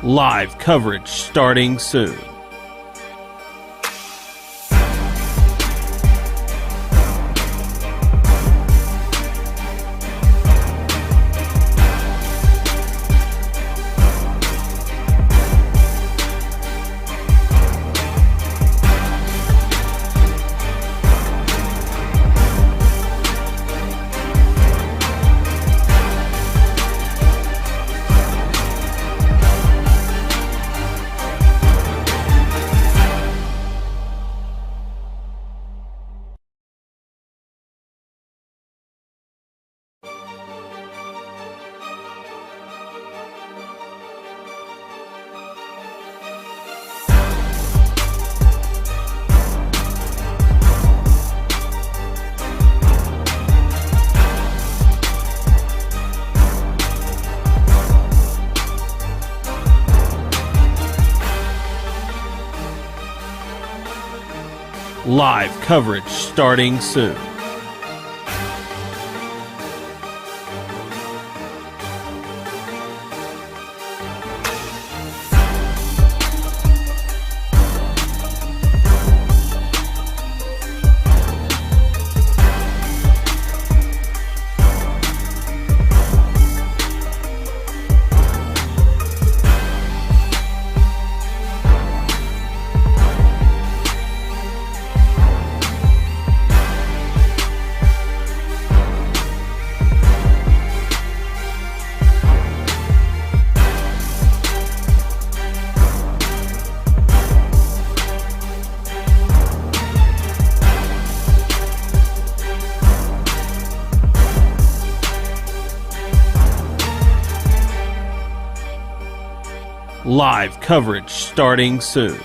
Live coverage starting soon. Live coverage starting soon. Live coverage starting soon.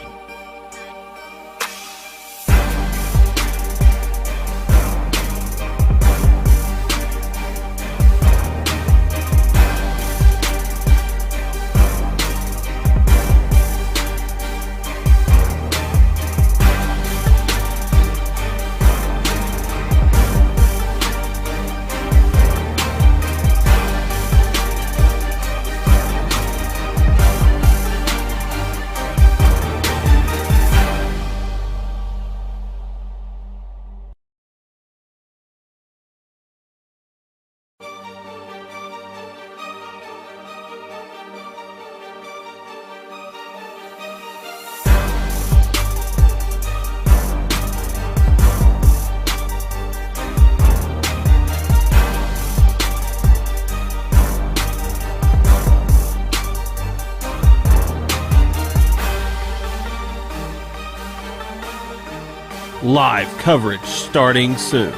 Live coverage starting soon.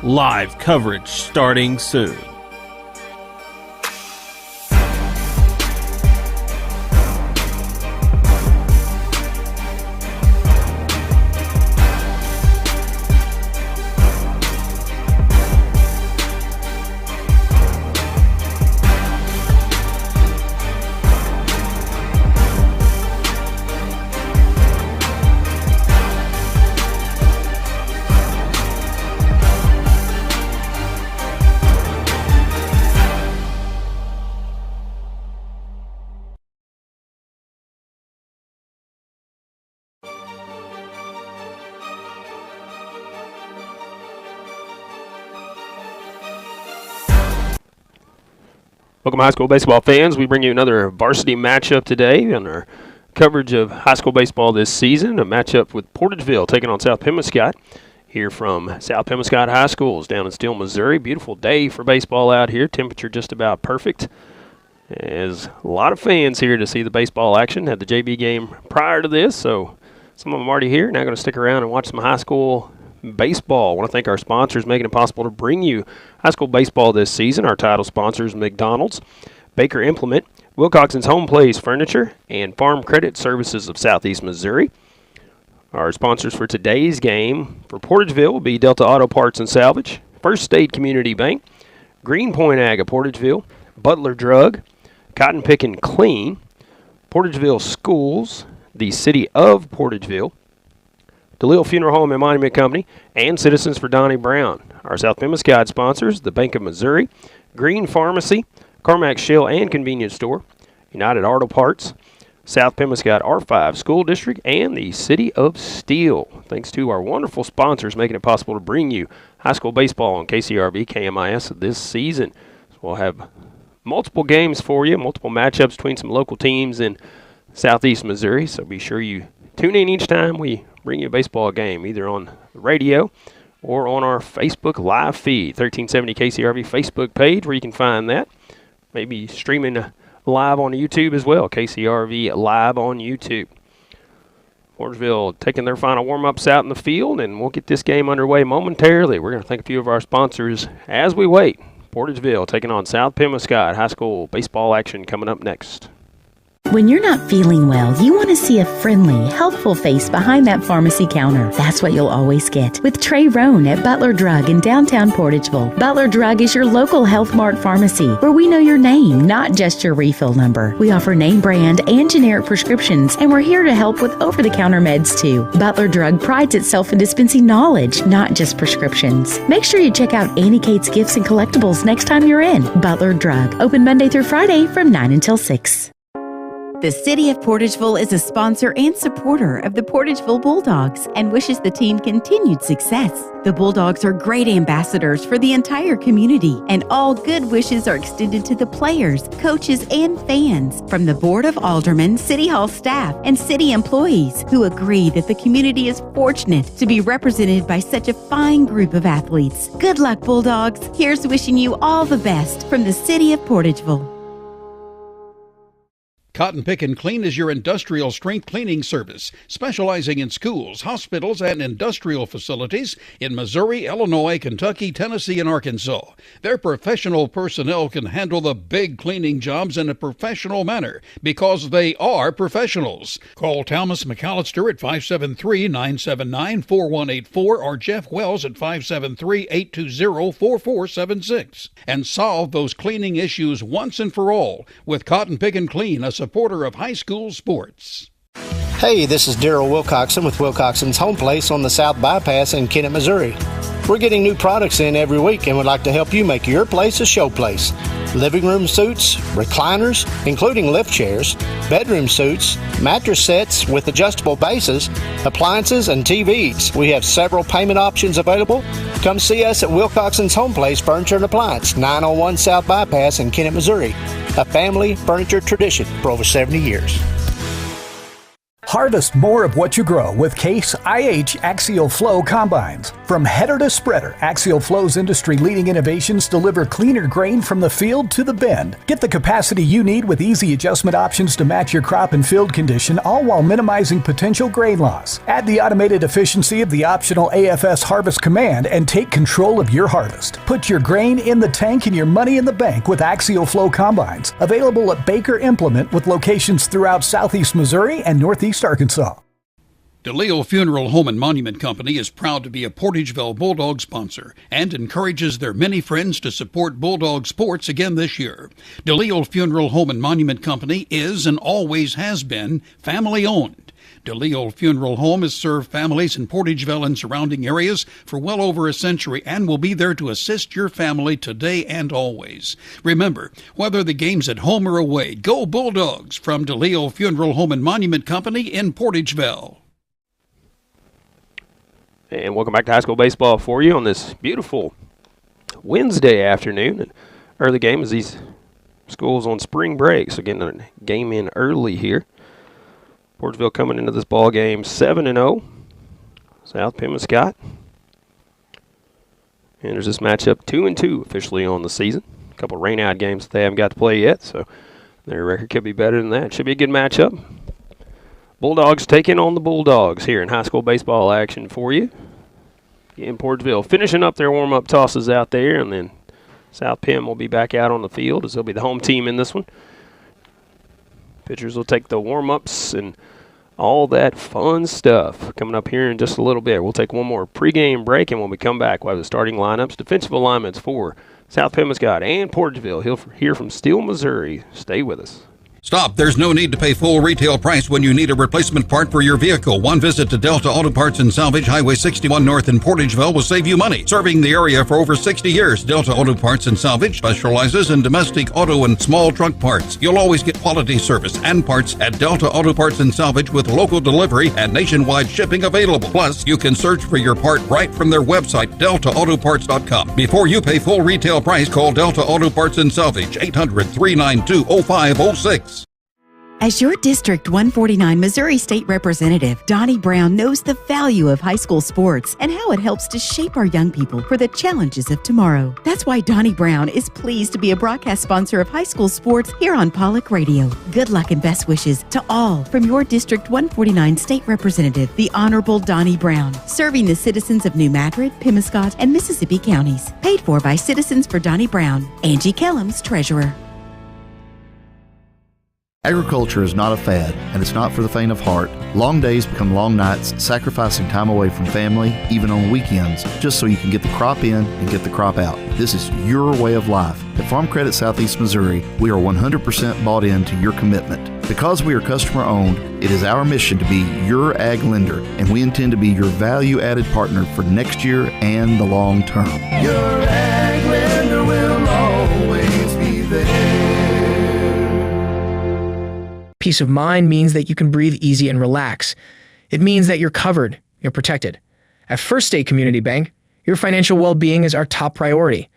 Live coverage starting soon. Welcome, high school baseball fans. We bring you another varsity matchup today on our coverage of high school baseball this season. A matchup with Portageville taking on South Pemiscot here from South Pemiscot High Schools down in Steele, Missouri. Beautiful day for baseball out here. Temperature just about perfect. There's a lot of fans here to see the baseball action. Had the JV game prior to this, so some of them already here. Now going to stick around and watch some high school baseball. I want to thank our sponsors making it possible to bring you high school baseball this season. Our title sponsors, McDonald's, Baker Implement, Wilcoxon's Home Place Furniture, and Farm Credit Services of Southeast Missouri. Our sponsors for today's game for Portageville will be Delta Auto Parts and Salvage, First State Community Bank, Greenpoint Ag of Portageville, Butler Drug, Cotton Pickin' Clean, Portageville Schools, the City of Portageville, DeLille Funeral Home and Monument Company, and Citizens for Donnie Brown. Our South Pemiscot sponsors, the Bank of Missouri, Green Pharmacy, Carmack Shell and Convenience Store, United Auto Parts, South Pemiscot R5 School District, and the City of Steele. Thanks to our wonderful sponsors making it possible to bring you high school baseball on KCRV KMIS this season. So we'll have multiple games for you, multiple matchups between some local teams in Southeast Missouri. So be sure you tune in each time we bring you a baseball game, either on the radio or on our Facebook live feed, 1370 KCRV Facebook page, where you can find that. Maybe streaming live on YouTube as well, KCRV Live on YouTube. Portageville taking their final warm-ups out in the field, and we'll get this game underway momentarily. We're going to thank a few of our sponsors as we wait. Portageville taking on South Pemiscot. High school baseball action coming up next. When you're not feeling well, you want to see a friendly, helpful face behind that pharmacy counter. That's what you'll always get with Trey Roan at Butler Drug in downtown Portageville. Butler Drug is your local Health Mart pharmacy where we know your name, not just your refill number. We offer name brand and generic prescriptions, and we're here to help with over-the-counter meds too. Butler Drug prides itself in dispensing knowledge, not just prescriptions. Make sure you check out Annie Kate's Gifts and Collectibles next time you're in. Butler Drug, open Monday through Friday from 9 until 6. The City of Portageville is a sponsor and supporter of the Portageville Bulldogs and wishes the team continued success. The Bulldogs are great ambassadors for the entire community, and all good wishes are extended to the players, coaches, and fans from the Board of Aldermen, City Hall staff, and city employees who agree that the community is fortunate to be represented by such a fine group of athletes. Good luck, Bulldogs. Here's wishing you all the best from the City of Portageville. Cotton Pickin' Clean is your industrial strength cleaning service, specializing in schools, hospitals, and industrial facilities in Missouri, Illinois, Kentucky, Tennessee, and Arkansas. Their professional personnel can handle the big cleaning jobs in a professional manner because they are professionals. Call Thomas McAllister at 573-979-4184 or Jeff Wells at 573-820-4476 and solve those cleaning issues once and for all with Cotton Pickin' Clean, a supporter of high school sports. Hey, this is Daryl Wilcoxon with Wilcoxon's Home Place on the South Bypass in Kennett, Missouri. We're getting new products in every week and would like to help you make your place a show place. Living room suites, recliners, including lift chairs, bedroom suites, mattress sets with adjustable bases, appliances, and TVs. We have several payment options available. Come see us at Wilcoxon's Home Place Furniture and Appliance, 901 South Bypass in Kennett, Missouri. A family furniture tradition for over 70 years. Harvest more of what you grow with Case IH Axial Flow Combines. From header to spreader, Axial Flow's industry-leading innovations deliver cleaner grain from the field to the bin. Get the capacity you need with easy adjustment options to match your crop and field condition, all while minimizing potential grain loss. Add the automated efficiency of the optional AFS Harvest Command and take control of your harvest. Put your grain in the tank and your money in the bank with Axial Flow Combines. Available at Baker Implement with locations throughout Southeast Missouri and Northeast Arkansas. DeLille Funeral Home and Monument Company is proud to be a Portageville Bulldog sponsor and encourages their many friends to support Bulldog sports again this year. DeLille Funeral Home and Monument Company is and always has been family-owned. DeLille Funeral Home has served families in Portageville and surrounding areas for well over a century and will be there to assist your family today and always. Remember, whether the game's at home or away, go Bulldogs from DeLille Funeral Home and Monument Company in Portageville. And welcome back to high school baseball for you on this beautiful Wednesday afternoon. And early game as these schools on spring break, so getting a game in early here. Portageville coming into this ball game 7-0. South Pemiscot Enters this matchup 2-2 officially on the season. A couple of rain-out games that they haven't got to play yet, so their record could be better than that. Should be a good matchup. Bulldogs taking on the Bulldogs here in high school baseball action for you. In Portageville, finishing up their warm-up tosses out there, and then South Pim will be back out on the field as they'll be the home team in this one. Pitchers will take the warm-ups and all that fun stuff coming up here in just a little bit. We'll take one more pregame break, and when we come back, we'll have the starting lineups, defensive alignments for South Pemiscot and Portageville. He'll hear from Steele, Missouri. Stay with us. Stop. There's no need to pay full retail price when you need a replacement part for your vehicle. One visit to Delta Auto Parts and Salvage, Highway 61 North in Portageville will save you money. Serving the area for over 60 years, Delta Auto Parts and Salvage specializes in domestic auto and small truck parts. You'll always get quality service and parts at Delta Auto Parts and Salvage with local delivery and nationwide shipping available. Plus, you can search for your part right from their website, deltaautoparts.com. Before you pay full retail price, call Delta Auto Parts and Salvage, 800-392-0506. As your District 149 Missouri State Representative, Donnie Brown knows the value of high school sports and how it helps to shape our young people for the challenges of tomorrow. That's why Donnie Brown is pleased to be a broadcast sponsor of high school sports here on Pollock Radio. Good luck and best wishes to all from your District 149 State Representative, the Honorable Donnie Brown, serving the citizens of New Madrid, Pemiscot, and Mississippi counties. Paid for by Citizens for Donnie Brown. Angie Kellums, Treasurer. Agriculture is not a fad, and it's not for the faint of heart. Long days become long nights, sacrificing time away from family, even on weekends, just so you can get the crop in and get the crop out. This is your way of life. At Farm Credit Southeast Missouri, we are 100% bought into your commitment. Because we are customer-owned, it is our mission to be your ag lender, and we intend to be your value-added partner for next year and the long term. Your ag lender will always be there. Peace of mind means that you can breathe easy and relax. It means that you're covered, you're protected. At First State Community Bank, your financial well-being is our top priority.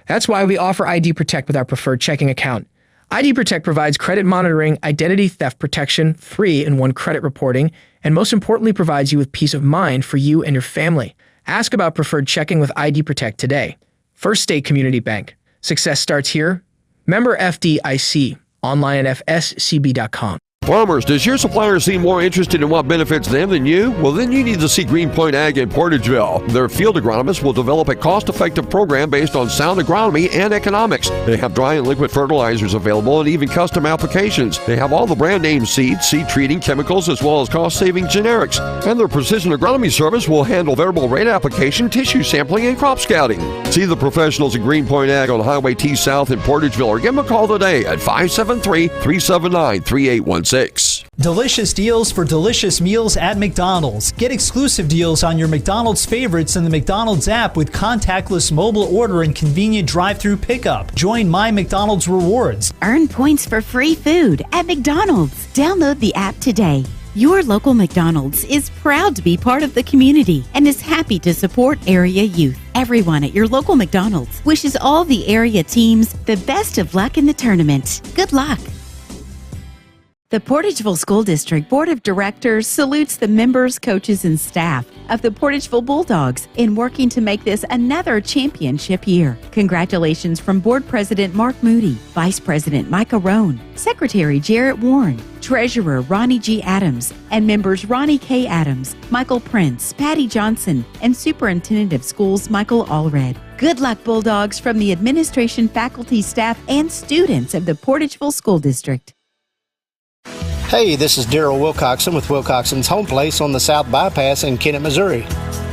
That's why we offer ID Protect with our preferred checking account. ID Protect provides credit monitoring, identity theft protection, 3-in-1 credit reporting, and most importantly provides you with peace of mind for you and your family. Ask about preferred checking with ID Protect today. First State Community Bank. Success starts here. Member FDIC. Online at fscb.com. Farmers, does your supplier seem more interested in what benefits them than you? Well, then you need to see Greenpoint Ag in Portageville. Their field agronomists will develop a cost-effective program based on sound agronomy and economics. They have dry and liquid fertilizers available and even custom applications. They have all the brand name seeds, seed treating, chemicals, as well as cost-saving generics. And their precision agronomy service will handle variable rate application, tissue sampling, and crop scouting. See the professionals at Greenpoint Ag on Highway T South in Portageville or give them a call today at 573-379-3816. Delicious deals for delicious meals at McDonald's. Get exclusive deals on your McDonald's favorites in the McDonald's app with contactless mobile order and convenient drive-through pickup. Join My McDonald's Rewards. Earn points for free food at McDonald's. Download the app today. Your local McDonald's is proud to be part of the community and is happy to support area youth. Everyone at your local McDonald's wishes all the area teams the best of luck in the tournament. Good luck. The Portageville School District Board of Directors salutes the members, coaches, and staff of the Portageville Bulldogs in working to make this another championship year. Congratulations from Board President Mark Moody, Vice President Micah Roan, Secretary Jarrett Warren, Treasurer Ronnie G. Adams, and members Ronnie K. Adams, Michael Prince, Patty Johnson, and Superintendent of Schools Michael Allred. Good luck, Bulldogs, from the administration, faculty, staff, and students of the Portageville School District. Hey, this is Daryl Wilcoxon with Wilcoxon's Home Place on the South Bypass in Kennett, Missouri.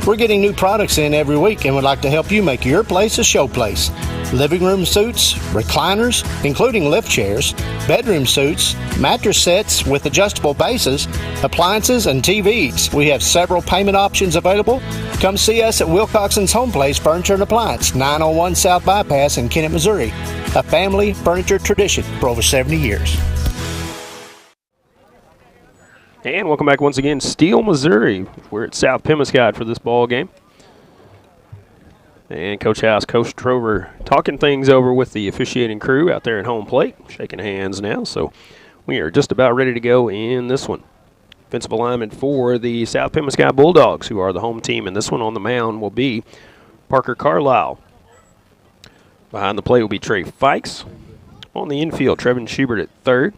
We're getting new products in every week and would like to help you make your place a show place. Living room suites, recliners, including lift chairs, bedroom suites, mattress sets with adjustable bases, appliances, and TVs. We have several payment options available. Come see us at Wilcoxon's Home Place Furniture and Appliance, 901 South Bypass in Kennett, Missouri. A family furniture tradition for over 70 years. And welcome back once again, Steele, Missouri. We're at South Pemiscot for this ball game. And Coach House, Coach Trover talking things over with the officiating crew out there at home plate. Shaking hands now, so we are just about ready to go in this one. Offensive alignment for the South Pemiscot Bulldogs, who are the home team in this one. On the mound will be Parker Carlisle. Behind the plate will be Trey Fikes. On the infield, Trevin Schubert at third.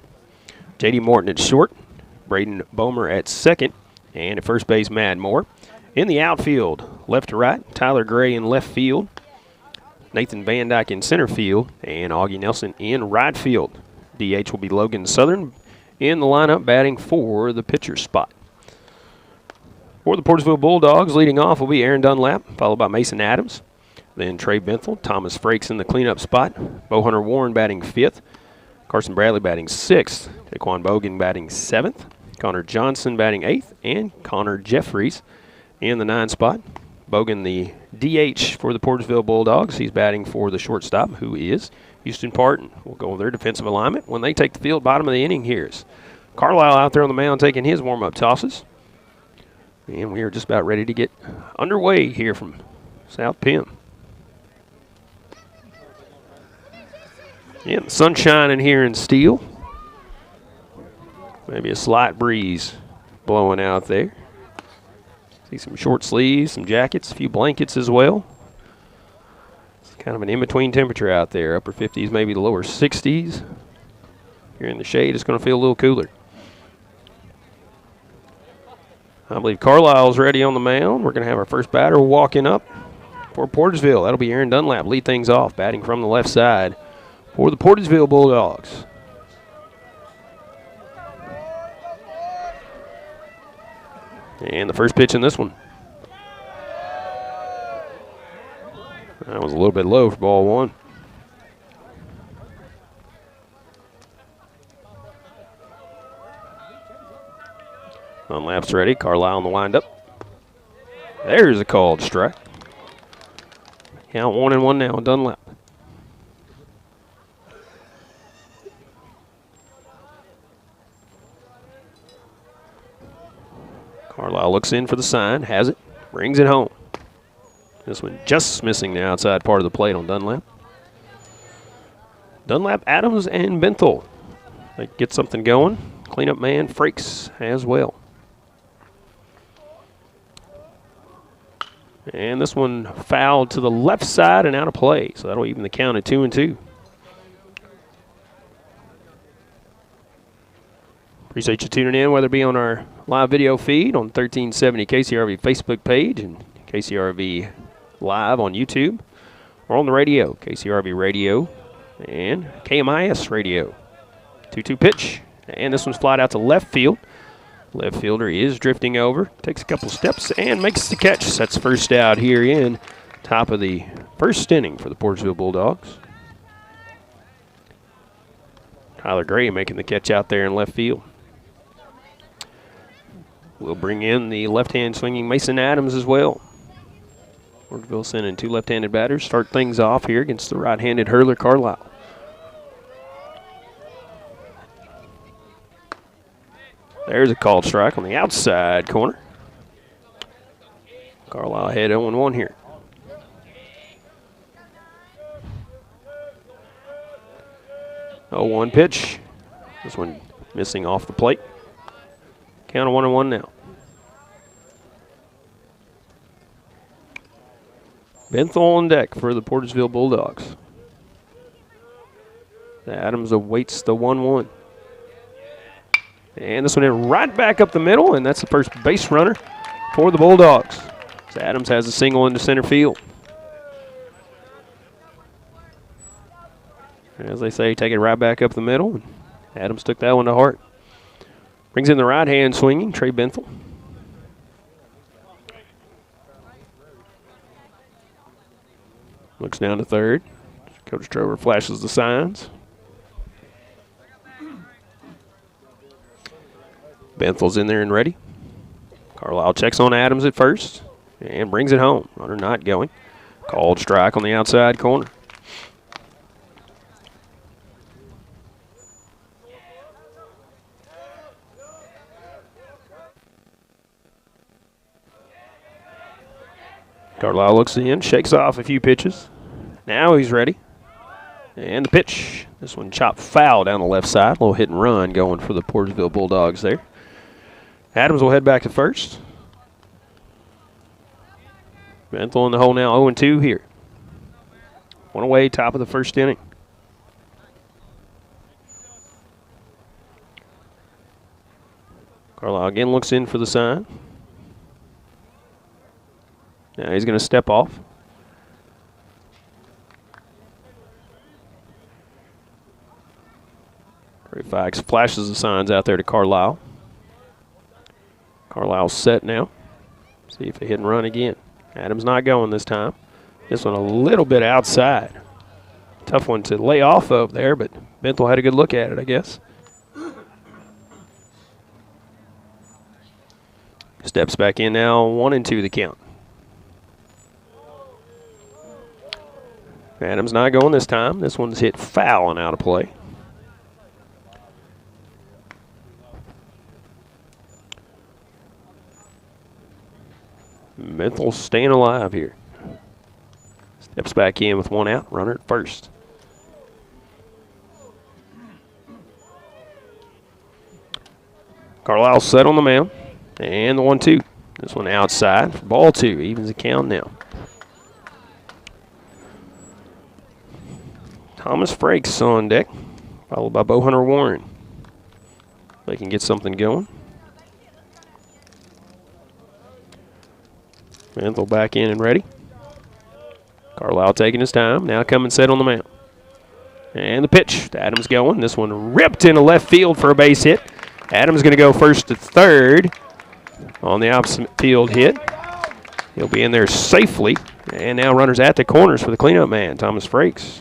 J.D. Morton at short. Braden Bomer at second. And at first base, Matt Moore. In the outfield, left to right, Tyler Gray in left field. Nathan Van Dyke in center field. And Augie Nelson in right field. DH will be Logan Southern in the lineup batting for the pitcher spot. For the Portageville Bulldogs, leading off will be Aaron Dunlap, followed by Mason Adams. Then Trey Benthel, Thomas Frakes in the cleanup spot. Bo Hunter Warren batting fifth. Carson Bradley batting sixth. Daquan Bogan batting seventh. Connor Johnson batting eighth. And Connor Jeffries in the 9 spot. Bogan, the DH for the Portageville Bulldogs. He's batting for the shortstop, who is Houston Parton. We'll go over their defensive alignment when they take the field. Bottom of the inning here is Carlisle out there on the mound taking his warm-up tosses. And we are just about ready to get underway here from South Penn. Yeah, the sun shining here in Steele. Maybe a slight breeze blowing out there. See some short sleeves, some jackets, a few blankets as well. It's kind of an in-between temperature out there. Upper 50s, maybe the lower 60s. Here in the shade, it's going to feel a little cooler. I believe Carlisle's ready on the mound. We're going to have our first batter walking up for Portageville. That'll be Aaron Dunlap. Lead things off, batting from the left side for the Portageville Bulldogs. And the first pitch in this one. That was a little bit low for ball one. Dunlap's ready. Carlisle on the windup. There's a called strike. Count 1-1 now on Dunlap. Carlisle looks in for the sign, has it, brings it home. This one just missing the outside part of the plate on Dunlap. Dunlap, Adams, and Benthel. They get something going. Cleanup man Frakes as well. And this one fouled to the left side and out of play. So that'll even the count at 2-2. Appreciate you tuning in, whether it be on our live video feed on 1370 KCRV Facebook page and KCRV Live on YouTube, or on the radio, KCRV Radio and KMIS Radio. 2-2 pitch, and this one's flied out to left field. Left fielder is drifting over, takes a couple steps, and makes the catch. Sets first out here in top of the first inning for the Portageville Bulldogs. Tyler Gray making the catch out there in left field. We'll bring in the left-hand swinging Mason Adams as well. Portageville sending 2 left-handed batters. Start things off here against the right-handed hurler Carlisle. There's a called strike on the outside corner. Carlisle ahead 0-1 here. Oh, 1 pitch. This one missing off the plate. Count of 1-1 now. Benthel on deck for the Portageville Bulldogs. Adams awaits the 1-1. And this one in right back up the middle, and that's the first base runner for the Bulldogs. So Adams has a single into center field. As they say, take it right back up the middle. And Adams took that one to heart. Brings in the right hand swinging, Trey Benthel. Looks down to third. Coach Trover flashes the signs. Benthel's in there and ready. Carlisle checks on Adams at first and brings it home. Runner not going. Called strike on the outside corner. Carlisle looks in, shakes off a few pitches. Now he's ready. And the pitch. This one chopped foul down the left side. A little hit and run going for the Portageville Bulldogs there. Adams will head back to first. Bethel in the hole now, 0-2 here. One away, top of the first inning. Carlisle again looks in for the sign. Now he's going to step off. Ray Fikes flashes the signs out there to Carlisle. Carlisle's set now. See if they hit and run again. Adams not going this time. This one a little bit outside. Tough one to lay off of there, but Bethel had a good look at it, I guess. Steps back in now, 1-2 the count. Adams not going this time. This one's hit foul and out of play. Bethel staying alive here. Steps back in with one out, runner at first. Carlisle set on the mound. And the 1-2. This one outside for ball 2. Evens the count now. Thomas Frakes on deck, followed by Bo Hunter Warren. They can get something going. Bethel back in and ready. Carlisle taking his time. Now coming set on the mound. And the pitch. Adams going. This one ripped into left field for a base hit. Adams going to go first to third on the opposite field hit. He'll be in there safely. And now runners at the corners for the cleanup man, Thomas Frakes.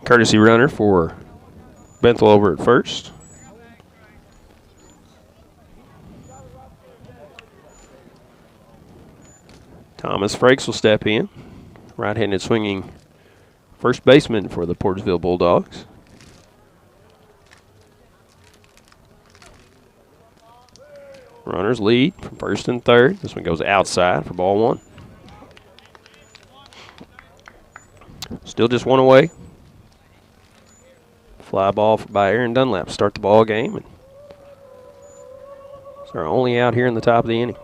Courtesy runner for Bethel over at first. Thomas Frakes will step in. Right-handed swinging first baseman for the Portageville Bulldogs. Runners lead from first and third. This one goes outside for ball 1. Still just one away. Fly ball by Aaron Dunlap. Start the ball game. And it's our only out here in the top of the inning.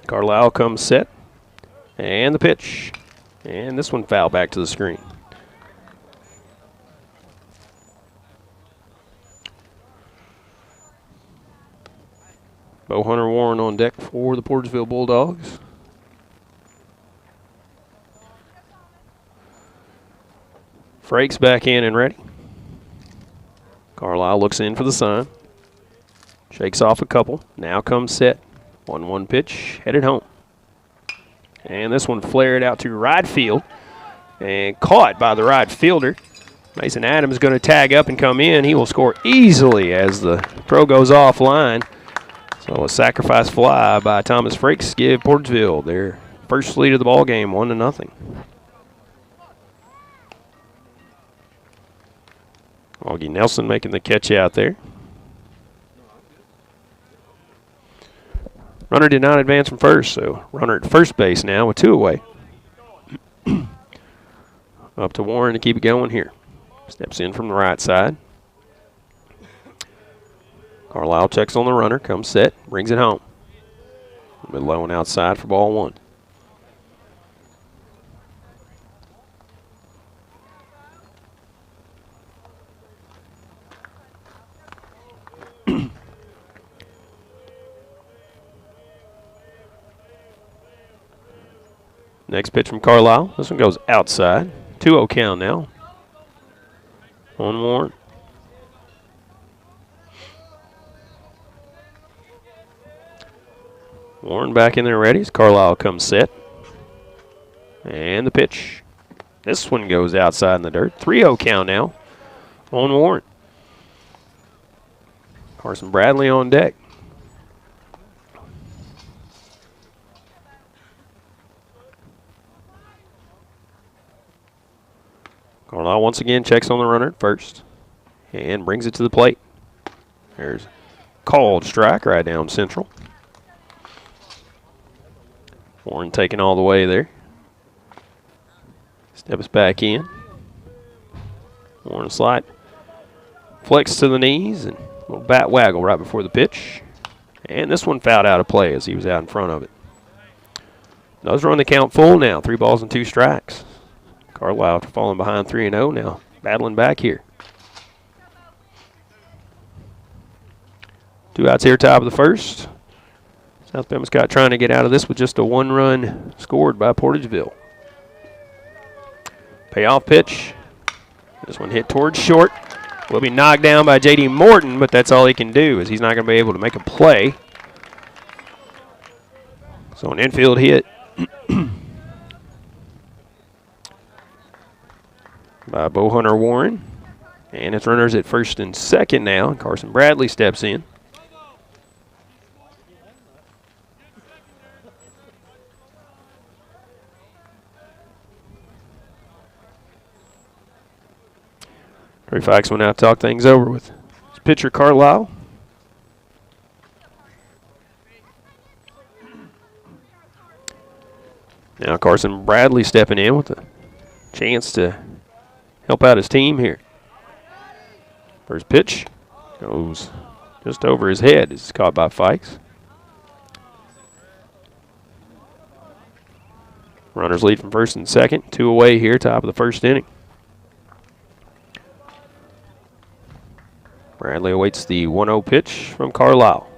Carlisle comes set. And the pitch. And this one foul back to the screen. Bo Hunter Warren on deck for the Portageville Bulldogs. Frakes back in and ready. Carlisle looks in for the sign. Shakes off a couple. Now comes set. 1-1 pitch, headed home. And this one flared out to right field and caught by the right fielder. Mason Adams going to tag up and come in. He will score easily as the throw goes offline. So a sacrifice fly by Thomas Frakes give Portageville their first lead of the ball game, 1-0. Augie Nelson making the catch out there. Runner did not advance from first, so runner at first base now with 2 away. Up to Warren to keep it going here. Steps in from the right side. Carlisle checks on the runner, comes set, brings it home. Mid low and outside for ball 1. Next pitch from Carlisle. This one goes outside. 2-0 count now. On Warren. Warren back in there ready as Carlisle comes set. And the pitch. This one goes outside in the dirt. 3-0 count now. On Warren. Carson Bradley on deck. Carlisle once again checks on the runner at first and brings it to the plate. There's called strike right down central. Warren taking all the way there. Steps back in. Warren slide. Flex to the knees and a little bat waggle right before the pitch. And this one fouled out of play as he was out in front of it. Does run the count full now. 3 balls and 2 strikes. Carlisle, after falling behind 3-0, now battling back here. 2 outs here, top of the first. South Pemiscot trying to get out of this with just a 1 run scored by Portageville. Payoff pitch. This one hit towards short. Will be knocked down by J.D. Morton, but that's all he can do, as he's not going to be able to make a play. So an infield hit by Bowhunter Warren. And it's runners at first and second now. And Carson Bradley steps in. Trey Fikes went out to talk things over with his pitcher Carlisle. Now Carson Bradley stepping in with a chance to help out his team here. First pitch goes just over his head. It's caught by Fikes. Runners lead from first and second. 2 away here, top of the first inning. Bradley awaits the 1-0 pitch from Carlisle.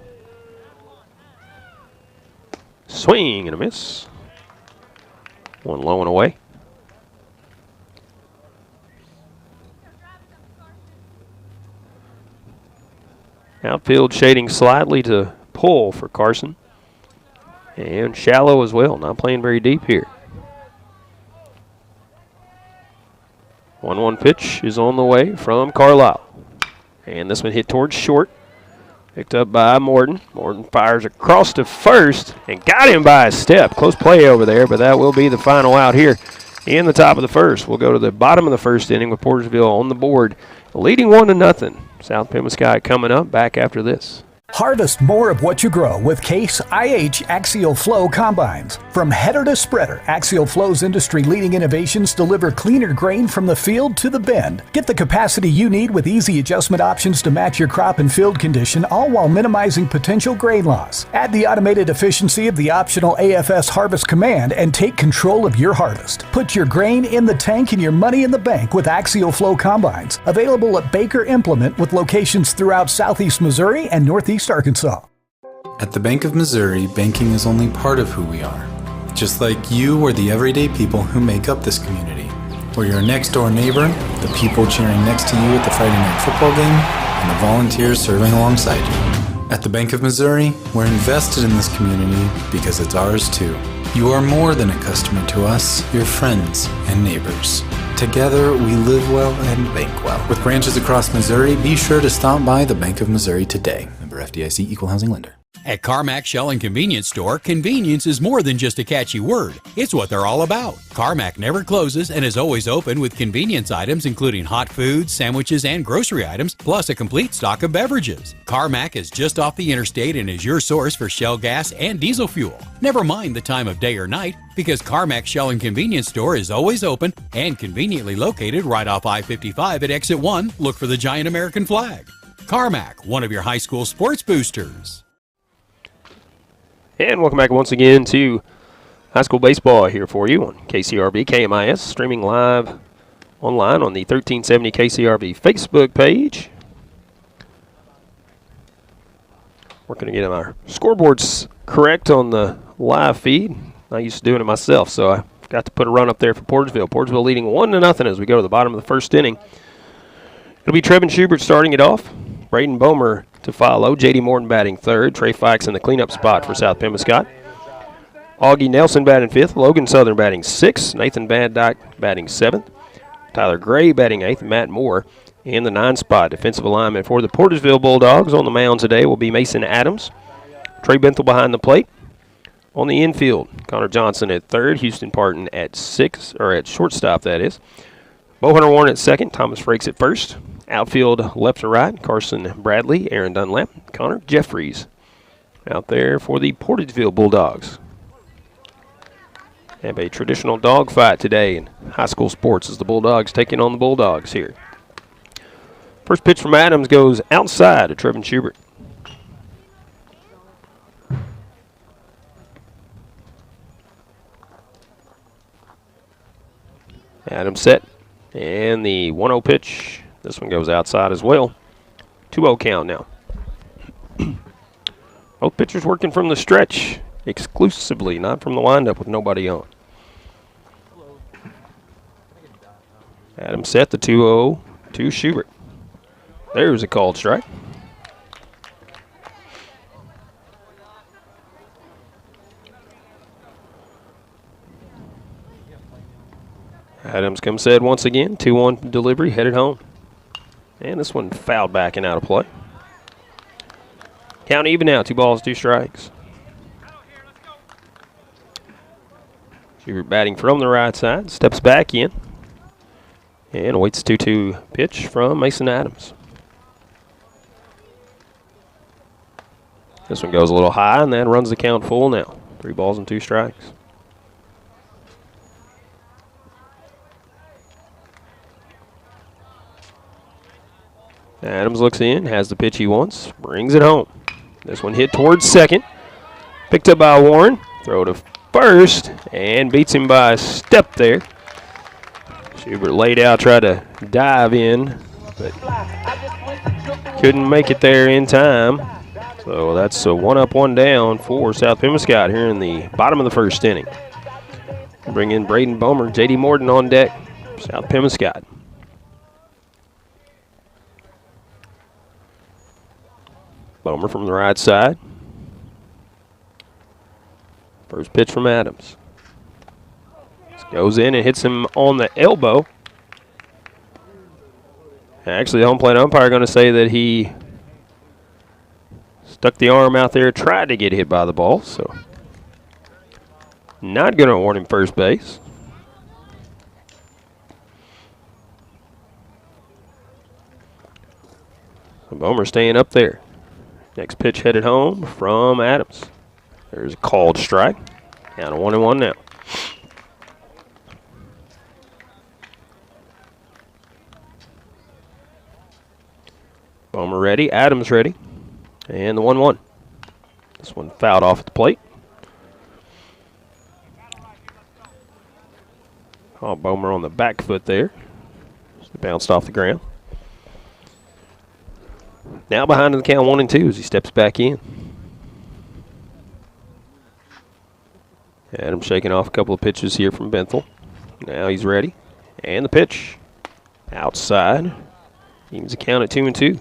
Swing and a miss. 1 low and away. Outfield shading slightly to pull for Carson. And shallow as well, not playing very deep here. 1-1 pitch is on the way from Carlisle. And this one hit towards short. Picked up by Morton. Morton fires across to first and got him by a step. Close play over there, but that will be the final out here in the top of the first. We'll go to the bottom of the first inning with Portageville on the board, leading 1-0. South Pemiscot coming up back after this. Harvest more of what you grow with Case IH Axial Flow Combines. From header to spreader, Axial Flow's industry-leading innovations deliver cleaner grain from the field to the bend. Get the capacity you need with easy adjustment options to match your crop and field condition, all while minimizing potential grain loss. Add the automated efficiency of the optional AFS Harvest Command and take control of your harvest. Put your grain in the tank and your money in the bank with Axial Flow Combines. Available at Baker Implement with locations throughout southeast Missouri and northeast Arkansas. At the Bank of Missouri, banking is only part of who we are. Just like you or the everyday people who make up this community. Or your next door neighbor, the people cheering next to you at the Friday night football game, and the volunteers serving alongside you. At the Bank of Missouri, we're invested in this community because it's ours too. You are more than a customer to us, you're friends and neighbors. Together, we live well and bank well. With branches across Missouri, be sure to stop by the Bank of Missouri today. Member FDIC, Equal Housing Lender. At Carmack Shell and Convenience Store, convenience is more than just a catchy word. It's what they're all about. Carmack never closes and is always open with convenience items including hot foods, sandwiches, and grocery items, plus a complete stock of beverages. Carmack is just off the interstate and is your source for Shell gas and diesel fuel. Never mind the time of day or night, because Carmack Shell and Convenience Store is always open and conveniently located right off I-55 at Exit 1. Look for the giant American flag. Carmack, one of your high school sports boosters. And welcome back once again to high school baseball here for you on KCRB KMIS, streaming live online on the 1370 KCRB Facebook page. We're going to get our scoreboards correct on the live feed. I used to doing it myself, so I got to put a run up there for Portageville. Portageville leading 1-0 as we go to the bottom of the first inning. It'll be Trevin Schubert starting it off. Braden Bomer to follow. J.D. Morton batting third. Trey Fikes in the cleanup spot for South Pemiscot. Augie Nelson batting fifth. Logan Southern batting sixth. Nathan Van Dyke batting seventh. Tyler Gray batting eighth. Matt Moore in the 9 spot. Defensive alignment for the Portageville Bulldogs on the mound today will be Mason Adams. Trey Benthel behind the plate. On the infield, Connor Johnson at third. Houston Parton at shortstop, that is. Bowhunter Warren at second. Thomas Frakes at first. Outfield left to right, Carson Bradley, Aaron Dunlap, Connor Jeffries out there for the Portageville Bulldogs. Have a traditional dogfight today in high school sports as the Bulldogs taking on the Bulldogs here. First pitch from Adams goes outside to Trevin Schubert. Adams set. And the 1-0 pitch. This one goes outside as well. 2-0 count now. Both pitchers working from the stretch exclusively, not from the windup with nobody on. Adams set the 2-0 to Schubert. There's a called strike. Adams comes set once again. 2-1 delivery, headed home. And this one fouled back and out of play. Count even now, 2 balls, 2 strikes. Schubert batting from the right side, steps back in, and awaits a 2-2 pitch from Mason Adams. This one goes a little high, and that runs the count full now. 3 balls and 2 strikes. Adams looks in, has the pitch he wants, brings it home. This one hit towards second. Picked up by Warren. Throw to first, and beats him by a step there. Schubert laid out, tried to dive in, but couldn't make it there in time. So that's a 1 up, 1 down for South Pemiscot here in the bottom of the first inning. Bring in Braden Bomer, J.D. Morton on deck, South Pemiscot. Bomer from the right side. First pitch from Adams. This goes in and hits him on the elbow. Actually, the home plate umpire going to say that he stuck the arm out there, tried to get hit by the ball, so not going to award him first base. So Bomer staying up there. Next pitch headed home from Adams. There's a called strike. Down to 1-1 now. Bomer ready, Adams ready. And the 1-1. This one fouled off at the plate. Oh, Bomer on the back foot there. Just bounced off the ground. Now behind in the count 1-2 as he steps back in. Adams shaking off a couple of pitches here from Benthel. Now he's ready. And the pitch. Outside. Evens the count at 2-2.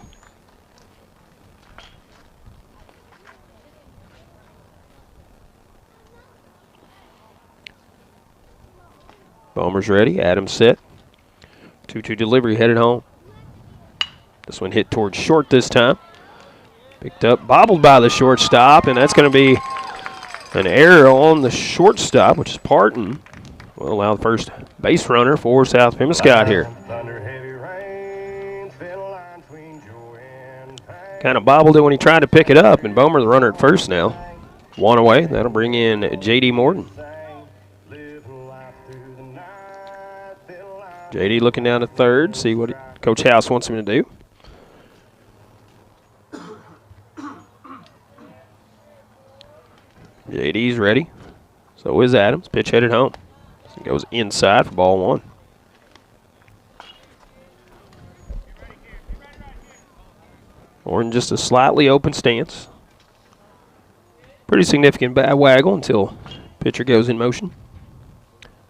Bomer's ready. Adams set. 2-2 delivery headed home. This one hit towards short this time. Picked up, bobbled by the shortstop, and that's going to be an error on the shortstop, which is Parton. Will allow the first base runner for South Pemiscot here. Kind of bobbled it when he tried to pick it up, and Bomer the runner at first now. 1 away. That'll bring in J.D. Morton. J.D. looking down to third, see what Coach House wants him to do. JD's ready. So is Adams. Pitch headed home. So goes inside for ball 1. Or in just a slightly open stance. Pretty significant bat waggle until pitcher goes in motion.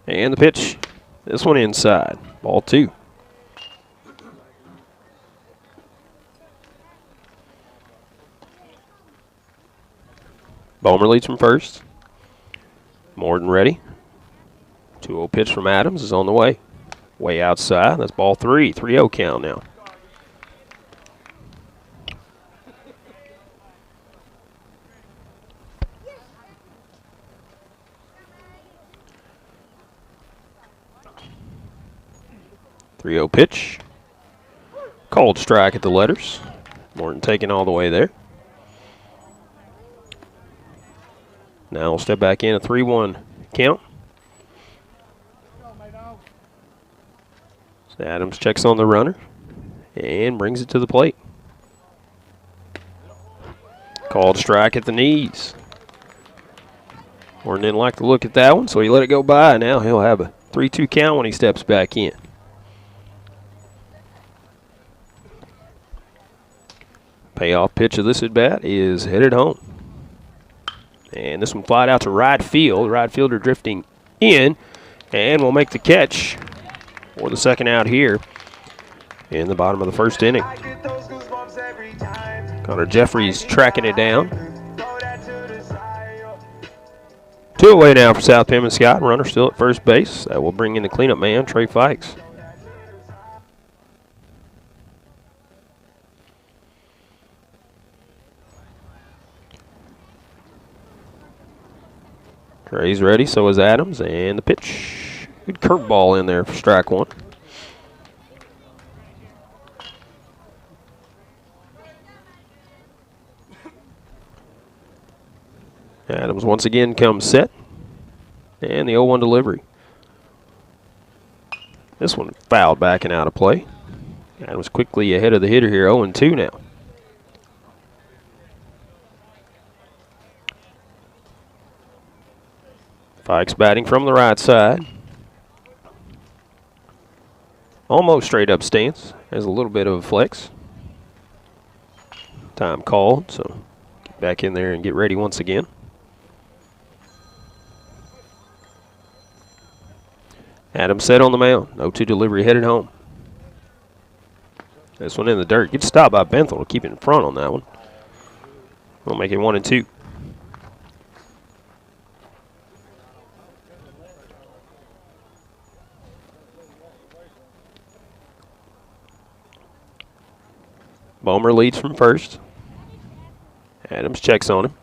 And the pitch. This one inside. Ball 2. Bomer leads from first. Morton ready. 2-0 pitch from Adams is on the way. Way outside. That's ball 3. 3-0 count now. Pitch. Called strike at the letters. Morton taking all the way there. Now we'll step back in, a 3-1 count. So Adams checks on the runner and brings it to the plate. Called strike at the knees. Horton didn't like to look at that one, so he let it go by. Now he'll have a 3-2 count when he steps back in. Payoff pitch of this at-bat is headed home. And this one flied out to right field. Right fielder drifting in and will make the catch for the second out here in the bottom of the first inning. Connor Jeffries tracking it down. 2 away now for South Pemiscot. Runner still at first base. That will bring in the cleanup man, Trey Fikes. Trey's ready, so is Adams, and the pitch. Good curveball in there for strike one. Adams once again comes set, and the 0-1 delivery. This one fouled back and out of play. Adams quickly ahead of the hitter here, 0-2 now. Fikes batting from the right side. Almost straight up stance. Has a little bit of a flex. Time called, so get back in there and get ready once again. Adams set on the mound. 0-2 delivery headed home. This one in the dirt. Good stop by Benthel to keep it in front on that one. We'll make it 1-2. Bomer leads from first. Adams checks on him.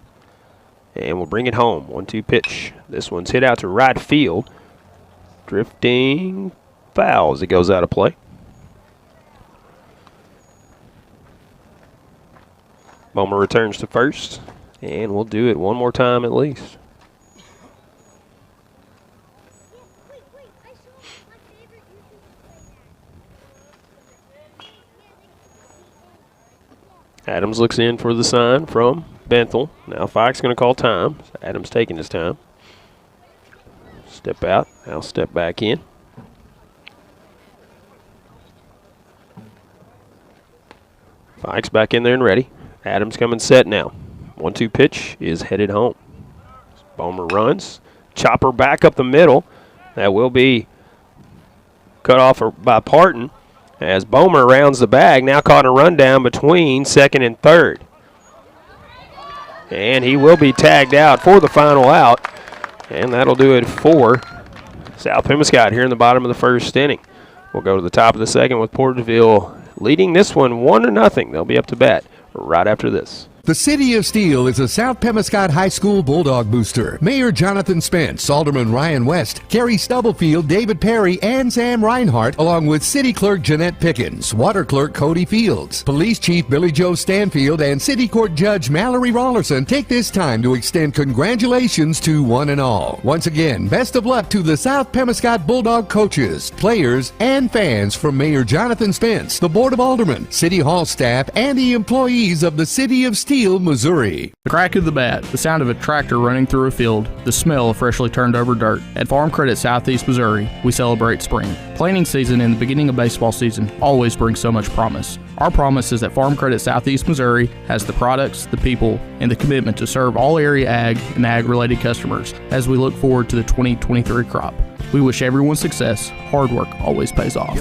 And we'll bring it home. 1-2 pitch. This one's hit out to right field. Drifting foul as it goes out of play. Bomer returns to first. And we'll do it one more time at least. Adams looks in for the sign from Benthel. Now Fikes going to call time. So Adams taking his time. Step out. Now step back in. Fikes back in there and ready. Adams coming set now. 1-2 pitch is headed home. Bomer runs. Chopper back up the middle. That will be cut off by Parton. As Bomer rounds the bag, now caught a rundown between second and third. And he will be tagged out for the final out. And that'll do it for South Pemiscot here in the bottom of the first inning. We'll go to the top of the second with Portageville leading this one 1-0. They'll be up to bat right after this. The City of Steel is a South Pemiscot High School Bulldog booster. Mayor Jonathan Spence, Alderman Ryan West, Kerry Stubblefield, David Perry, and Sam Reinhart, along with City Clerk Jeanette Pickens, Water Clerk Cody Fields, Police Chief Billy Joe Stanfield, and City Court Judge Mallory Rollerson take this time to extend congratulations to one and all. Once again, best of luck to the South Pemiscot Bulldog coaches, players, and fans from Mayor Jonathan Spence, the Board of Aldermen, City Hall staff, and the employees of the City of Steel, Missouri. The crack of the bat, the sound of a tractor running through a field, the smell of freshly turned over dirt. At Farm Credit Southeast Missouri, we celebrate spring. Planting season and the beginning of baseball season always brings so much promise. Our promise is that Farm Credit Southeast Missouri has the products, the people, and the commitment to serve all area ag and ag-related customers as we look forward to the 2023 crop. We wish everyone success. Hard work always pays off.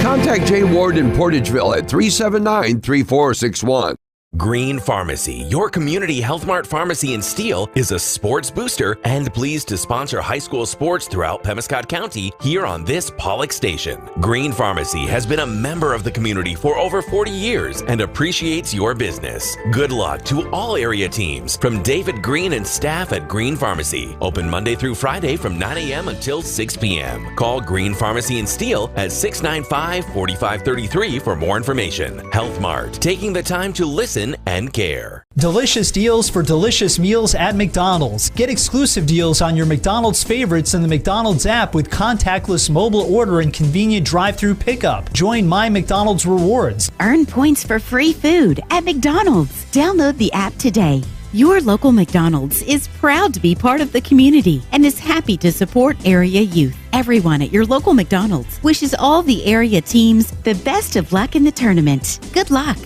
Contact Jay Ward in Portageville at 379-3461. Green Pharmacy, your community Health Mart pharmacy in Steele, is a sports booster and pleased to sponsor high school sports throughout Pemiscot County here on this Pollock station. Green Pharmacy has been a member of the community for over 40 years and appreciates your business. Good luck to all area teams from David Green and staff at Green Pharmacy. Open Monday through Friday from 9 a.m. until 6 p.m. Call Green Pharmacy in Steele at 695-4533 for more information. Health Mart, taking the time to listen listen, and care. Delicious deals for delicious meals at McDonald's. Get exclusive deals on your McDonald's favorites in the McDonald's app with contactless mobile order and convenient drive-through pickup. Join My McDonald's Rewards. Earn points for free food at McDonald's. Download the app today. Your local McDonald's is proud to be part of the community and is happy to support area youth. Everyone at your local McDonald's wishes all the area teams the best of luck in the tournament. Good luck.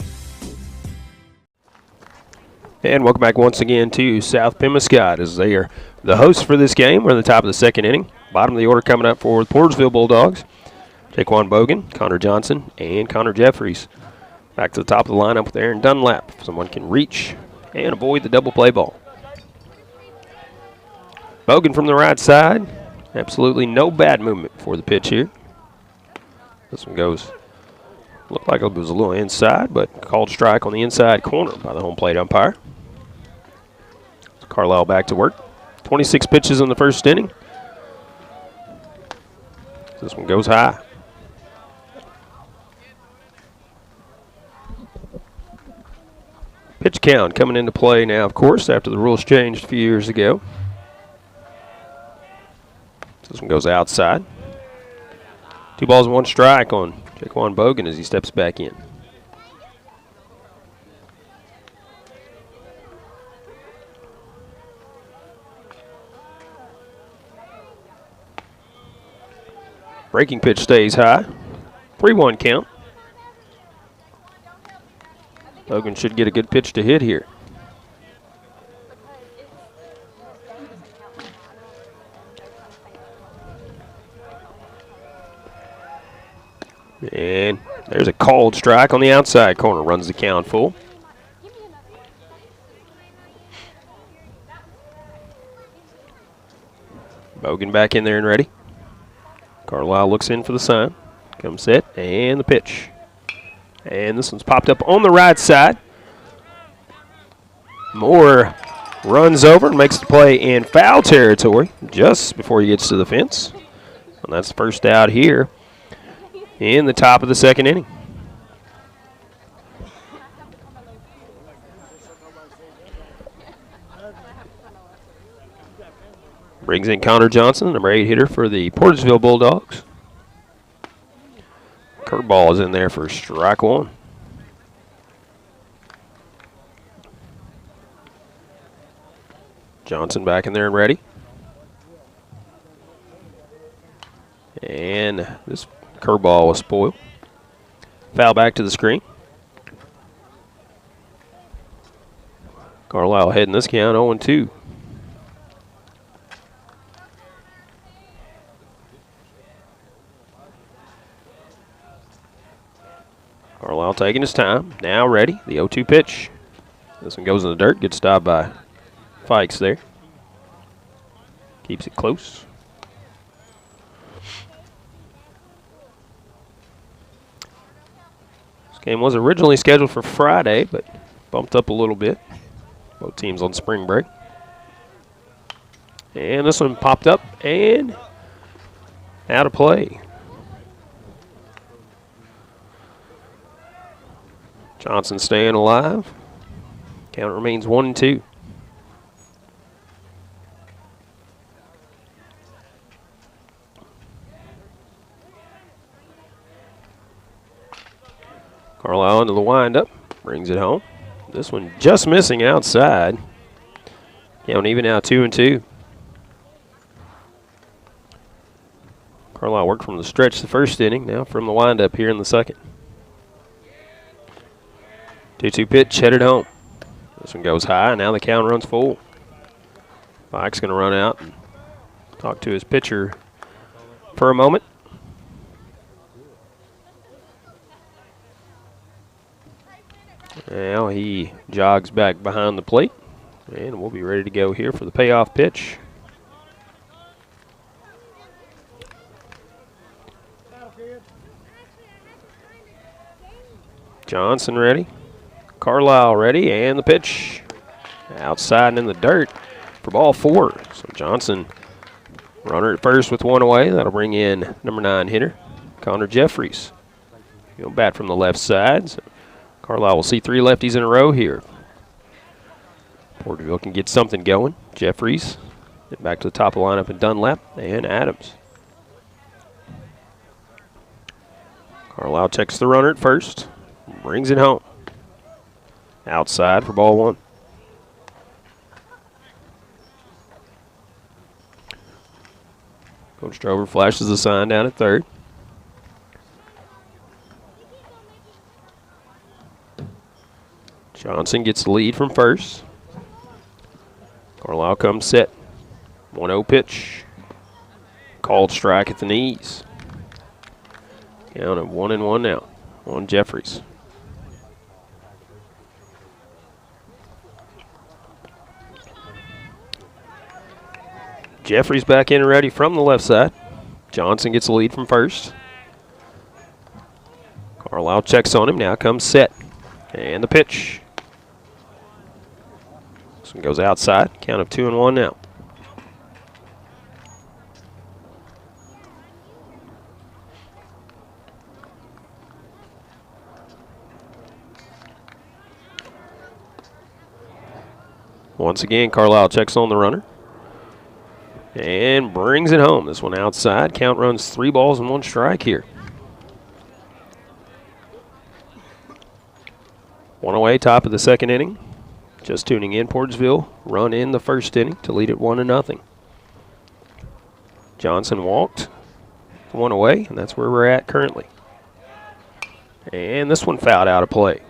And welcome back once again to South Pemiscot as they are the hosts for this game. We're in the top of the second inning. Bottom of the order coming up for the Portageville Bulldogs. Jaquan Bogan, Connor Johnson, and Connor Jeffries. Back to the top of the lineup with Aaron Dunlap. If someone can reach and avoid the double play ball. Bogan from the right side. Absolutely no bad movement for the pitch here. This one goes, looked like it was a little inside, but called strike on the inside corner by the home plate umpire. Carlisle back to work. 26 pitches in the first inning. This one goes high. Pitch count coming into play now, of course, after the rules changed a few years ago. This one goes outside. 2 balls and 1 strike on Jaquan Bogan as he steps back in. Breaking pitch stays high. 3-1 count. Bogan should get a good pitch to hit here. And there's a called strike on the outside corner. Runs the count full. Bogan back in there and ready. Carlisle looks in for the sign. Comes set, and the pitch. And this one's popped up on the right side. Moore runs over and makes the play in foul territory just before he gets to the fence. And that's the first out here in the top of the second inning. Brings in Connor Johnson, number 8 hitter for the Portageville Bulldogs. Curveball is in there for strike 1. Johnson back in there and ready. And this curveball was spoiled. Foul back to the screen. Carlisle heading this count 0-2. Carlisle taking his time. Now ready. The 0-2 pitch. This one goes in the dirt. Gets stopped by Fikes there. Keeps it close. This game was originally scheduled for Friday, but bumped up a little bit. Both teams on spring break. And this one popped up and out of play. Johnson staying alive. Count remains 1-2. Carlisle into the windup. Brings it home. This one just missing outside. Count even now 2-2. Carlisle worked from the stretch the first inning. Now from the windup here in the second. 2-2 pitch, headed home. This one goes high, and now the count runs full. Mike's going to run out and talk to his pitcher for a moment. Now he jogs back behind the plate, and we'll be ready to go here for the payoff pitch. Johnson ready. Carlisle ready, and the pitch outside and in the dirt for ball 4. So Johnson, runner at first with 1 away. That'll bring in number 9 hitter, Connor Jeffries. He'll bat from the left side. So Carlisle will see 3 lefties in a row here. Porterville can get something going. Jeffries, get back to the top of the lineup, and Dunlap and Adams. Carlisle checks the runner at first, brings it home. Outside for ball 1. Coach Drover flashes the sign down at third. Johnson gets the lead from first. Carlisle comes set. 1-0 pitch. Called strike at the knees. Count of 1-1 now on Jeffries. Jeffries back in and ready from the left side. Johnson gets the lead from first. Carlisle checks on him. Now comes set. And the pitch. This one goes outside. Count of 2-1 now. Once again, Carlisle checks on the runner and brings it home. This one outside. Count runs 3 balls and 1 strike here. 1 away, top of the second inning. Just tuning in, Portageville run in the first inning to lead it 1-0. Johnson walked 1 away, and that's where we're at currently. And this one fouled out of play.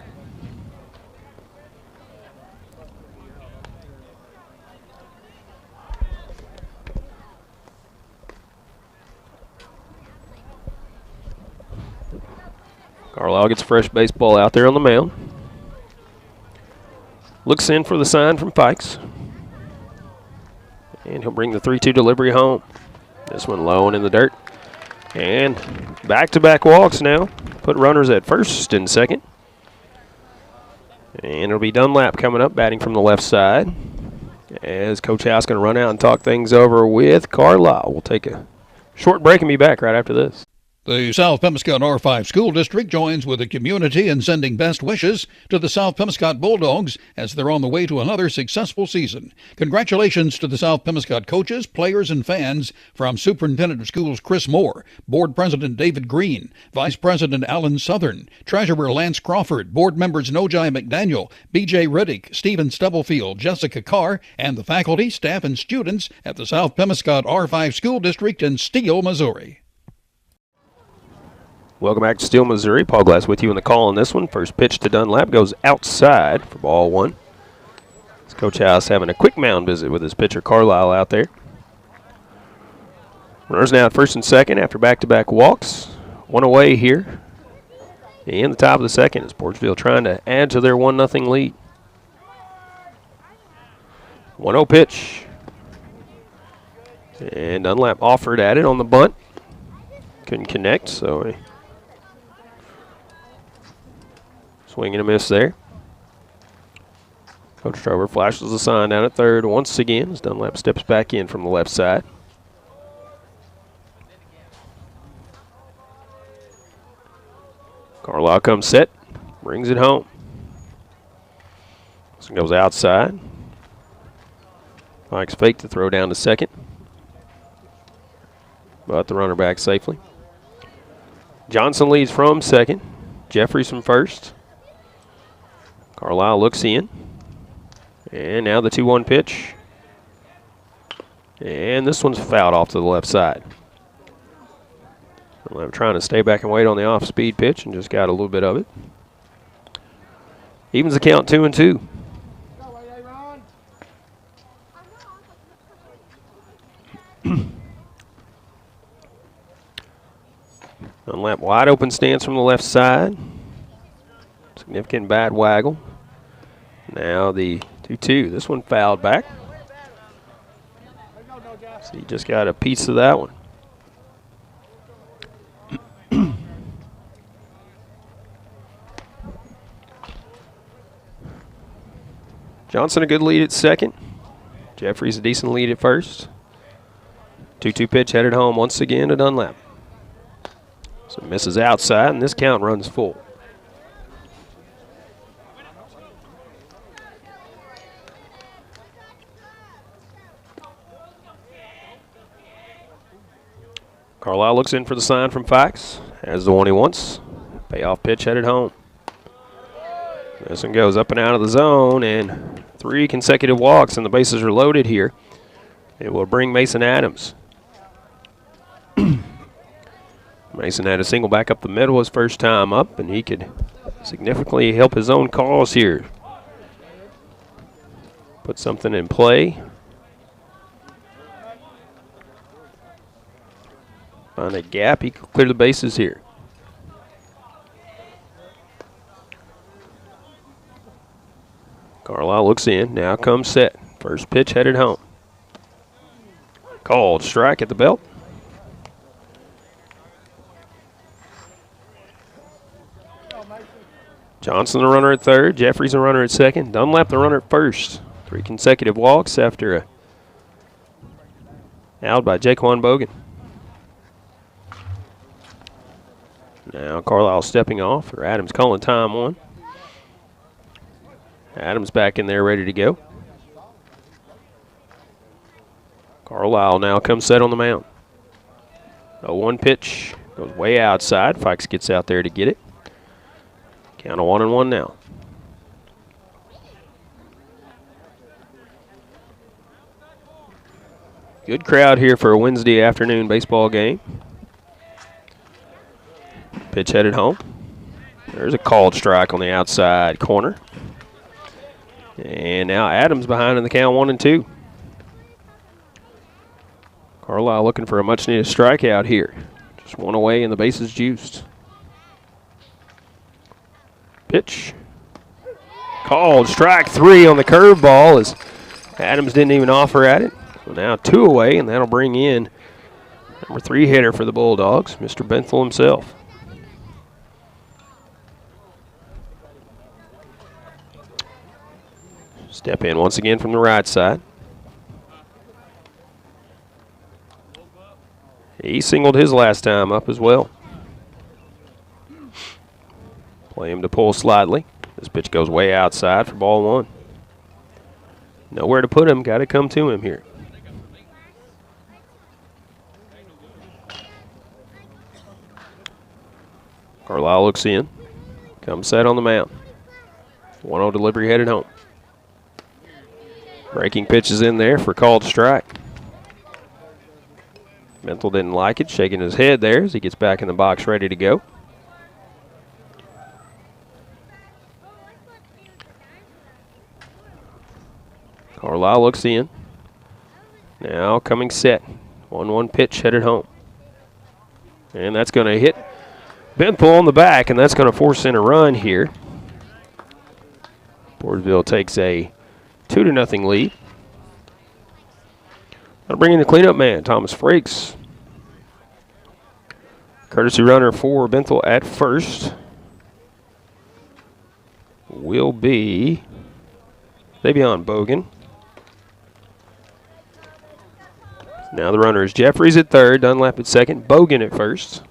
Carlisle gets fresh baseball out there on the mound. Looks in for the sign from Pikes. And he'll bring the 3-2 delivery home. This one low and in the dirt. And back-to-back walks now. Put runners at first and second. And it'll be Dunlap coming up, batting from the left side. As Coach House going to run out and talk things over with Carlisle. We'll take a short break and be back right after this. The South Pemiscot R5 School District joins with the community in sending best wishes to the South Pemiscot Bulldogs as they're on the way to another successful season. Congratulations to the South Pemiscot coaches, players, and fans from Superintendent of Schools Chris Moore, Board President David Green, Vice President Alan Southern, Treasurer Lance Crawford, Board members Nojai McDaniel, B.J. Riddick, Stephen Stubblefield, Jessica Carr, and the faculty, staff, and students at the South Pemiscot R5 School District in Steele, Missouri. Welcome back to Steele, Missouri. Paul Glass with you in the call on this one. First pitch to Dunlap goes outside for ball 1. It's Coach House having a quick mound visit with his pitcher Carlisle out there. Runners now at first and second after back-to-back walks. 1 away here. And the top of the second is Portageville trying to add to their 1-0 lead. 1-0 pitch. And Dunlap offered at it on the bunt. Couldn't connect, so swing and a miss there. Coach Trover flashes the sign down at third once again as Dunlap steps back in from the left side. Carlisle comes set, brings it home. This one goes outside. Mike's fake to throw down to second, but the runner back safely. Johnson leads from second. Jeffries from first. Carlisle looks in. And now the 2-1 pitch. And this one's fouled off to the left side. I'm trying to stay back and wait on the off-speed pitch and just got a little bit of it. Evens the count 2-2. Dunlap wide open stance from the left side. Significant bad waggle. Now the 2-2. This one fouled back. So he just got a piece of that one. Johnson a good lead at second. Jeffries a decent lead at first. 2-2 pitch headed home once again to Dunlap. So misses outside, and this count runs full. Carlisle looks in for the sign from Fikes. Has the one he wants. Payoff pitch headed home. This one goes up and out of the zone, and 3 consecutive walks, and the bases are loaded here. It will bring Mason Adams. Mason had a single back up the middle his first time up, and he could significantly help his own cause here. Put something in play. Find a gap, he could clear the bases here. Carlisle looks in, now comes set. First pitch headed home. Called strike at the belt. Johnson the runner at third, Jeffries the runner at second, Dunlap the runner at first. 3 consecutive walks after a out by Jaquan Bogan. Now Carlisle stepping off, or Adams calling time on. Adams back in there ready to go. Carlisle now comes set on the mound. A 1 pitch goes way outside. Fikes gets out there to get it. Count of 1-1 now. Good crowd here for a Wednesday afternoon baseball game. Pitch headed home. There's a called strike on the outside corner. And now Adams behind in the count 1-2. Carlisle looking for a much needed strikeout here. Just 1 away and the bases juiced. Pitch. Called strike 3 on the curveball as Adams didn't even offer at it. So now 2 away, and that'll bring in number 3 hitter for the Bulldogs, Mr. Benthel himself. Step in once again from the right side. He singled his last time up as well. Play him to pull slightly. This pitch goes way outside for ball 1. Nowhere to put him. Got to come to him here. Carlisle looks in. Comes set on the mound. 1-0 delivery headed home. Breaking pitch is in there for called strike. Benthel didn't like it. Shaking his head there as he gets back in the box ready to go. Carlisle looks in. Now coming set. 1-1 pitch headed home. And that's going to hit Benthel on the back, and that's going to force in a run here. Portageville takes a 2-0 lead. I'll bring in the cleanup man, Thomas Frakes. Courtesy runner for Benthel at first will be Davion Bogan. Now the runner is Jeffries at third, Dunlap at second, Bogan at first.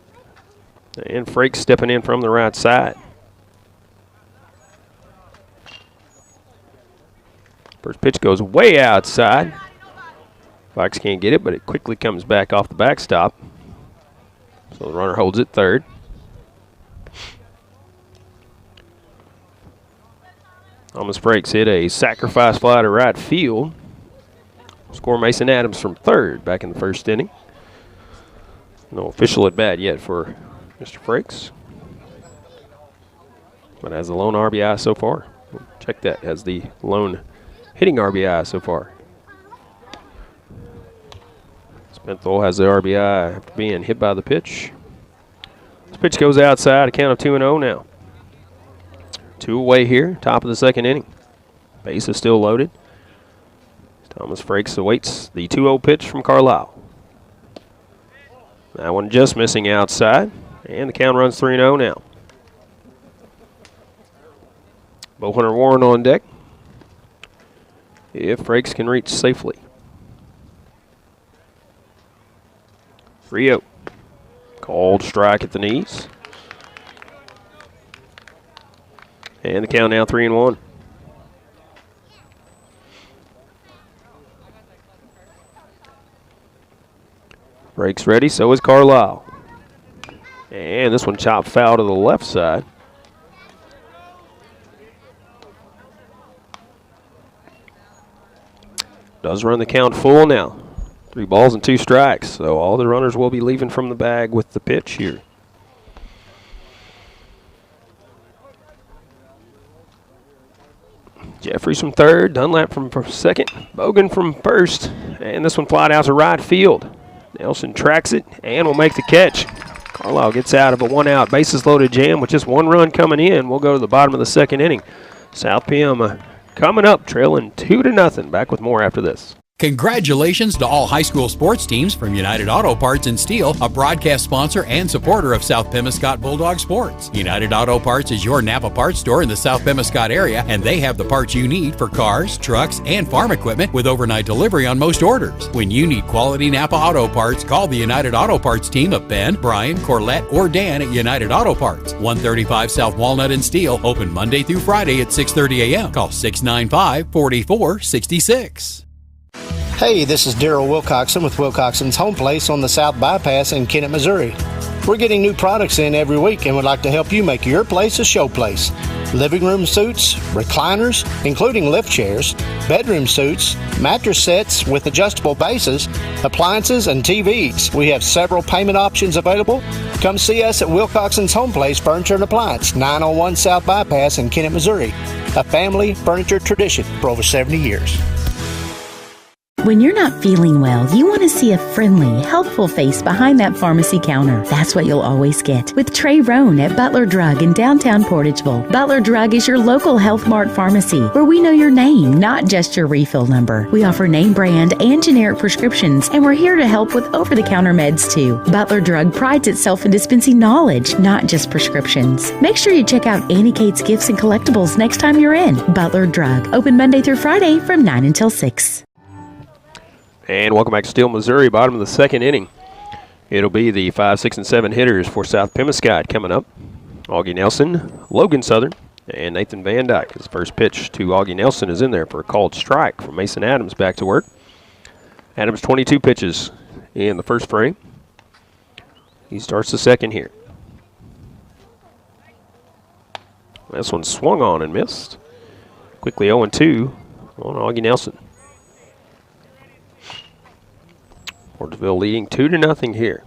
And Frakes stepping in from the right side. First pitch goes way outside. Fox can't get it, but it quickly comes back off the backstop. So the runner holds it third. Thomas Frakes hit a sacrifice fly to right field. Score Mason Adams from third back in the first inning. No official at bat yet for Mr. Frakes, but has the lone RBI so far. Check that, has the lone hitting RBI so far. Benthel has the RBI after being hit by the pitch. This pitch goes outside, a count of 2-0 now. 2 away here, top of the second inning. Base is still loaded. Thomas Frakes awaits the 2-0 pitch from Carlisle. That one just missing outside, and the count runs 3-0 now. Bowhunter Warren on deck if Frakes can reach safely. 3-0. Called strike at the knees. And the count now 3-1. Breaks ready, so is Carlisle. And this one chopped foul to the left side. Does run the count full now. 3 balls and 2 strikes, so all the runners will be leaving from the bag with the pitch here. Jeffries from third, Dunlap from second, Bogan from first, and this one flied out to right field. Nelson tracks it and will make the catch. Carlisle gets out of a 1-out bases loaded jam with just 1 run coming in. We'll go to the bottom of the 2nd inning. South Pem coming up, trailing 2-0. Back with more after this. Congratulations to all high school sports teams from United Auto Parts and Steel, a broadcast sponsor and supporter of South Pemiscot Bulldog Sports. United Auto Parts is your Napa parts store in the South Pemiscot area, and they have the parts you need for cars, trucks, and farm equipment with overnight delivery on most orders. When you need quality Napa Auto Parts, call the United Auto Parts team of Ben, Brian, Corlette, or Dan at United Auto Parts. 135 South Walnut and Steel, open Monday through Friday at 6:30 a.m. Call 695-4466. Hey, this is Daryl Wilcoxon with Wilcoxon's Home Place on the South Bypass in Kennett, Missouri. We're getting new products in every week and would like to help you make your place a show place. Living room suites, recliners, including lift chairs, bedroom suites, mattress sets with adjustable bases, appliances, and TVs. We have several payment options available. Come see us at Wilcoxon's Home Place Furniture and Appliance, 901 South Bypass in Kennett, Missouri. A family furniture tradition for over 70 years. When you're not feeling well, you want to see a friendly, helpful face behind that pharmacy counter. That's what you'll always get with Trey Roan at Butler Drug in downtown Portageville. Butler Drug is your local Health Mart pharmacy where we know your name, not just your refill number. We offer name brand and generic prescriptions, and we're here to help with over-the-counter meds too. Butler Drug prides itself in dispensing knowledge, not just prescriptions. Make sure you check out Annie Kate's Gifts and Collectibles next time you're in. Butler Drug, open Monday through Friday from 9 until 6. And welcome back to Steel, Missouri, bottom of the 2nd inning. It'll be the 5, 6, and 7 hitters for South Pemiscot coming up. Augie Nelson, Logan Southern, and Nathan Van Dyke. His first pitch to Augie Nelson is in there for a called strike from Mason Adams back to work. Adams 22 pitches in the first frame. He starts the 2nd here. This one swung on and missed. Quickly 0-2 on Augie Nelson. Portageville leading 2-0 here.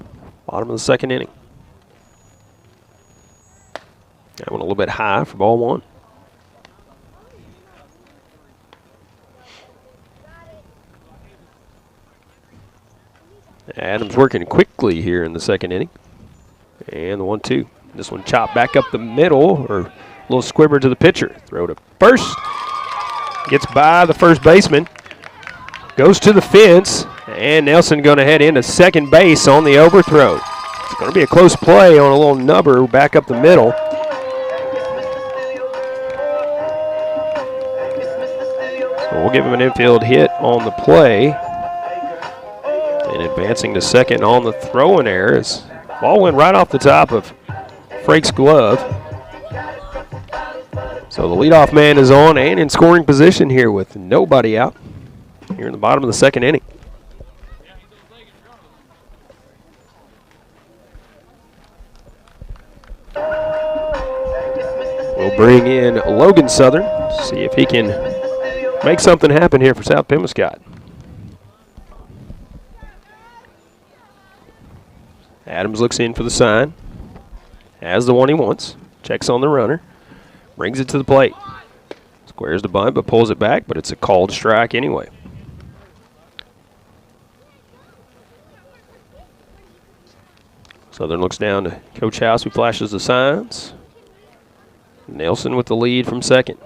Bottom of the 2nd inning. That one a little bit high for ball 1. Adams working quickly here in the 2nd inning. And the 1-2. This one chopped back up the middle, or a little squibber to the pitcher. Throw to first. Gets by the first baseman. Goes to the fence. And Nelson going to head into second base on the overthrow. It's going to be a close play on a little nubber back up the middle. So we'll give him an infield hit on the play. And advancing to second on the throw-in error. As ball went right off the top of Frake's glove. So the leadoff man is on and in scoring position here with nobody out here in the bottom of the 2nd inning. We'll bring in Logan Southern, see if he can make something happen here for South Pemiscot. Adams looks in for the sign, has the one he wants, checks on the runner, brings it to the plate. Squares the bunt but pulls it back, but it's a called strike anyway. Southern looks down to Coach House, who flashes the signs. Nelson with the lead from second.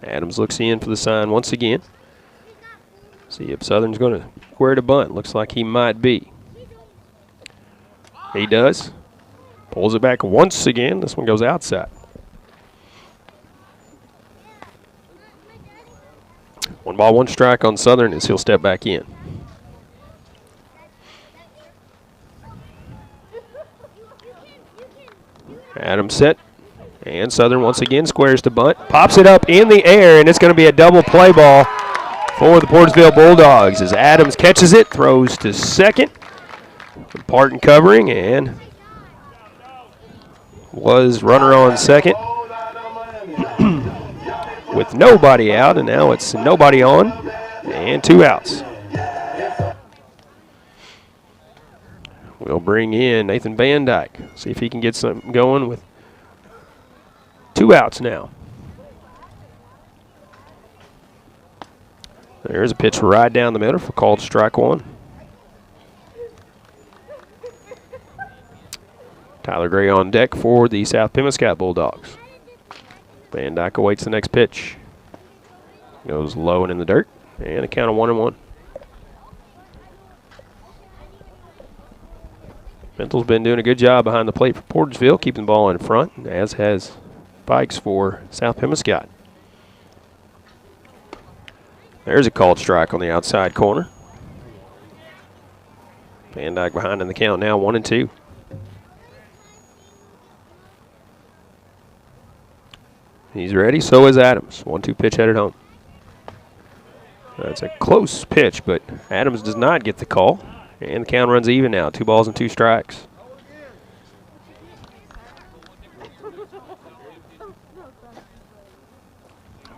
Adams looks in for the sign once again. See if Southern's going to square the bunt. Looks like he might be. He does. Pulls it back once again. This one goes outside. 1 ball, 1 strike on Southern as he'll step back in. Adams set. And Southern once again squares the bunt. Pops it up in the air, and it's going to be a double play ball for the Portageville Bulldogs as Adams catches it, throws to second. Parton covering and was runner on second with nobody out, and now it's nobody on and 2 outs. We'll bring in Nathan Van Dyke, see if he can get something going with 2 outs now. There's a pitch right down the middle for called strike 1. Tyler Gray on deck for the South Pemiscot Bulldogs. Van Dyke awaits the next pitch. Goes low and in the dirt, and a count of 1-1. Bentel's been doing a good job behind the plate for Portageville, keeping the ball in front, as has Pikes for South Pemiscot. There's a called strike on the outside corner. Van Dyke behind in the count now, 1-2. He's ready, so is Adams. 1-2 pitch headed home. That's a close pitch, but Adams does not get the call. And the count runs even now, 2 balls and 2 strikes.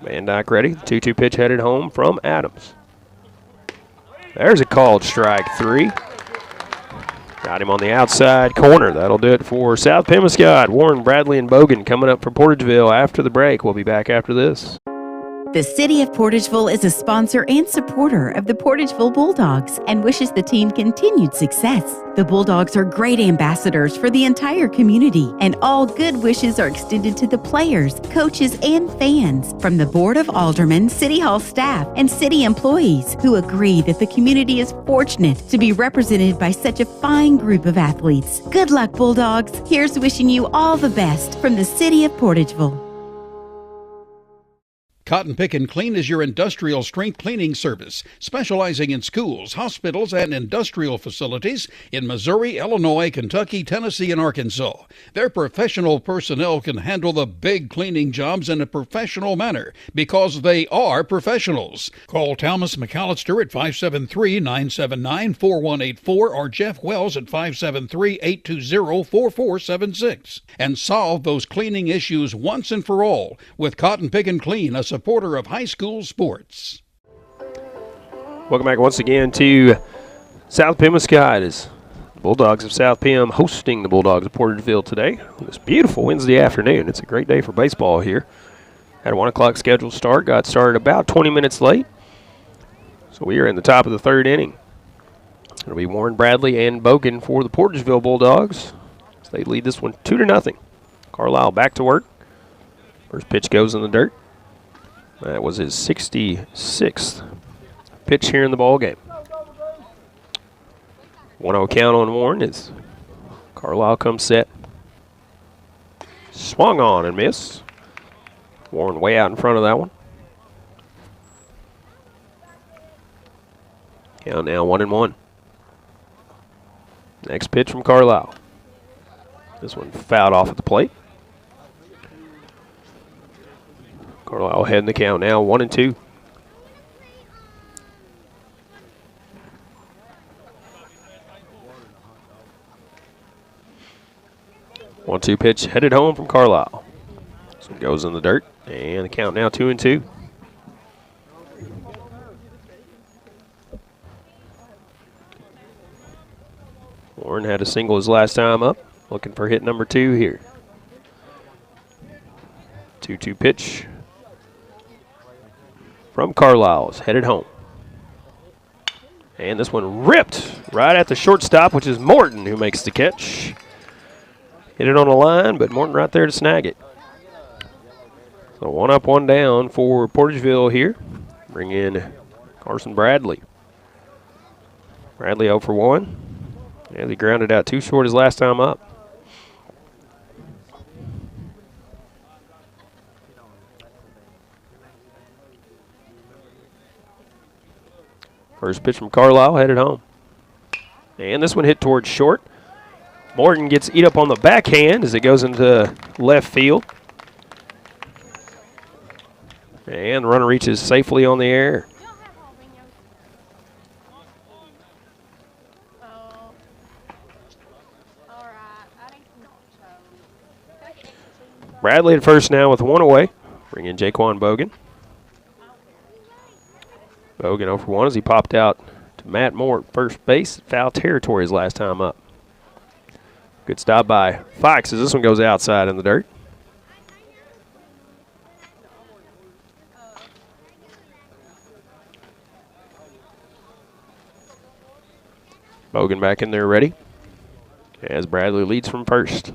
Van Dyke ready, 2-2 pitch headed home from Adams. There's a called strike 3. Got him on the outside corner. That'll do it for South Pemiscot. Warren, Bradley, and Bogan coming up for Portageville after the break. We'll be back after this. The City of Portageville is a sponsor and supporter of the Portageville Bulldogs and wishes the team continued success. The Bulldogs are great ambassadors for the entire community, and all good wishes are extended to the players, coaches, and fans from the Board of Aldermen, City Hall staff, and city employees who agree that the community is fortunate to be represented by such a fine group of athletes. Good luck, Bulldogs. Here's wishing you all the best from the City of Portageville. Cotton Pick and Clean is your industrial strength cleaning service, specializing in schools, hospitals, and industrial facilities in Missouri, Illinois, Kentucky, Tennessee, and Arkansas. Their professional personnel can handle the big cleaning jobs in a professional manner because they are professionals. Call Thomas McAllister at 573-979-4184 or Jeff Wells at 573-820-4476 and solve those cleaning issues once and for all with Cotton Pick and Clean, a supporter of high school sports. Welcome back once again to South Pemiscot as the Bulldogs of South Pem hosting the Bulldogs of Portageville today on this beautiful Wednesday afternoon. It's a great day for baseball here. Had a 1 o'clock scheduled start, got started about 20 minutes late. So we are in the top of the 3rd inning. It'll be Warren, Bradley, and Bogan for the Portageville Bulldogs. So they lead this one 2-0. Carlisle back to work. First pitch goes in the dirt. That was his 66th pitch here in the ball game. 1-0 count on Warren as Carlisle comes set. Swung on and missed. Warren way out in front of that one. Count now 1-1. Next pitch from Carlisle. This one fouled off at the plate. Carlisle ahead in the count now, 1-2. One-two pitch headed home from Carlisle. This one goes in the dirt, and the count now 2-2. Warren had a single his last time up, looking for hit number 2 here. 2-2 pitch from Carlisle is headed home. And this one ripped right at the shortstop, which is Morton, who makes the catch. Hit it on the line, but Morton right there to snag it. So 1 up, 1 down for Portageville here. Bring in Carson Bradley. Bradley 0 for 1. And he grounded out too short his last time up. First pitch from Carlisle, headed home. And this one hit towards short. Morton gets eat up on the backhand as it goes into left field. And the runner reaches safely on the air. Bradley at first now with one away. Bring in Jaquan Bogan. Bogan 0 for 1 as he popped out to Matt Moore at first base. Foul territory his last time up. Good stop by Fox as this one goes outside in the dirt. Bogan back in there ready as Bradley leads from first.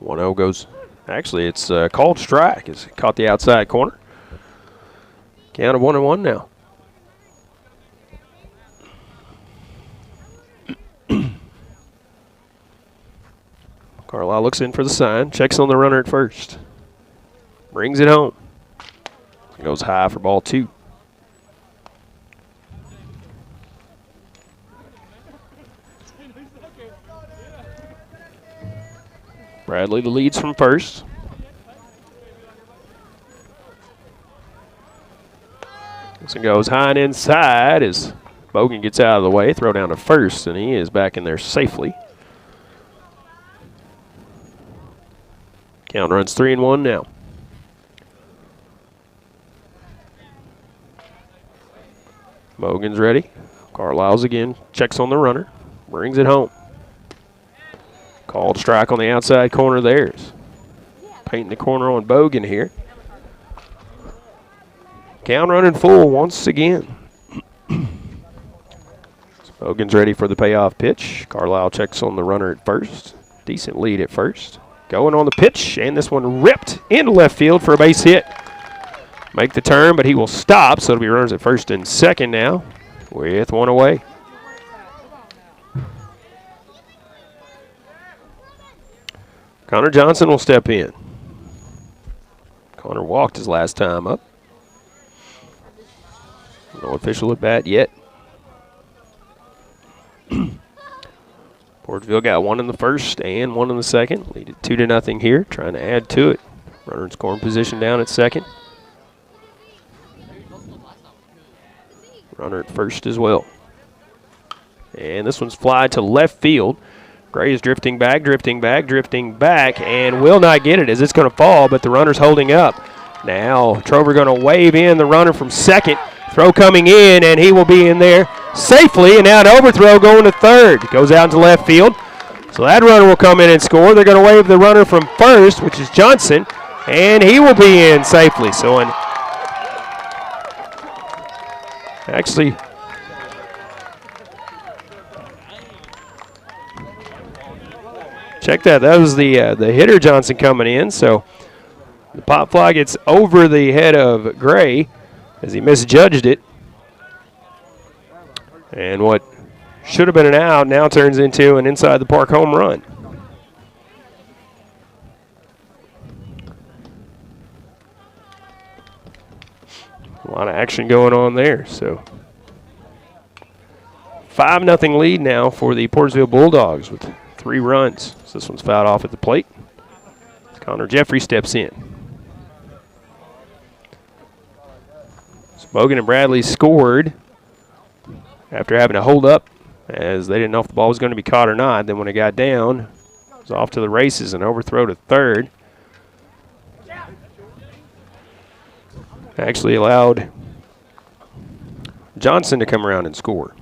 1-0 goes. Actually, it's called strike as it caught the outside corner. Count of 1-1 now. Carlisle looks in for the sign, checks on the runner at first. Brings it home. Goes high for ball 2. Bradley the leads from first. This one goes high and inside as Bogan gets out of the way. Throw down to first, and he is back in there safely. Count runs 3-1 now. Bogan's ready. Carlisle's again. Checks on the runner. Brings it home. Called strike on the outside corner there. Painting the corner on Bogan here. Count running full once again. Bogan's ready for the payoff pitch. Carlisle checks on the runner at first. Decent lead at first. Going on the pitch, and this one ripped into left field for a base hit. Make the turn, but he will stop, so it'll be runners at first and second now with one away. Connor Johnson will step in. Connor walked his last time up. No official at bat yet. Portageville got one in the first and one in the second. Lead it 2-0 here, trying to add to it. Runner in scoring position down at second. Runner at first as well. And this one's fly to left field. Gray is drifting back, and will not get it as it's going to fall, but the runner's holding up. Now Trover going to wave in the runner from second. Throw coming in, and he will be in there safely, and now an overthrow going to third. Goes out to left field. So that runner will come in and score. They're going to wave the runner from first, which is Johnson, and he will be in safely. So actually, check that. That was the hitter Johnson coming in. So the pop fly gets over the head of Gray as he misjudged it. And what should have been an out now turns into an inside the park home run. A lot of action going on there. So 5-0 lead now for the Portageville Bulldogs with 3 runs. So this one's fouled off at the plate. Connor Jeffrey steps in. So Bogan and Bradley scored after having to hold up as they didn't know if the ball was going to be caught or not. Then when it got down, it was off to the races, and overthrow to third. Actually allowed Johnson to come around and score.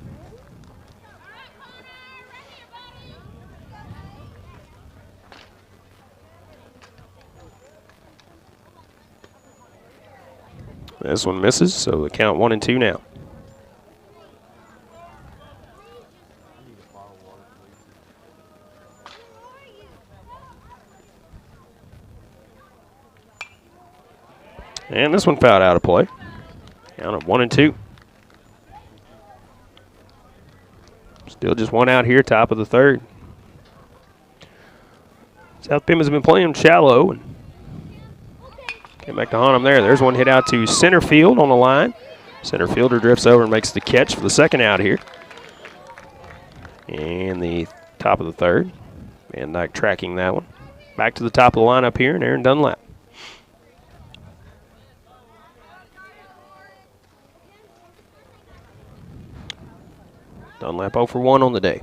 This one misses, so the count 1-2 now. And this one fouled out of play. Count of 1-2. Still just one out here, top of the third. South Pim has been playing shallow and came back to haunt them there. There's one hit out to center field on the line. Center fielder drifts over and makes the catch for the second out here. And the top of the third. Van Dyke tracking that one. Back to the top of the lineup here, and Aaron Dunlap. Dunlap 0 for 1 on the day.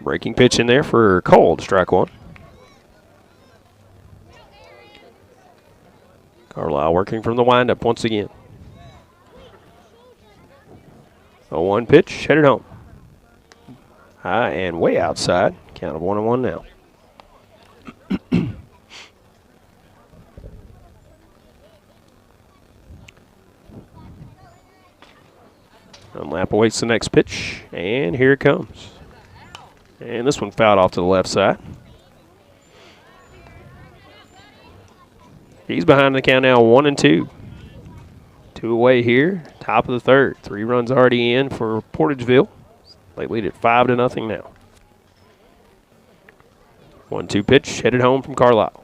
Breaking pitch in there for Cole to strike one. Carlisle working from the windup once again. 0-1 pitch, headed home. High and way outside. Count of 1-1 now. Dunlap awaits the next pitch, and here it comes. And this one fouled off to the left side. He's behind the count now, 1-2. 2 away here, top of the third. 3 runs already in for Portageville. They lead at 5-0 now. 1-2 pitch, headed home from Carlisle.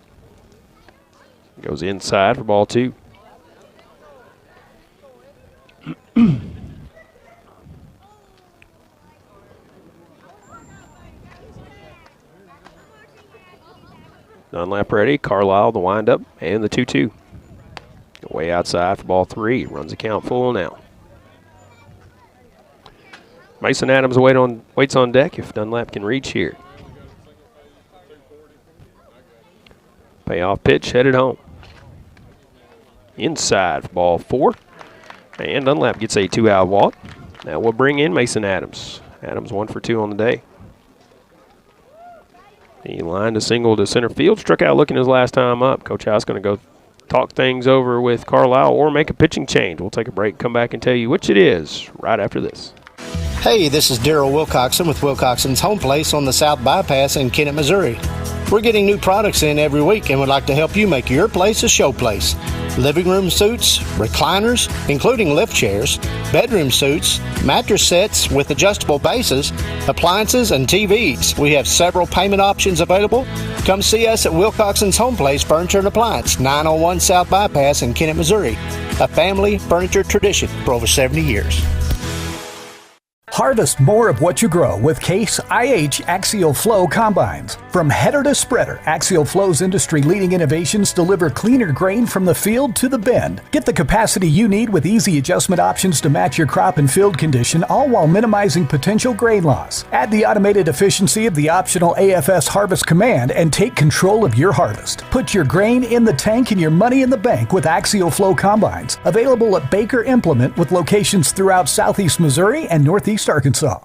Goes inside for ball 2. Dunlap ready, Carlisle the windup, and the 2-2. Way outside for ball 3. Runs the count full now. Mason Adams waits on deck if Dunlap can reach here. Payoff pitch headed home. Inside for ball 4. And Dunlap gets a 2-out walk. That will bring in Mason Adams. Adams 1 for 2 on the day. He lined a single to center field, struck out looking his last time up. Coach House going to go talk things over with Carlisle or make a pitching change. We'll take a break and come back and tell you which it is right after this. Hey, this is Daryl Wilcoxon with Wilcoxon's Home Place on the South Bypass in Kennett, Missouri. We're getting new products in every week and would like to help you make your place a show place. Living room suites, recliners, including lift chairs, bedroom suites, mattress sets with adjustable bases, appliances, and TVs. We have several payment options available. Come see us at Wilcoxon's Home Place Furniture and Appliance, 901 South Bypass in Kennett, Missouri. A family furniture tradition for over 70 years. Harvest more of what you grow with Case IH Axial Flow Combines. From header to spreader, Axial Flow's industry-leading innovations deliver cleaner grain from the field to the bin. Get the capacity you need with easy adjustment options to match your crop and field condition, all while minimizing potential grain loss. Add the automated efficiency of the optional AFS Harvest Command and take control of your harvest. Put your grain in the tank and your money in the bank with Axial Flow Combines. Available at Baker Implement with locations throughout southeast Missouri and northeast Arkansas.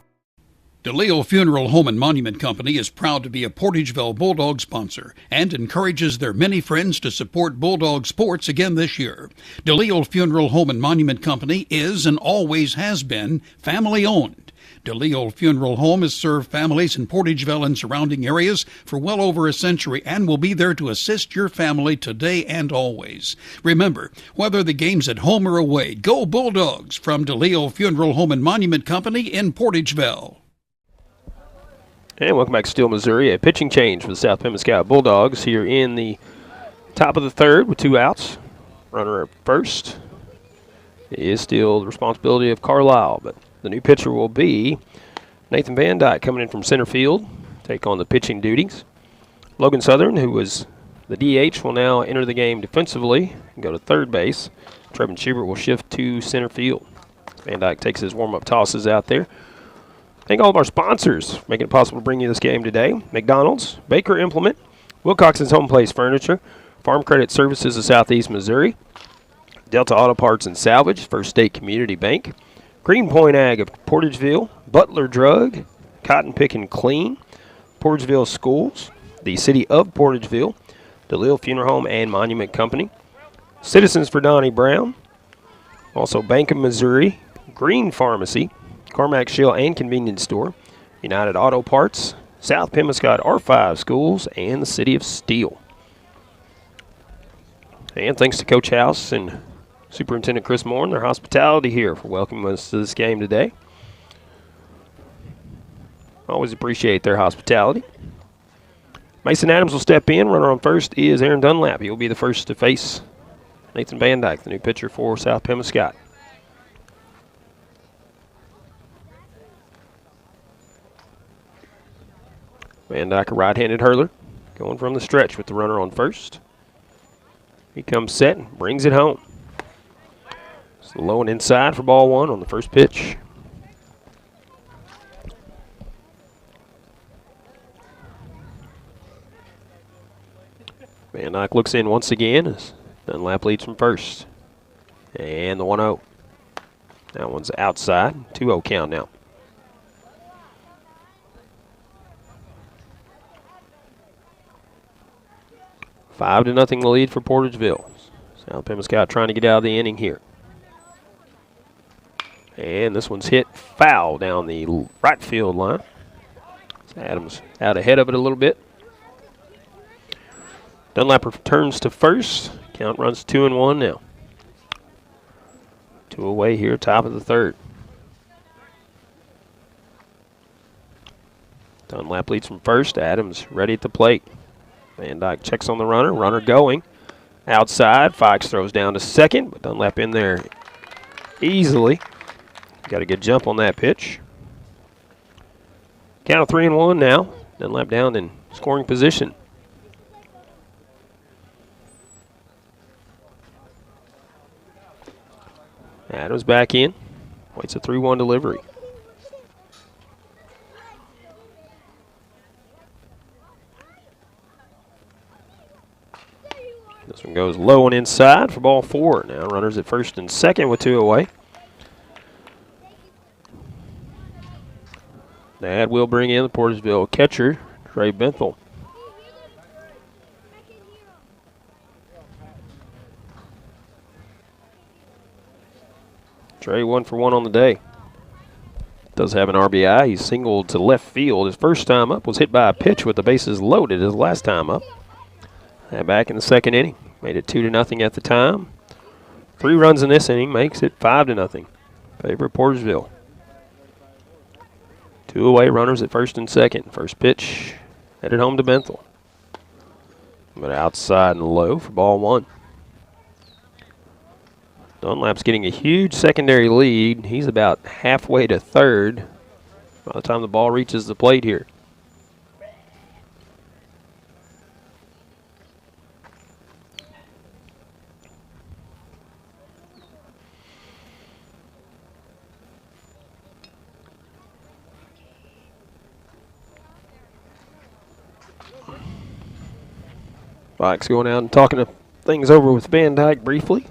DeLeo Funeral Home and Monument Company is proud to be a Portageville Bulldog sponsor and encourages their many friends to support Bulldog sports again this year. DeLeo Funeral Home and Monument Company is and always has been family-owned. DeLeo Funeral Home has served families in Portageville and surrounding areas for well over a century and will be there to assist your family today and always. Remember, whether the game's at home or away, go Bulldogs from DeLeo Funeral Home and Monument Company in Portageville. And welcome back to Steele, Missouri. A pitching change for the South Pemiscot Bulldogs here in the top of the third with 2 outs. Runner at first. It is still the responsibility of Carlisle, but the new pitcher will be Nathan Van Dyke coming in from center field, take on the pitching duties. Logan Southern, who was the DH, will now enter the game defensively and go to third base. Trevin Schubert will shift to center field. Van Dyke takes his warm-up tosses out there. Thank all of our sponsors making it possible to bring you this game today. McDonald's, Baker Implement, Wilcoxon's Home Place Furniture, Farm Credit Services of Southeast Missouri, Delta Auto Parts and Salvage, First State Community Bank, Greenpoint Ag of Portageville, Butler Drug, Cotton Pick and Clean, Portageville Schools, the City of Portageville, DeLille Funeral Home and Monument Company, Citizens for Donnie Brown, also Bank of Missouri, Green Pharmacy, Carmack Shell and Convenience Store, United Auto Parts, South Pemiscot R5 Schools, and the City of Steele. And thanks to Coach House and Superintendent Chris Moore and their hospitality here for welcoming us to this game today. Always appreciate their hospitality. Mason Adams will step in. Runner on first is Aaron Dunlap. He will be the first to face Nathan Van Dyke, the new pitcher for South Pemiscot. Van Dyke, a right-handed hurler, going from the stretch with the runner on first. He comes set and brings it home. It's low and inside for ball 1 on the first pitch. Van Dyke looks in once again as Dunlap leads from first. And the 1-0. That one's outside. 2-0 count now. Five to nothing the lead for Portageville. South Pemiscot trying to get out of the inning here. And this one's hit foul down the right field line. So Adams out ahead of it a little bit. Dunlap returns to first. Count runs 2-1 now. 2 away here, top of the third. Dunlap leads from first. Adams ready at the plate. Van Dyke checks on the runner. Runner going. Outside. Fikes throws down to second, but Dunlap in there easily. Got a good jump on that pitch. Count of 3-1 now. Dunlap down in scoring position. Adams back in. Waits a 3-1 delivery. This one goes low and inside for ball 4. Now runners at first and second with 2 away. That will bring in the Portageville catcher, Trey Benthel. Trey 1 for 1 on the day. Does have an RBI. He's singled to left field. His first time up was hit by a pitch with the bases loaded his last time up. And back in the second inning. Made it 2-0 at the time. 3 runs in this inning makes it 5-0. Favor Portageville. 2 away runners at first and second. First pitch headed home to Benthel. But outside and low for ball 1. Dunlap's getting a huge secondary lead. He's about halfway to third by the time the ball reaches the plate here. Fikes going out and talking things over with Van Dyke briefly.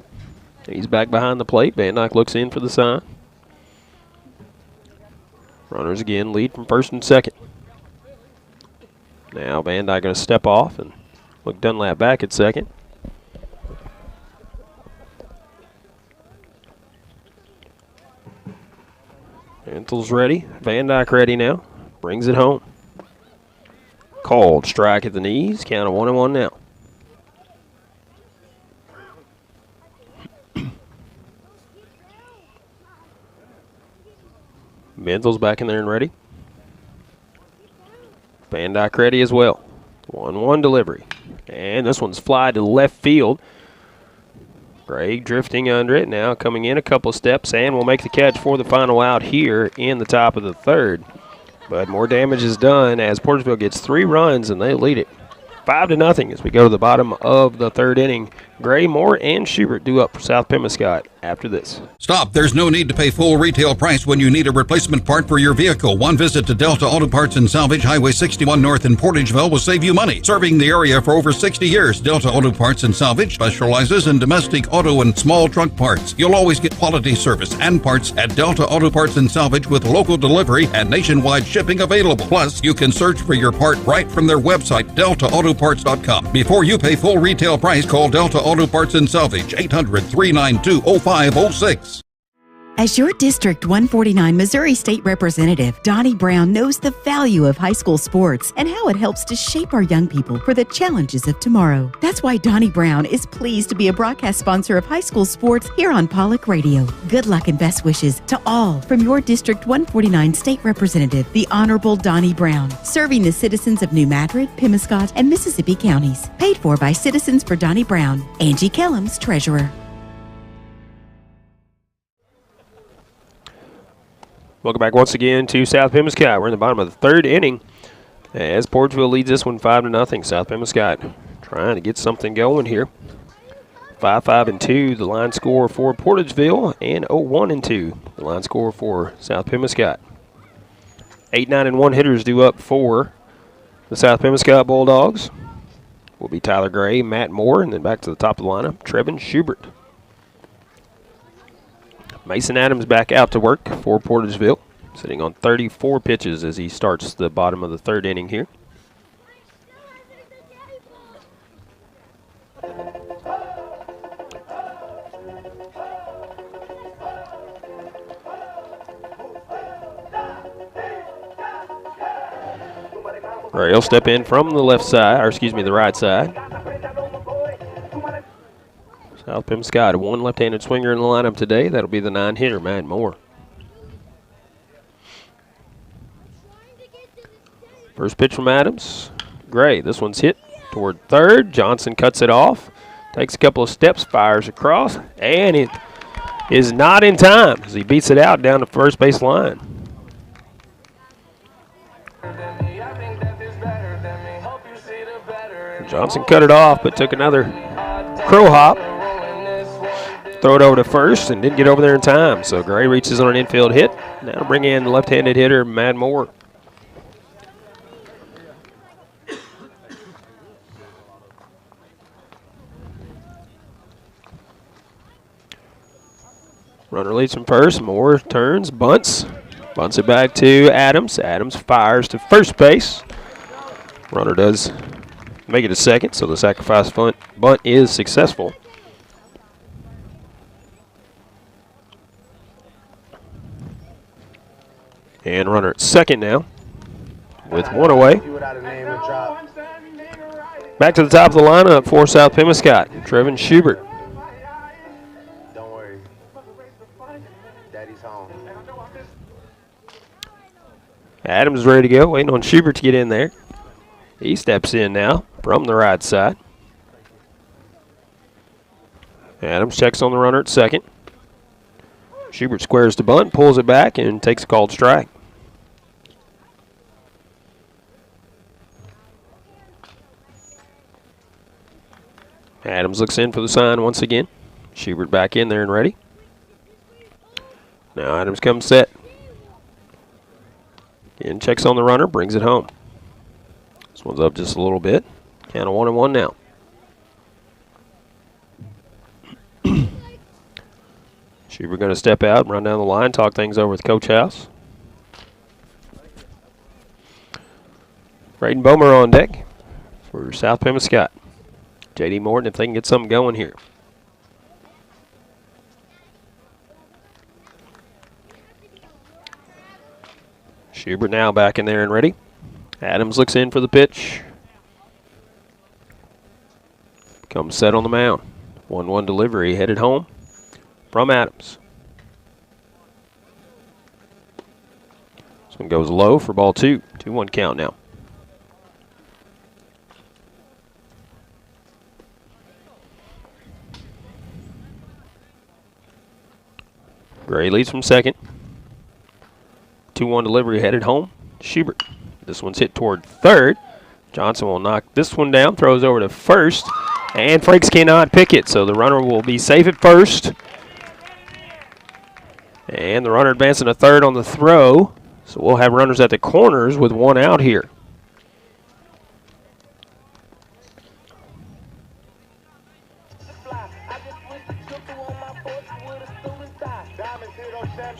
He's back behind the plate. Van Dyke looks in for the sign. Runners again lead from first and second. Now Van Dyke going to step off and look Dunlap back at second. Benthel's ready. Van Dyke ready now. Brings it home. Called strike at the knees. Count of 1-1 now. Benthel's back in there and ready. Van Dyke ready as well. 1-1 delivery. And this one's fly to left field. Gregg drifting under it. Now coming in a couple of steps and will make the catch for the final out here in the top of the third. But more damage is done as Portageville gets 3 runs and they lead it 5-0 as we go to the bottom of the third inning. Gray, Moore, and Schubert due up for South Pemiscot after this. Stop. There's no need to pay full retail price when you need a replacement part for your vehicle. One visit to Delta Auto Parts and Salvage, Highway 61 North in Portageville will save you money. Serving the area for over 60 years, Delta Auto Parts and Salvage specializes in domestic auto and small truck parts. You'll always get quality service and parts at Delta Auto Parts and Salvage with local delivery and nationwide shipping available. Plus, you can search for your part right from their website, deltaautoparts.com. Before you pay full retail price, call Delta Auto Parts and Salvage, 800-392-0506. As your District 149 Missouri State Representative, Donnie Brown knows the value of high school sports and how it helps to shape our young people for the challenges of tomorrow. That's why Donnie Brown is pleased to be a broadcast sponsor of high school sports here on Pollock Radio. Good luck and best wishes to all from your District 149 State Representative, the Honorable Donnie Brown, serving the citizens of New Madrid, Pemiscot, and Mississippi counties. Paid for by Citizens for Donnie Brown. Angie Kellums, Treasurer. Welcome back once again to South Pemiscot. We're in the bottom of the third inning as Portageville leads this one 5-0. South Pemiscot trying to get something going here. 5-5-2 the line score for Portageville, and 0-1-2 the line score for South Pemiscot. 8-9-1 hitters due up for the South Pemiscot Bulldogs. will be Tyler Gray, Matt Moore, and then back to the top of the lineup, Trevin Schubert. Mason Adams back out to work for Portageville, sitting on 34 pitches as he starts the bottom of the third inning here. Gray will step in from the left side, or excuse me, the right side. South Pemiscot, one left-handed swinger in the lineup today. That'll be the 9-hitter, Matt Moore. First pitch from Adams. Gray, this one's hit toward third. Johnson cuts it off, takes a couple of steps, fires across, and it is not in time as he beats it out down the first base line. Johnson cut it off, but took another crow hop. Throw it over to first and didn't get over there in time. So Gray reaches on an infield hit. Now bring in the left-handed hitter, Matt Moore. Runner leads from first. Moore turns, bunts it back to Adams. Adams fires to first base. Runner does make it to second, so the sacrifice bunt is successful. And runner at second now with one away. Back to the top of the lineup for South Pemiscot, Trevin Schubert. Don't worry. Daddy's home. Adams is ready to go, waiting on Schubert to get in there. He steps in now from the right side. Adams checks on the runner at second. Schubert squares the bunt, pulls it back, and takes a called strike. Adams looks in for the sign once again. Schubert back in there and ready. Now Adams comes set. Again, checks on the runner, brings it home. This one's up just a little bit. Count of 1-1 now. Schubert going to step out, run down the line, talk things over with Coach House. Braden Bomer on deck for South Pemiscot. J.D. Morton, if they can get something going here. Schubert now back in there and ready. Adams looks in for the pitch. Comes set on the mound. 1-1 delivery headed home from Adams. This one goes low for ball 2. 2-1 count now. Gray leads from second. 2-1 delivery headed home. Schubert. This one's hit toward third. Johnson will knock this one down, throws over to first, and Frakes cannot pick it, so the runner will be safe at first. And the runner advancing to third on the throw, so we'll have runners at the corners with one out here.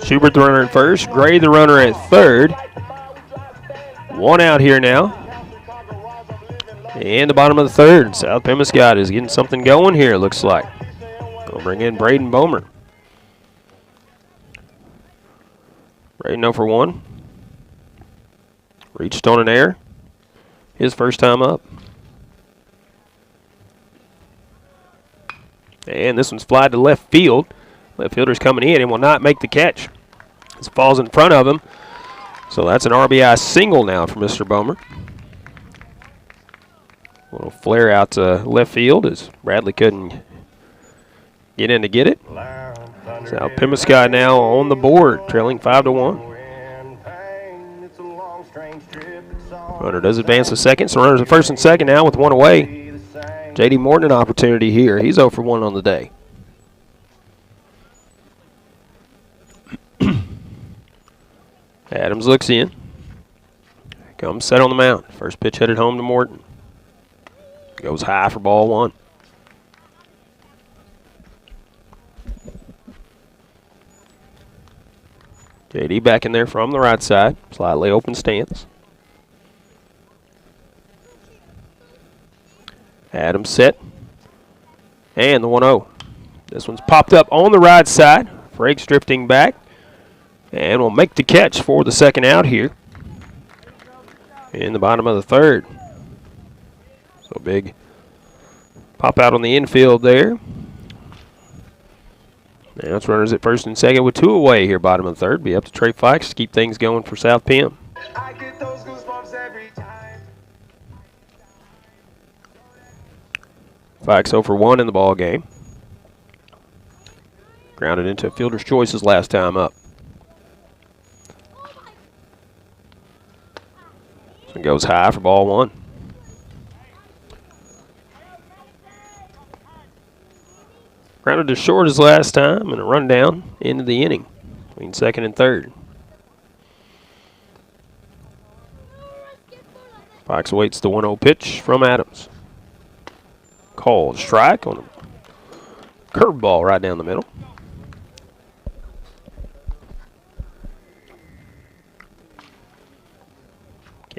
Schubert the runner at first, Gray the runner at third. One out here now. And the bottom of the third. South Pemiscot is getting something going here, it looks like. We'll bring in Braden Bomer. Braden 0 for 1. Reached on an error. His first time up. And this one's fly to left field. Left fielder's coming in and will not make the catch. This falls in front of him. So that's an RBI single now for Mr. Bomer. A little flare out to left field as Bradley couldn't get in to get it. South Pemiscot now on the board, trailing 5-1. Runner does advance to second, so runners at first and second now with one away. J.D. Morton an opportunity here. He's 0 for 1 on the day. Adams looks in. Comes set on the mound. First pitch headed home to Morton. Goes high for ball one. JD back in there from the right side. Slightly open stance. Adams set. And the 1-0. This one's popped up on the right side. Frakes drifting back. And will make the catch for the second out here in the bottom of the third. So big pop out on the infield there. Now it's runners at first and second with 2 away here, bottom of the third. Be up to Trey Fikes to keep things going for South Pem. I get those goosebumps every time. Fikes 0 for 1 in the ball game. Grounded into fielder's choices last time up. So it goes high for ball one. Grounded as short as last time and a rundown into the inning between second and third. Fox awaits the 1-0 pitch from Adams. Called strike on a curveball right down the middle.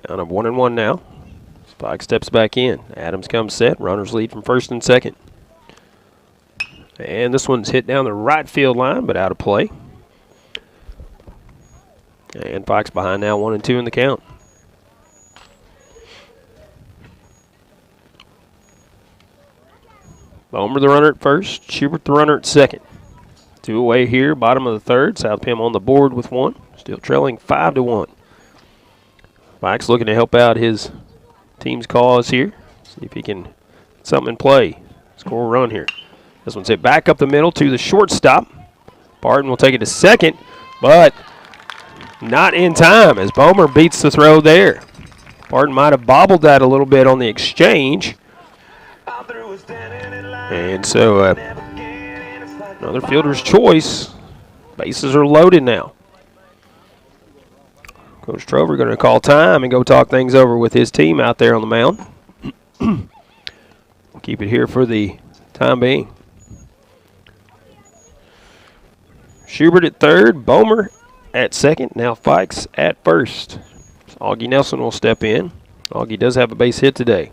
Count of 1-1 now. Spike steps back in. Adams comes set. Runners lead from first and second. And this one's hit down the right field line, but out of play. And Fox behind now, 1-2 in the count. Bomer the runner at first, Schubert the runner at second. 2 away here, bottom of the third. South Pem on the board with 1. Still trailing 5-1. Fox looking to help out his team's cause here. See if he can get something in play. Score a run here. This one's hit back up the middle to the shortstop. Barton will take it to second, but not in time as Bomer beats the throw there. Barton might have bobbled that a little bit on the exchange. And so another fielder's choice. Bases are loaded now. Coach Trover going to call time and go talk things over with his team out there on the mound. We'll keep it here for the time being. Schubert at third, Bomer at second, now Fikes at first. Augie Nelson will step in. Augie does have a base hit today.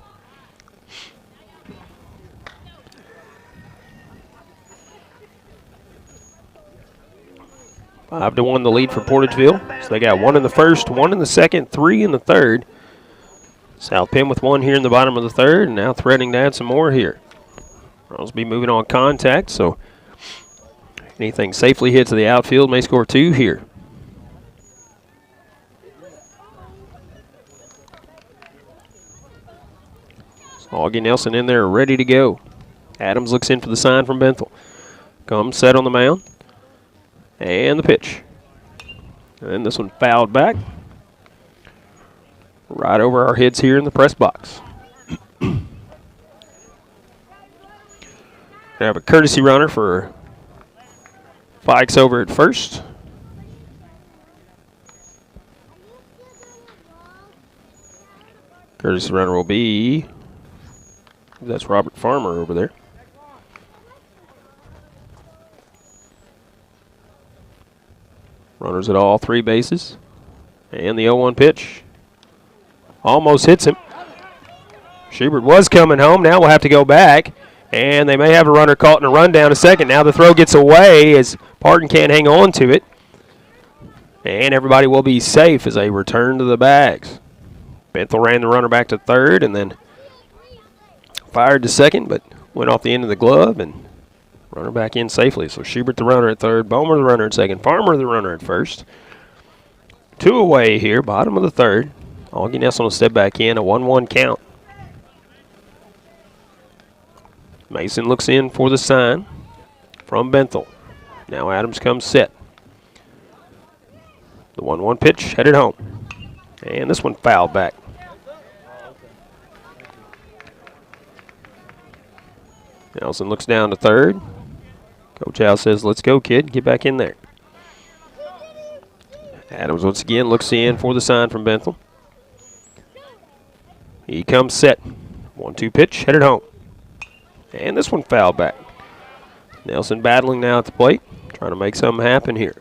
Five to 1 the lead for Portageville. So they got 1 in the first, 1 in the second, 3 in the third. South Pem with 1 here in the bottom of the third, and now threatening to add some more here. Royals be moving on contact, so anything safely hit to the outfield may score 2 here. So Augie Nelson in there ready to go. Adams looks in for the sign from Benthel. Comes set on the mound. And the pitch. And this one fouled back. Right over our heads here in the press box. We have a courtesy runner for Fikes over at first. Courtesy runner will be, that's Robert Farmer over there. Runners at all 3 bases. And the 0-1 pitch. Almost hits him. Schubert was coming home. Now we'll have to go back. And they may have a runner caught in a run down a second. Now the throw gets away as Parton can't hang on to it. And everybody will be safe as they return to the bags. Benthel ran the runner back to third and then fired to second, but went off the end of the glove and runner back in safely. So Schubert the runner at third, Bomer the runner at second, Farmer the runner at first. 2 away here, bottom of the third. Augie Nelson will step back in, a 1-1 count. Mason looks in for the sign from Benthel. Now Adams comes set. The 1-1 pitch headed home. And this one fouled back. Nelson looks down to third. Coach Howe says, let's go, kid. Get back in there. Adams once again looks in for the sign from Benthel. He comes set. 1-2 1-2 pitch, headed home. And this one fouled back. Nelson battling now at the plate, trying to make something happen here.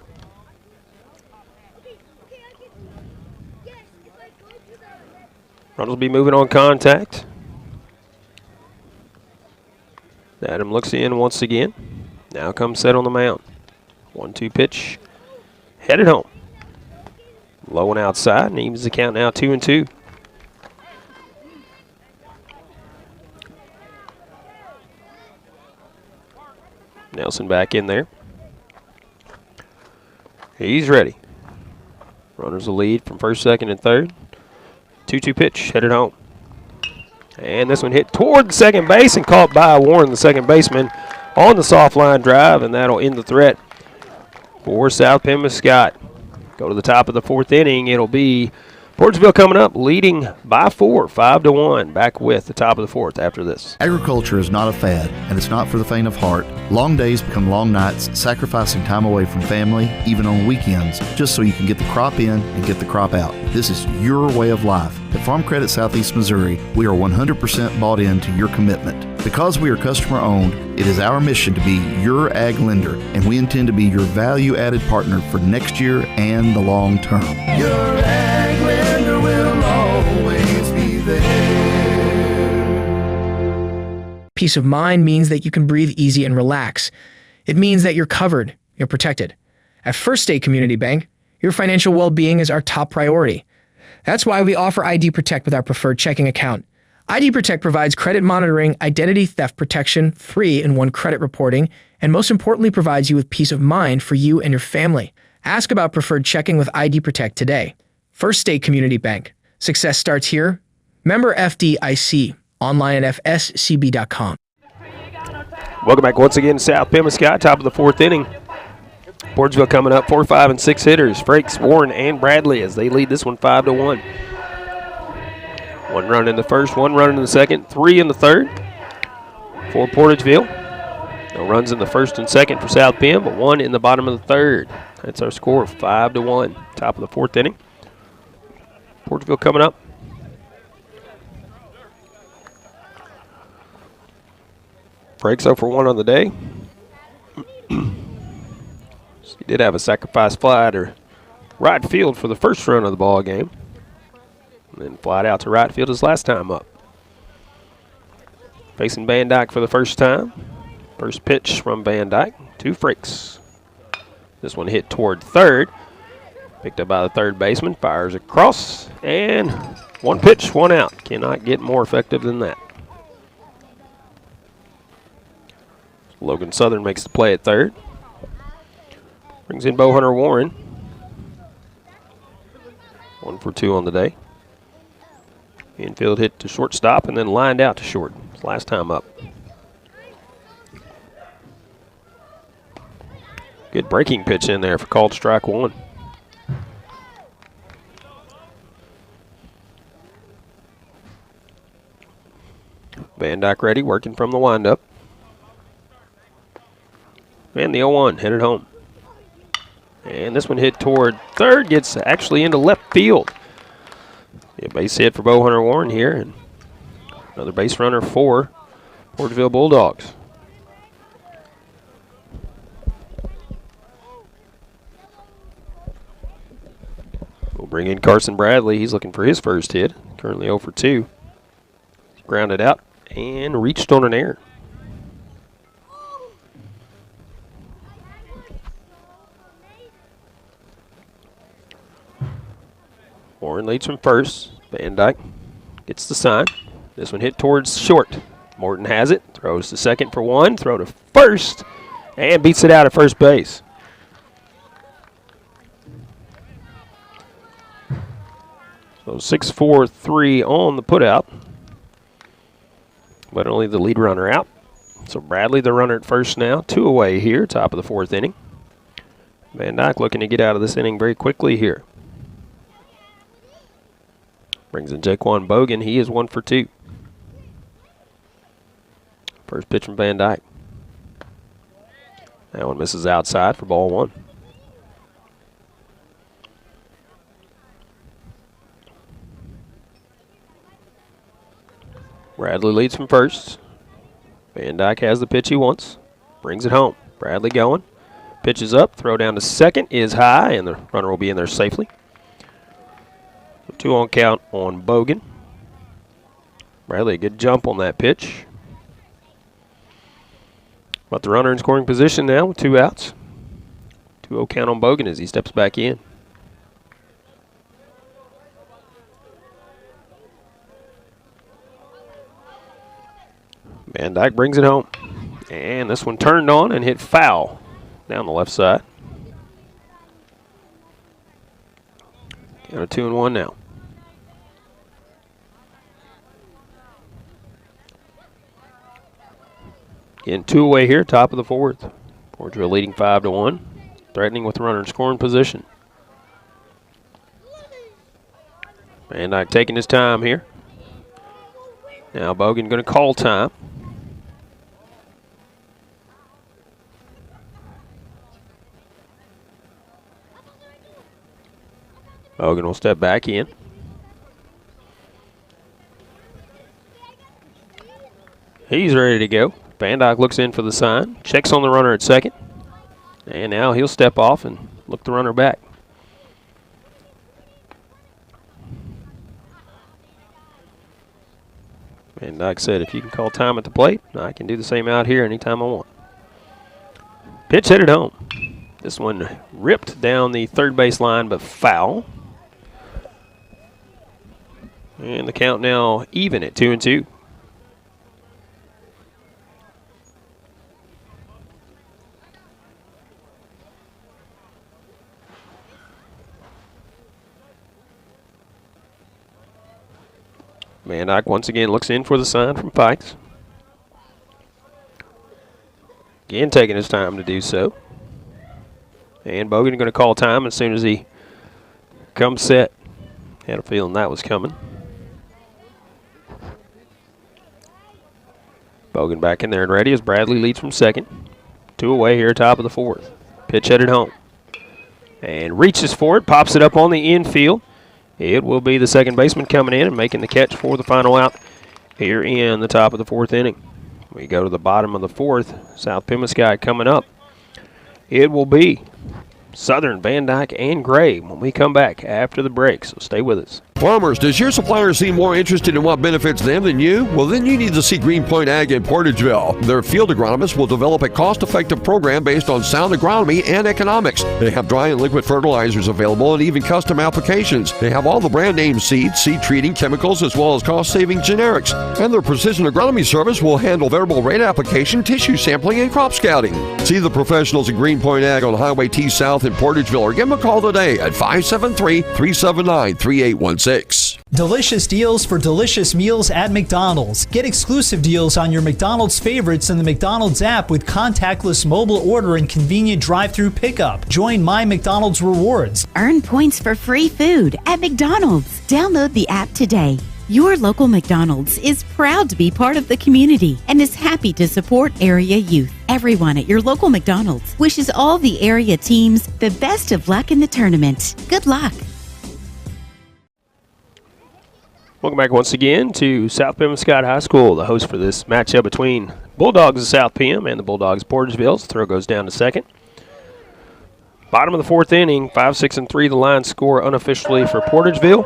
Runners will be moving on contact. Adam looks in once again. Now comes set on the mound. 1-2 pitch, headed home. Low and outside, and evens the count now 2-2. Nelson back in there. He's ready. Runners will lead from first, second, and third. 2-2 pitch, headed home. And this one hit toward the second base and caught by Warren, the second baseman, on the soft line drive, and that'll end the threat for South Pemiscot. Go to the top of the fourth inning. It'll be Portageville coming up, leading by 4, 5-1. Back with the top of the fourth after this. Agriculture is not a fad, and it's not for the faint of heart. Long days become long nights, sacrificing time away from family, even on weekends, just so you can get the crop in and get the crop out. This is your way of life. At Farm Credit Southeast Missouri, we are 100% bought into your commitment. Because we are customer-owned, it is our mission to be your ag lender, and we intend to be your value-added partner for next year and the long term. Your ag lender will always be there. Peace of mind means that you can breathe easy and relax. It means that you're covered, you're protected. At First State Community Bank, your financial well-being is our top priority. That's why we offer ID Protect with our preferred checking account. ID Protect provides credit monitoring, identity theft protection, 3-in-1 credit reporting, and most importantly provides you with peace of mind for you and your family. Ask about preferred checking with ID Protect today. First State Community Bank. Success starts here. Member FDIC. Online at fscb.com. Welcome back once again, South Pemiscot, top of the fourth inning. Portageville coming up, 4, 5, and 6 hitters. Frakes, Warren, and Bradley as they lead this one 5-1. 1 run in the first, 1 run in the second, 3 in the third for Portageville. No runs in the first and second for South Pem, but 1 in the bottom of the third. That's our score, 5-1. Top of the fourth inning. Portageville coming up. Frakes 0 for 1 on the day. He did have a sacrifice fly to right field for the first run of the ball game. And then flied out to right field his last time up. Facing Van Dyke for the first time. First pitch from Van Dyke to Frakes. This one hit toward third. Picked up by the third baseman. Fires across. And 1 pitch, 1 out. Cannot get more effective than that. Logan Southern makes the play at third. Brings in Hunter Warren. 1 for 2 on the day. Infield hit to shortstop and then lined out to short. His last time up. Good breaking pitch in there for called strike 1. Van Dyke ready, working from the windup. And the 0-1 headed home. And this one hit toward third, gets actually into left field. A base hit for Hunter Warren here, and another base runner for Portageville Bulldogs. We'll bring in Carson Bradley. He's looking for his first hit. Currently 0 for 2. Grounded out and reached on an error. Warren leads from first. Van Dyke gets the sign. This one hit towards short. Morton has it. Throws to second for 1. Throw to first. And beats it out at first base. So 6-4-3 on the putout. But only the lead runner out. So Bradley, the runner at first now. 2 away here, top of the fourth inning. Van Dyke looking to get out of this inning very quickly here. Brings in Jaquan Bogan. He is 1 for 2. First pitch from Van Dyke. That one misses outside for ball 1. Bradley leads from first. Van Dyke has the pitch he wants. Brings it home. Bradley going. Pitch is up. Throw down to second is high, and the runner will be in there safely. So 2 on count on Bogan. Bradley, a good jump on that pitch. But the runner in scoring position now with 2 outs. 2-0 count on Bogan as he steps back in. Van Dyke brings it home. And this one turned on and hit foul down the left side. Count of 2-1 now. Getting 2 away here, top of the 4th. Portageville leading 5-1. Threatening with the runner in scoring position. Van Dyke taking his time here. Now Bogan going to call time. Bogan will step back in. He's ready to go. Van Dyke looks in for the sign. Checks on the runner at second. And now he'll step off and look the runner back. Van Dyke said, if you can call time at the plate, I can do the same out here anytime I want. Pitch headed home. This one ripped down the third base line, but foul. And the count now even at 2-2. Van Dyke once again looks in for the sign from Pikes. Again taking his time to do so. And Bogan going to call time as soon as he comes set. Had a feeling that was coming. Bogan back in there and ready as Bradley leads from second. 2 away here, top of the 4th. Pitch headed home. And reaches for it, pops it up on the infield. It will be the second baseman coming in and making the catch for the final out here in the top of the 4th inning. We go to the bottom of the 4th. South Pemiscot coming up. It will be Southern, Van Dyke, and Gray when we come back after the break, so stay with us. Farmers, does your supplier seem more interested in what benefits them than you? Well, then you need to see Greenpoint Ag in Portageville. Their field agronomists will develop a cost-effective program based on sound agronomy and economics. They have dry and liquid fertilizers available and even custom applications. They have all the brand name seeds, seed treating, chemicals, as well as cost-saving generics. And their precision agronomy service will handle variable rate application, tissue sampling, and crop scouting. See the professionals at Greenpoint Ag on Highway T South in Portageville or give them a call today at 573-379-3816. Delicious deals for delicious meals at McDonald's. Get exclusive deals on your McDonald's favorites in the McDonald's app with contactless mobile order and convenient drive-through pickup. Join My McDonald's Rewards. Earn points for free food at McDonald's. Download the app today. Your local McDonald's is proud to be part of the community and is happy to support area youth. Everyone at your local McDonald's wishes all the area teams the best of luck in the tournament. Good luck. Welcome back once again to South Pemiscot High School, the host for this matchup between Bulldogs of South Pem and the Bulldogs of Portageville. The throw goes down to second. Bottom of the 4th inning, 5-6-3 the line score unofficially for Portageville.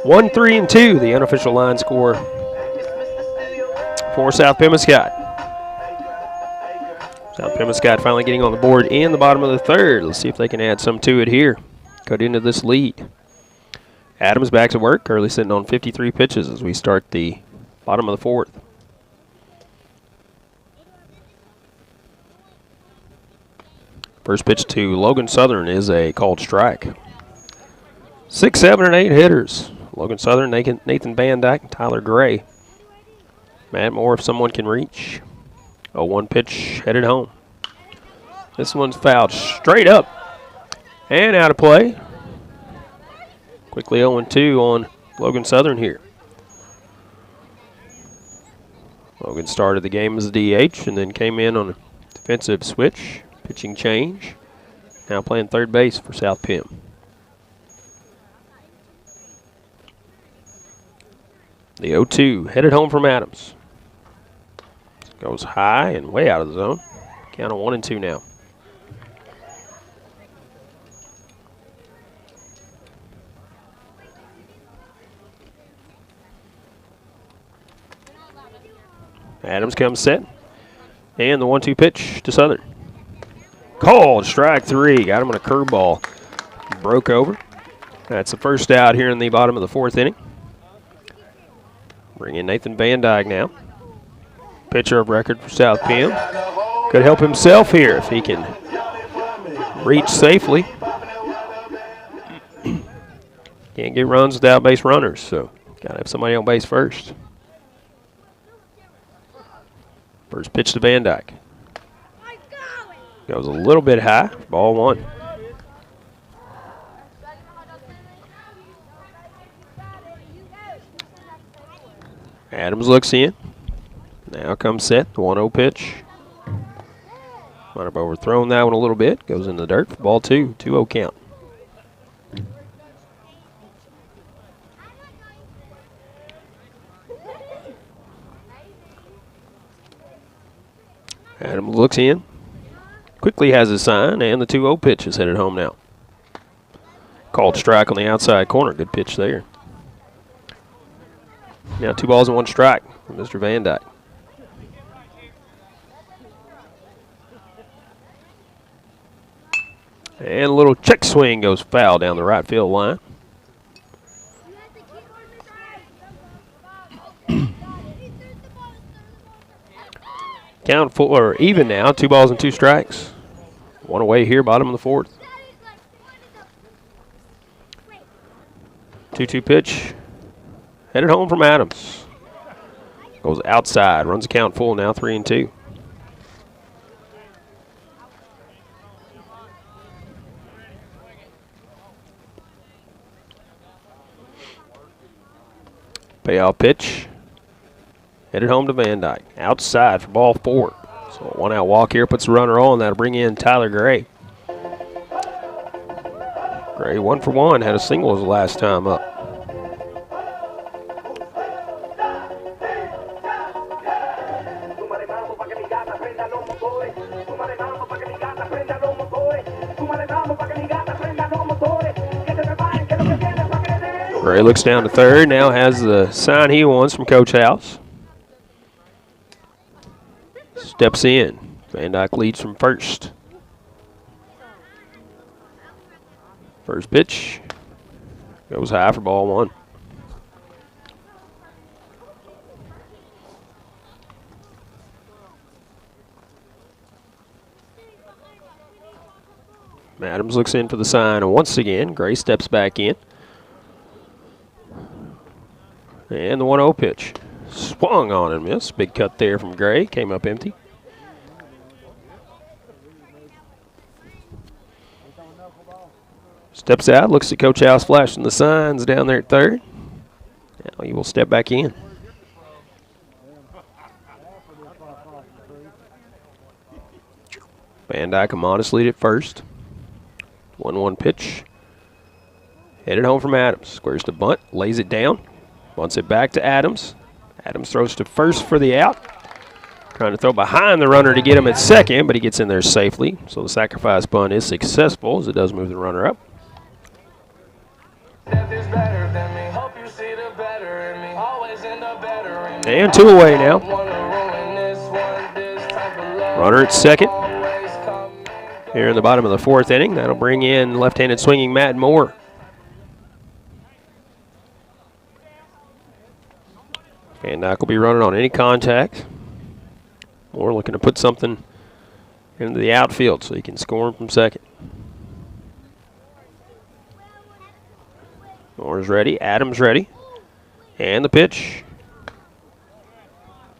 1-3-2 the unofficial line score for South Pemiscot. South Pemiscot finally getting on the board in the bottom of the 3rd. Let's see if they can add some to it here. Cut into this lead. Adams back to work, currently sitting on 53 pitches as we start the bottom of the 4th. First pitch to Logan Southern is a called strike. 6, 7, and 8 hitters. Logan Southern, Nathan Van Dyke, and Tyler Gray. Matt Moore if someone can reach. 0-1 pitch headed home. This one's fouled straight up and out of play. Quickly 0-2 on Logan Southern here. Logan started the game as a DH and then came in on a defensive switch, pitching change. Now playing third base for South Pem. The 0-2 headed home from Adams. Goes high and way out of the zone. Count of 1-2 now. Adams comes set. And the 1-2 pitch to Southern. Called strike 3. Got him on a curveball. Broke over. That's the first out here in the bottom of the 4th inning. Bring in Nathan Van Dyke now. Pitcher of record for South Pim. Could help himself here if he can reach safely. Can't get runs without base runners, so got to have somebody on base first. First pitch to Van Dyke. Goes a little bit high, ball 1. Adams looks in. Now comes set, the 1-0 pitch. Might have overthrown that one a little bit. Goes in the dirt for ball 2, 2-0 count. Adams looks in. Quickly has his sign, and the 2-0 pitch is headed home now. Called strike on the outside corner. Good pitch there. Now 2 balls and 1 strike for Mr. Van Dyke. And a little check swing goes foul down the right field line. Count full or even now, 2 balls and 2 strikes. 1 away here, bottom of the 4th. 2-2 pitch. Headed home from Adams. Goes outside, runs the count full now, 3-2. Payoff pitch. Headed home to Van Dyke. Outside for ball 4. So a 1-out walk here puts the runner on. That'll bring in Tyler Gray. Gray 1 for 1. Had a single his last time up. Gray looks down to third. Now has the sign he wants from Coach House. Steps in. Van Dyke leads from first. First pitch goes high for ball 1. Adams looks in for the sign, and once again, Gray steps back in. And the 1-0 pitch. Swung on and missed. Big cut there from Gray. Came up empty. Steps out, looks at Coach House flashing the signs down there at third. Now he will step back in. Van Dyke a modest lead at first. 1-1 pitch. Headed home from Adams. Squares to bunt, lays it down. Bunts it back to Adams. Adams throws to first for the out. Trying to throw behind the runner to get him at second, but he gets in there safely. So the sacrifice bunt is successful as it does move the runner up. And 2 away now. Runner at second. Here in the bottom of the 4th inning. That'll bring in left-handed swinging Matt Moore. Van Dyke will be running on any contact. Moore looking to put something into the outfield so he can score him from second. Moore's ready. Adams ready. And the pitch.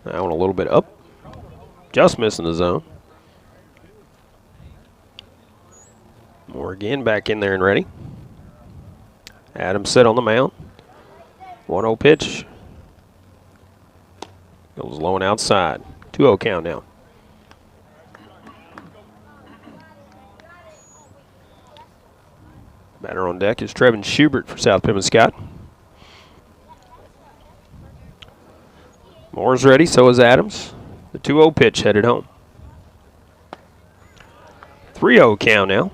That one a little bit up. Just missing the zone. Moore again back in there and ready. Adams set on the mound. 1-0 pitch. Goes low and outside. 2-0 count now. Batter on deck is Trevin Schubert for South Pemiscot. Moore's ready, so is Adams. The 2-0 pitch headed home. 3-0 count now.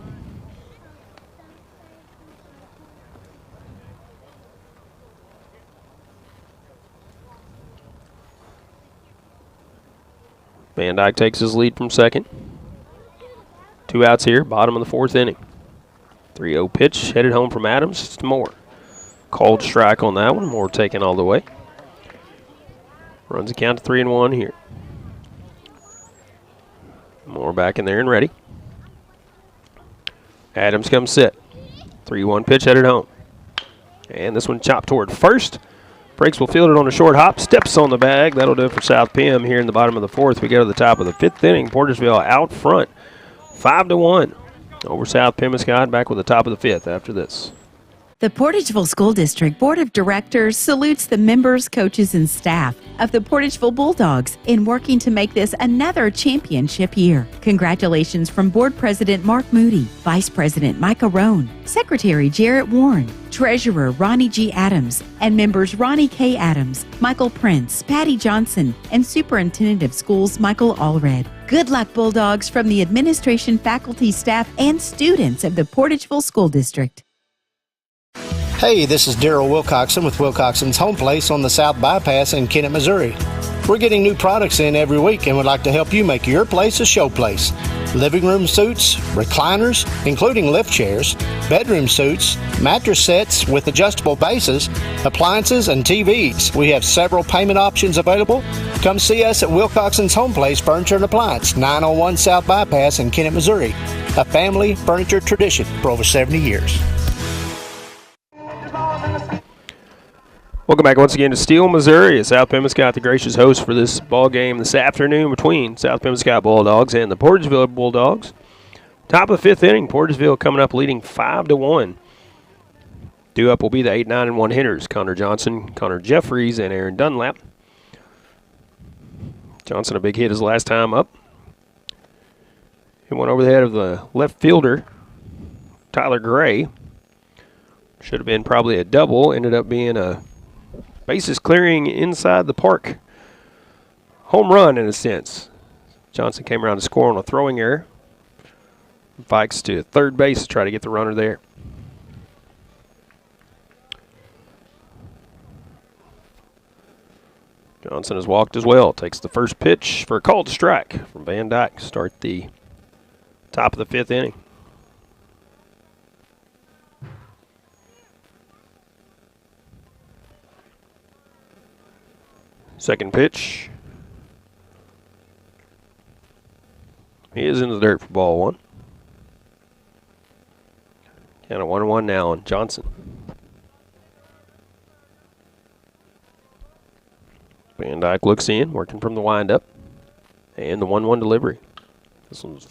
Van Dyke takes his lead from second. 2 outs here, bottom of the 4th inning. 3-0 pitch headed home from Adams to Moore. Called strike on that one. Moore taken all the way. Runs the count to 3-1 here. Moore back in there and ready. Adams comes set. 3-1 pitch headed home. And this one chopped toward first. Breaks will field it on a short hop. Steps on the bag. That'll do it for South Pem here in the bottom of the 4th. We go to the top of the 5th inning. Portageville out front. 5-1 over South Pemiscot. Back with the top of the 5th after this. The Portageville School District Board of Directors salutes the members, coaches, and staff of the Portageville Bulldogs in working to make this another championship year. Congratulations from Board President Mark Moody, Vice President Micah Rohn, Secretary Jarrett Warren, Treasurer Ronnie G. Adams, and members Ronnie K. Adams, Michael Prince, Patty Johnson, and Superintendent of Schools Michael Allred. Good luck, Bulldogs, from the administration, faculty, staff, and students of the Portageville School District. Hey, this is Daryl Wilcoxon with Wilcoxon's Home Place on the South Bypass in Kennett, Missouri. We're getting new products in every week and would like to help you make your place a showplace. Living room suites, recliners, including lift chairs, bedroom suites, mattress sets with adjustable bases, appliances, and TVs. We have several payment options available. Come see us at Wilcoxon's Home Place Furniture and Appliance, 901 South Bypass in Kennett, Missouri. A family furniture tradition for over 70 years. Welcome back once again to Steele, Missouri. South Pemiscot, the gracious host for this ball game this afternoon between South Pemiscot Bulldogs and the Portageville Bulldogs. Top of the 5th inning, Portageville coming up leading 5-1. Due up will be the 8-9-1 hitters, Connor Johnson, Connor Jeffries, and Aaron Dunlap. Johnson a big hit his last time up. He went over the head of the left fielder, Tyler Gray. Should have been probably a double, ended up being a bases clearing inside the park. Home run in a sense. Johnson came around to score on a throwing error. Vikes to third base to try to get the runner there. Johnson has walked as well. Takes the first pitch for a called strike from Van Dyke. Start the top of the 5th inning. Second pitch. He is in the dirt for ball 1. Count of 1-1 now on Johnson. Van Dyke looks in, working from the windup. And the 1-1 delivery. This one's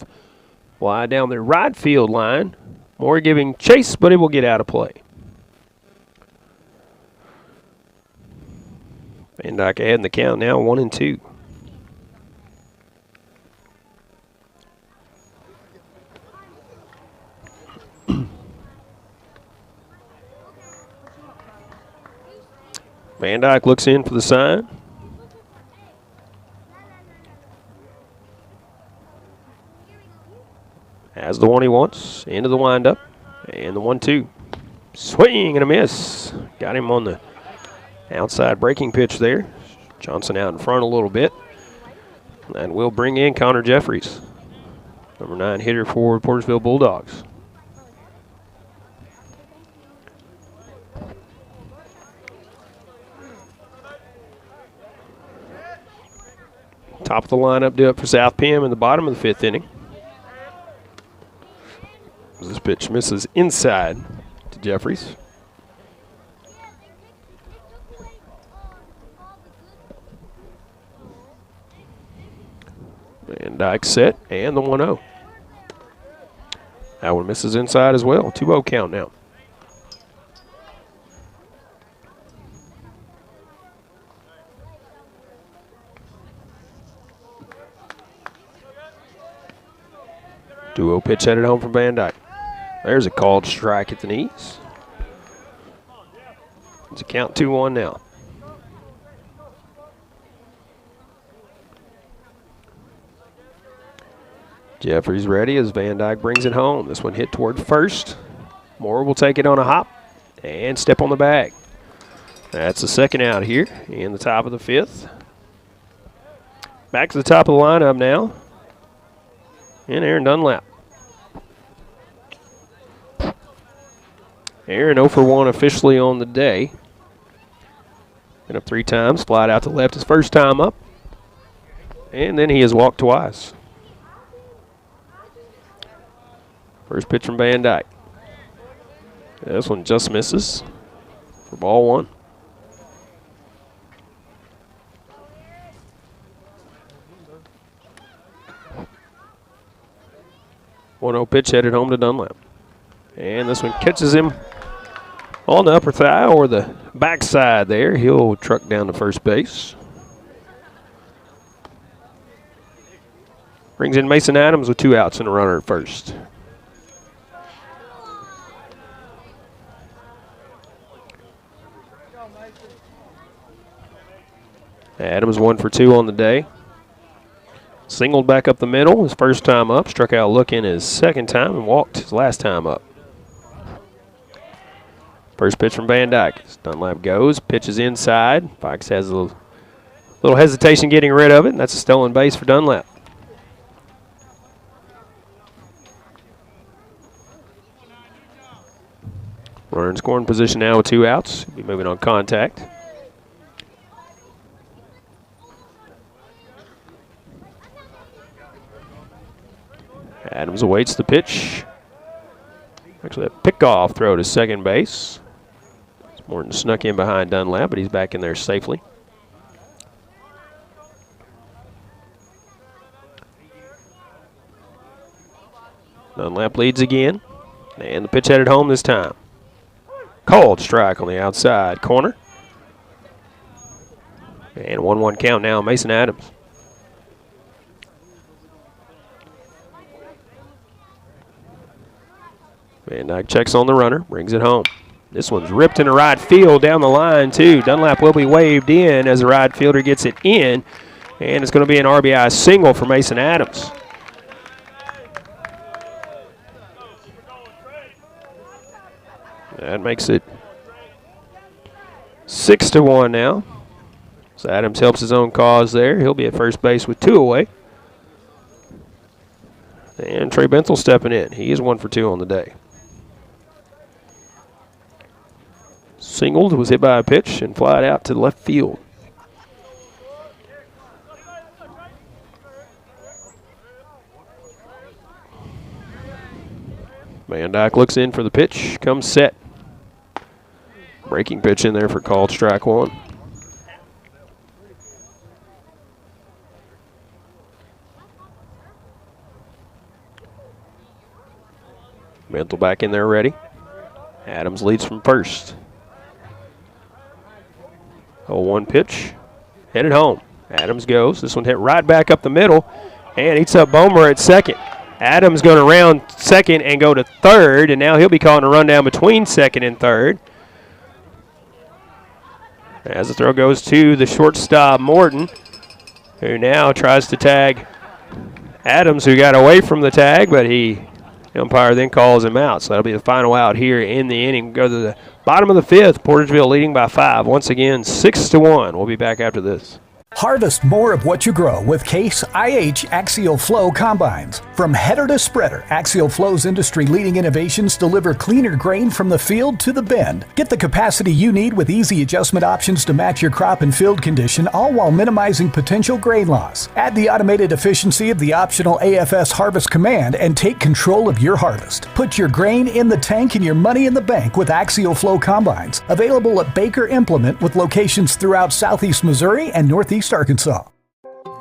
fly down the right field line. Moore giving chase, but it will get out of play. Van Dyke adding the count now, 1-2. Van Dyke looks in for the sign. Has the one he wants, into the windup, and the 1-2. Swing and a miss. Got him on the outside breaking pitch there. Johnson out in front a little bit. And we'll bring in Connor Jeffries, number 9 hitter for Portageville Bulldogs. Top of the lineup due up for South Pem in the bottom of the 5th inning. This pitch misses inside to Jeffries. Van Dyke set, and the 1-0. That one misses inside as well. 2-0 count now. Duo pitch headed home from Van Dyke. There's a called strike at the knees. It's a count 2-1 now. Jeffries ready as Van Dyke brings it home. This one hit toward first. Moore will take it on a hop and step on the bag. That's the second out here in the top of the fifth. Back to the top of the lineup now. And Aaron Dunlap. Aaron 0 for 1 officially on the day. Been up 3 times, flied out to left his first time up. And then he has walked twice. First pitch from Van Dyke. This one just misses for ball 1. 1-0 pitch headed home to Dunlap. And this one catches him on the upper thigh or the backside there. He'll truck down to first base. Brings in Mason Adams with 2 outs and a runner at first. Adams 1 for 2 on the day. Singled back up the middle his first time up. Struck out looking his second time and walked his last time up. First pitch from Van Dyke. Dunlap goes, pitches inside. Fox has a little hesitation getting rid of it, and that's a stolen base for Dunlap. Runner in scoring position now with 2 outs. He'll be moving on contact. Adams awaits the pitch. Actually, a pickoff throw to second base. Morton snuck in behind Dunlap, but he's back in there safely. Dunlap leads again, and the pitch headed home this time. Called strike on the outside corner. And 1-1 count now, Mason Adams. Van Dyke checks on the runner, brings it home. This one's ripped into right field down the line, too. Dunlap will be waved in as the right fielder gets it in, and it's going to be an RBI single for Mason Adams. That makes it 6-1 now. So Adams helps his own cause there. He'll be at first base with 2 away. And Trey Benthel stepping in. He is 1 for 2 on the day. Singled, was hit by a pitch and flied out to left field. Van Dyke looks in for the pitch, comes set. Breaking pitch in there for called strike 1. Benthel back in there ready. Adams leads from first. 0-1 pitch, headed home. Adams goes. This one hit right back up the middle and eats up Bomer at second. Adams going to round second and go to third, and now he'll be calling a rundown between second and third. As the throw goes to the shortstop, Morton, who now tries to tag Adams, who got away from the tag, but the umpire then calls him out. So that'll be the final out here in the inning. Go to the bottom of the fifth. Portageville leading by 5. Once again, 6-1. We'll be back after this. Harvest more of what you grow with Case IH Axial Flow Combines. From header to spreader, Axial Flow's industry-leading innovations deliver cleaner grain from the field to the bend. Get the capacity you need with easy adjustment options to match your crop and field condition, all while minimizing potential grain loss. Add the automated efficiency of the optional AFS Harvest Command and take control of your harvest. Put your grain in the tank and your money in the bank with Axial Flow Combines. Available at Baker Implement with locations throughout southeast Missouri and northeast Arkansas.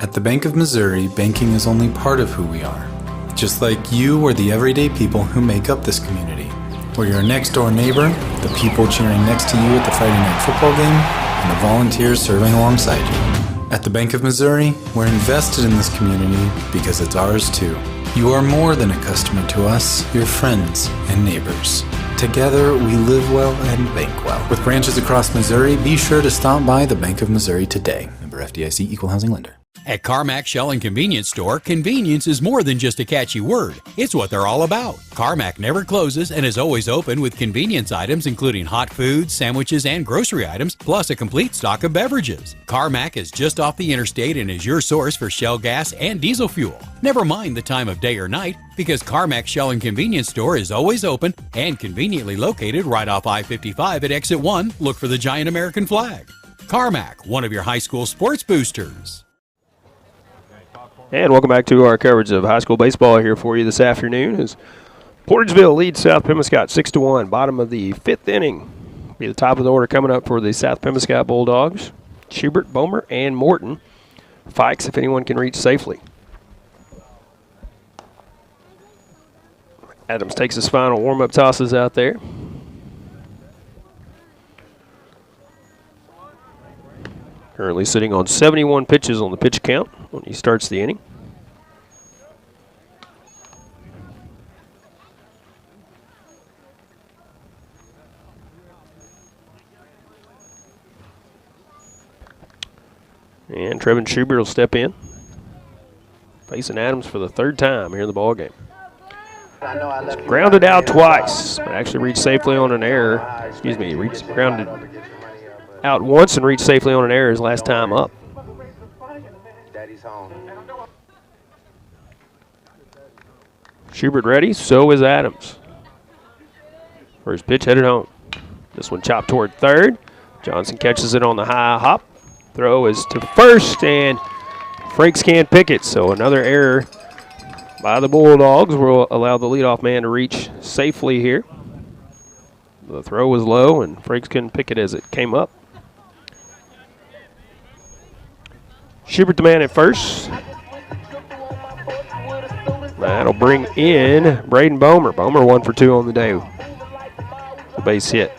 At the Bank of Missouri, banking is only part of who we are. Just like you or the everyday people who make up this community. We're your next door neighbor, the people cheering next to you at the Friday night football game, and the volunteers serving alongside you. At the Bank of Missouri, we're invested in this community because it's ours too. You are more than a customer to us, you're friends and neighbors. Together, we live well and bank well. With branches across Missouri, be sure to stop by the Bank of Missouri today. Member FDIC, Equal Housing Lender. At Carmack Shell and Convenience Store, convenience is more than just a catchy word. It's what they're all about. Carmack never closes and is always open with convenience items including hot foods, sandwiches, and grocery items, plus a complete stock of beverages. Carmack is just off the interstate and is your source for Shell gas and diesel fuel. Never mind the time of day or night, because Carmack Shell and Convenience Store is always open and conveniently located right off I-55 at Exit 1. Look for the giant American flag. Carmack, one of your high school sports boosters. And welcome back to our coverage of high school baseball here for you this afternoon as Portageville leads South Pemiscot 6-1. Bottom of the 5th inning. Be the top of the order coming up for the South Pemiscot Bulldogs. Schubert, Bomer, and Morton. Fikes, if anyone can reach safely. Adams takes his final warm-up tosses out there. Currently sitting on 71 pitches on the pitch count when he starts the inning. And Trevin Schubert will step in, facing Adams for the 3rd time here in the ballgame. Grounded out twice, but actually reached safely on an error. Excuse me, grounded out once and reached safely on an error his last time up. Schubert ready, so is Adams. First pitch headed home. This one chopped toward third. Johnson catches it on the high hop. Throw is to first, and Frakes can't pick it, so another error by the Bulldogs will allow the leadoff man to reach safely here. The throw was low, and Frakes couldn't pick it as it came up. Schubert the man at first. That'll bring in Braden Bomer. Bomer 1 for 2 on the day. The base hit.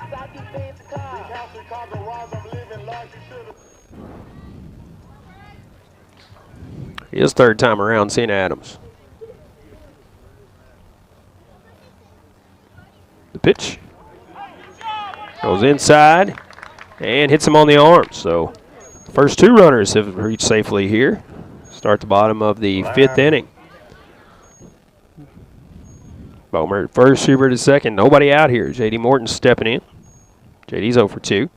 His 3rd time around seeing Adams. The pitch goes inside and hits him on the arm. So first 2 runners have reached safely here. Start the bottom of the 5th inning. Bomer at first, Schubert at second. Nobody out here. J.D. Morton stepping in. J.D.'s 0 for 2.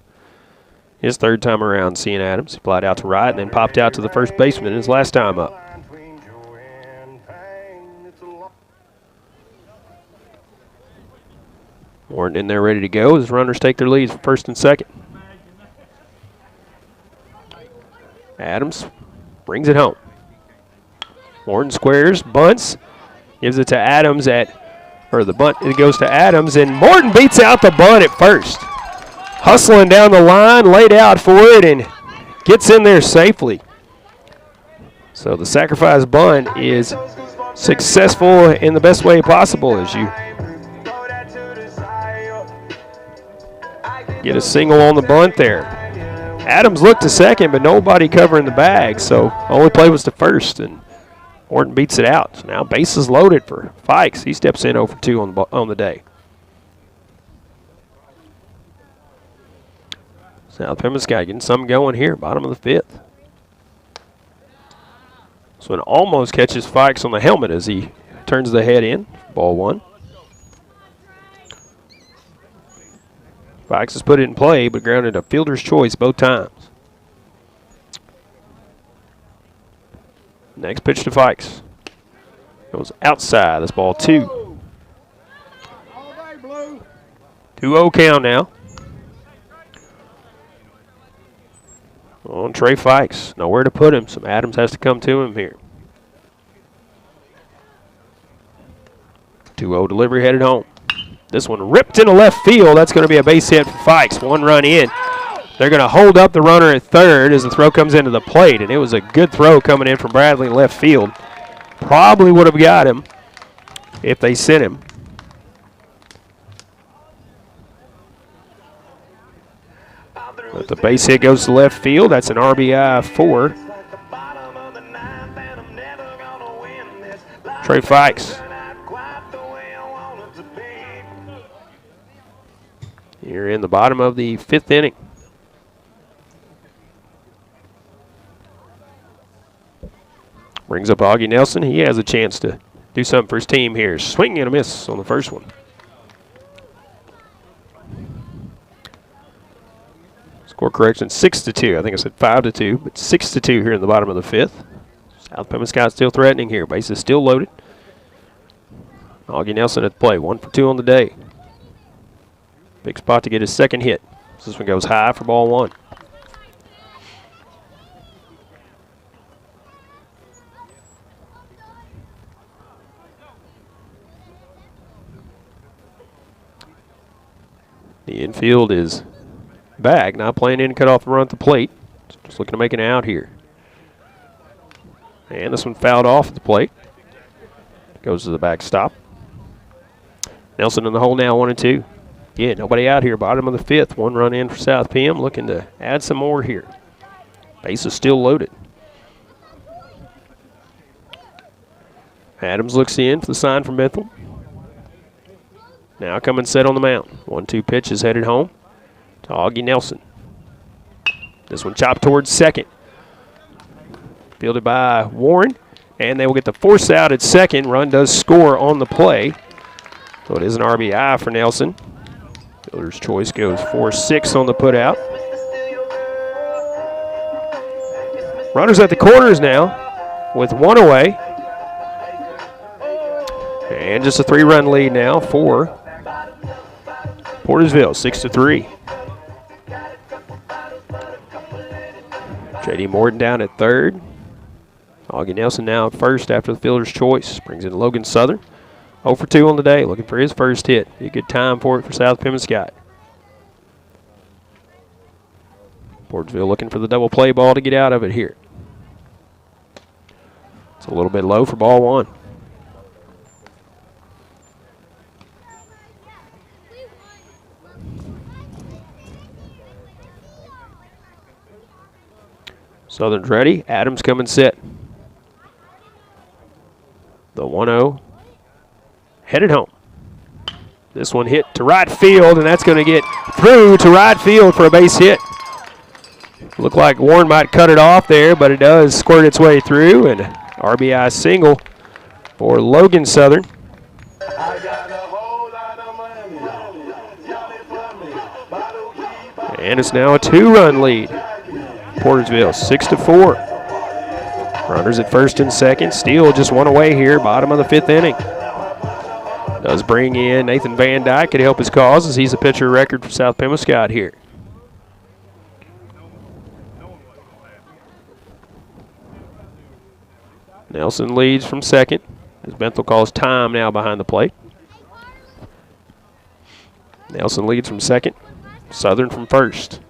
His 3rd time around seeing Adams. He flied out to right and then popped out to the first baseman his last time up. Morton in there ready to go as runners take their leads for 1st and 2nd. Adams brings it home. Morton squares, bunts, gives it to Adams the bunt, it goes to Adams, and Morton beats out the bunt at first. Hustling down the line, laid out for it, and gets in there safely. So the sacrifice bunt is successful in the best way possible as you get a single on the bunt there. Adams looked to second, but nobody covering the bag, so only play was to first, and Morton beats it out. So now bases loaded for Fikes. He steps in 0 for 2 on the day. South Pemiscot getting something going here, bottom of the 5th. So it almost catches Fikes on the helmet as he turns the head in. Ball 1. Fikes has put it in play, but grounded a fielder's choice both times. Next pitch to Fikes. Goes outside. That's ball 2. 2-0 count now. On Trey Fikes. Nowhere to put him, so Adams has to come to him here. 2-0 delivery headed home. This one ripped into left field. That's going to be a base hit for Fikes. 1 run in. They're going to hold up the runner at third as the throw comes into the plate, and it was a good throw coming in from Bradley in left field. Probably would have got him if they sent him. But the base hit goes to left field. That's an RBI 4. Trey Fikes. You're in the bottom of the 5th inning. Brings up Augie Nelson. He has a chance to do something for his team here. Swing and a miss on the first one. Score correction 6-2. I think I said 5-2, but 6-2 here in the bottom of the fifth. South Pemiscot still threatening here. Base is still loaded. Augie Nelson at the play. 1 for 2 on the day. Big spot to get his second hit. This one goes high for ball one. The infield is back, now playing in, cut off the run at the plate. Just looking to make an out here. And this one fouled off at the plate. Goes to the backstop. Nelson in the hole now, 1-2. Yeah, nobody out here, bottom of the fifth. 1 run in for South PM, looking to add some more here. Base is still loaded. Adams looks in for the sign from Bethel. Now coming set on the mound. 1-2 pitch is headed home to Augie Nelson. This one chopped towards second. Fielded by Warren, and they will get the force out at second. Run does score on the play. So it is an RBI for Nelson. Fielder's choice goes 4-6 on the putout. Runners at the corners now with 1 away. And just a 3-run lead now for Portageville, 6-3. J.D. Morton down at third. Augie Nelson now at first after the fielder's choice. Brings in Logan Southern. 0 for 2 on the day, looking for his first hit. Be a good time for it for South Pemiscot. Portageville looking for the double play ball to get out of it here. It's a little bit low for ball one. Southern's ready. Adams coming set. The 1-0 headed home. This one hit to right field, and that's going to get through to right field for a base hit. Looked like Warren might cut it off there, but it does squirt its way through, and RBI single for Logan Southern. And it's now a 2-run lead. Portageville 6-4. Runners at first and second. Steele just 1 away here, bottom of the 5th inning. Does bring in Nathan Van Dyke to help his cause as he's a pitcher record for South Pemiscot here. Nelson leads from second as Bethel calls time now behind the plate. Nelson leads from second. Southern from first.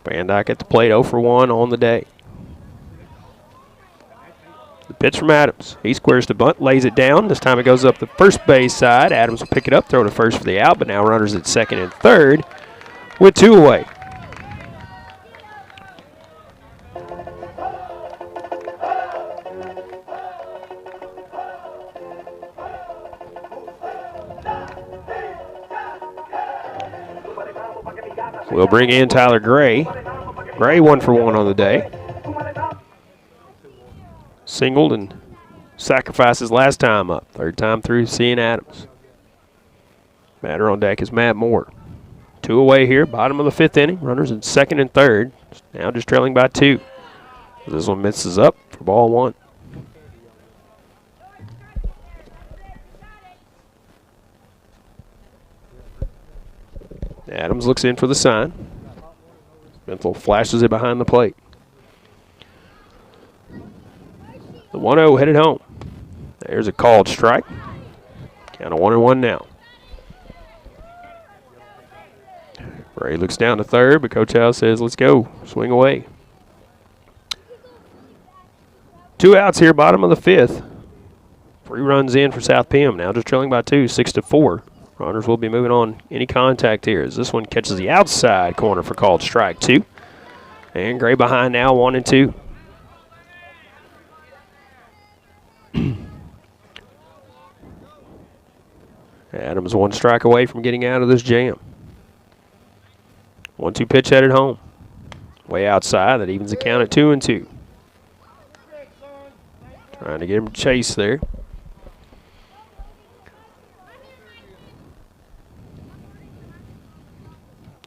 Van Dyke at the plate, 0 for 1 on the day. The pitch from Adams. He squares the bunt, lays it down. This time it goes up the first base side. Adams will pick it up, throw to first for the out, but now runners at second and third with 2 away. We'll bring in Tyler Gray. Gray 1 for 1 on the day. Singled and sacrificed his last time up. 3rd time through seeing Adams. Batter on deck is Matt Moore. 2 away here, bottom of the 5th inning. Runners in second and third. Now just trailing by 2. This one misses up for ball 1. Adams looks in for the sign. Bethel flashes it behind the plate. The 1-0 headed home. There's a called strike. Count of 1-1 now. Ray looks down to third, but Coach Howe says, let's go. Swing away. 2 outs here, bottom of the 5th. 3 runs in for South PM. Now just trailing by 2, 6-4. Runners will be moving on any contact here as this one catches the outside corner for called strike 2. And Gray behind now, 1 and 2. Adams 1 strike away from getting out of this jam. 1-2 pitch headed home. Way outside, that evens the count at 2 and 2. Trying to get him to chase there.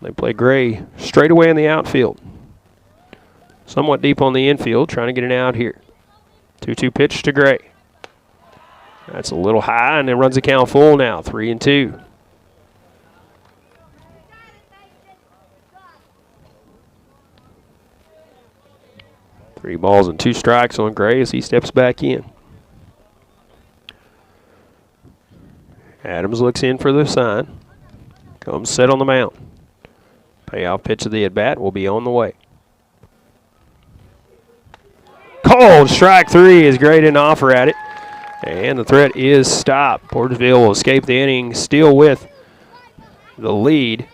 They play Gray straight away in the outfield. Somewhat deep on the infield, trying to get it out here. 2-2 pitch to Gray. That's a little high, and it runs the count full now, 3-2. Three balls and 2 strikes on Gray as he steps back in. Adams looks in for the sign. Comes set on the mound. Payoff pitch of the at-bat will be on the way. Called strike 3 as Gray didn't offer at it. And the threat is stopped. Portageville will escape the inning still with the lead.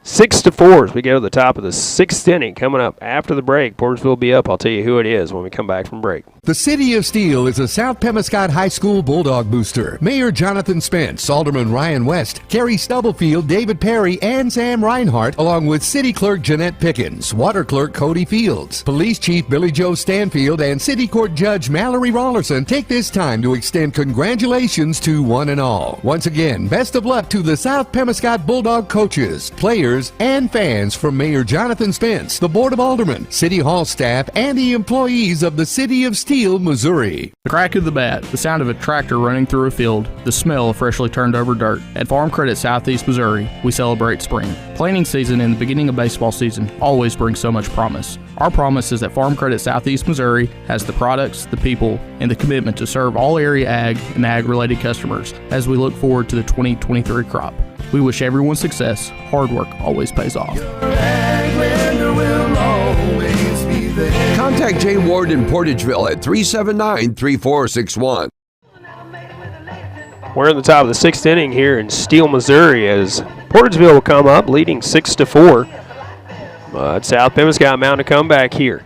6-4 as we go to the top of the 6th inning. Coming up after the break, Portageville will be up. I'll tell you who it is when we come back from break. The City of Steel is a South Pemiscot High School Bulldog booster. Mayor Jonathan Spence, Alderman Ryan West, Carrie Stubblefield, David Perry, and Sam Reinhart, along with City Clerk Jeanette Pickens, Water Clerk Cody Fields, Police Chief Billy Joe Stanfield, and City Court Judge Mallory Rollerson take this time to extend congratulations to one and all. Once again, best of luck to the South Pemiscot Bulldog coaches, players, and fans from Mayor Jonathan Spence, the Board of Aldermen, City Hall staff, and the employees of the City of Steel, Missouri. The crack of the bat, the sound of a tractor running through a field, the smell of freshly turned over dirt. At Farm Credit Southeast Missouri, we celebrate spring. Planting season and the beginning of baseball season always brings so much promise. Our promise is that Farm Credit Southeast Missouri has the products, the people, and the commitment to serve all area ag and ag-related customers as we look forward to the 2023 crop. We wish everyone success. Hard work always pays off. Contact Jay Ward in Portageville at 379-3461. We're in the top of the 6th inning here in Steele, Missouri, as Portageville will come up leading 6-4. But South Pemiscot mounted a comeback here.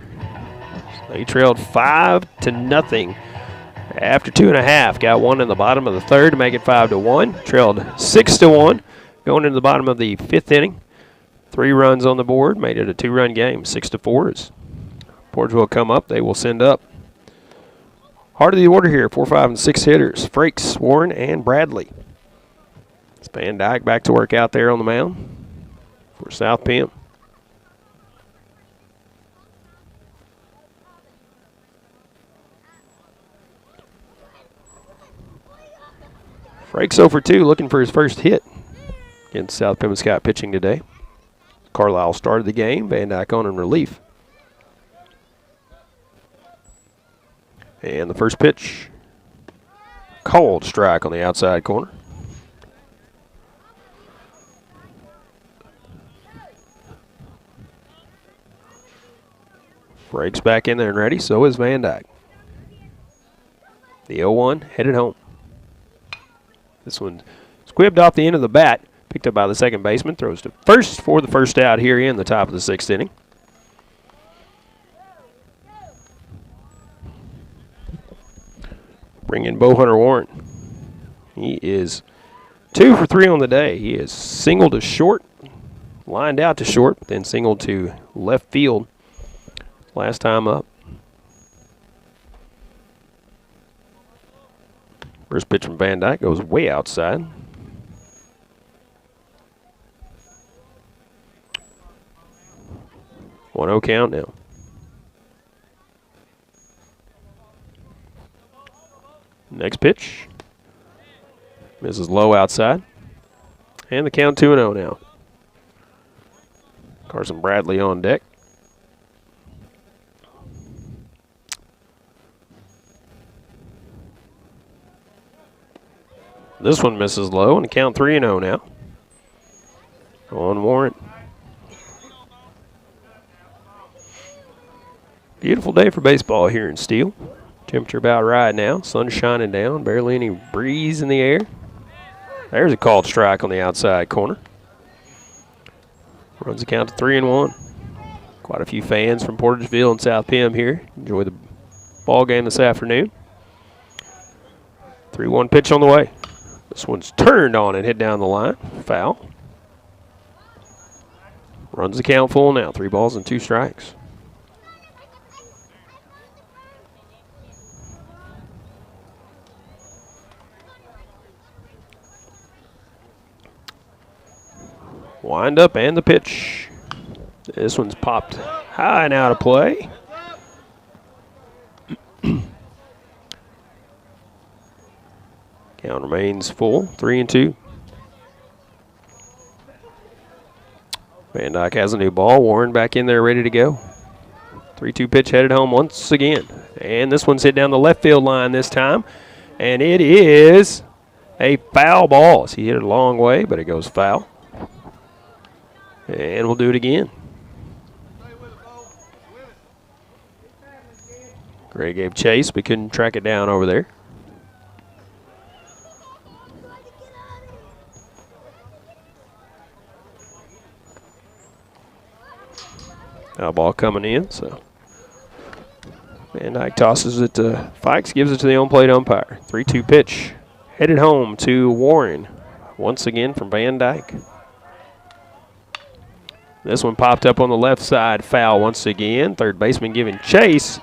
They trailed 5-0 after 2.5. Got one in the bottom of the 3rd to make it 5-1. Trailed 6-1 going into the bottom of the 5th inning. 3 runs on the board, made it a 2-run game. 6-4 as Portageville will come up. They will send up heart of the order here, 4, 5, and 6 hitters. Frakes, Warren, and Bradley. It's Van Dyke back to work out there on the mound for South Pem. Frakes 0 for 2, looking for his first hit against South Pemiscot pitching today. Carlisle started the game, Van Dyke on in relief. And the first pitch, called strike on the outside corner. Frakes back in there and ready, so is Van Dyke. The 0-1 headed home. This one squibbed off the end of the bat, picked up by the second baseman, throws to first for the first out here in the top of the 6th inning. Bring in Bo Hunter Warren. He is 2 for 3 on the day. He is singled to short, lined out to short, then singled to left field last time up. First pitch from Van Dyke goes way outside. One 0 count now. Next pitch. Misses low outside. And the count 2-0 now. Carson Bradley on deck. This one misses low, and count 3-0 now. On Warren. Beautiful day for baseball here in Steele. Temperature about right now. Sun shining down. Barely any breeze in the air. There's a called strike on the outside corner. Runs the count to 3-1. Quite a few fans from Portageville and South Pem here. Enjoy the ball game this afternoon. 3-1 pitch on the way. This one's turned on and hit down the line. Foul. Runs the count full now. 3 balls and 2 strikes. Wind up and the pitch. This one's popped high and out of play. Count remains full, 3-2. Van Dyke has a new ball. Warren back in there ready to go. 3-2 pitch headed home once again. And this one's hit down the left field line this time. And it is a foul ball. So he hit it a long way, but it goes foul. And we'll do it again. Gray gave chase, but couldn't track it down over there. Now ball coming in, so Van Dyke tosses it to Fikes, gives it to the on-plate umpire. 3-2 pitch, headed home to Warren. Once again from Van Dyke. This one popped up on the left side, foul once again. Third baseman giving chase.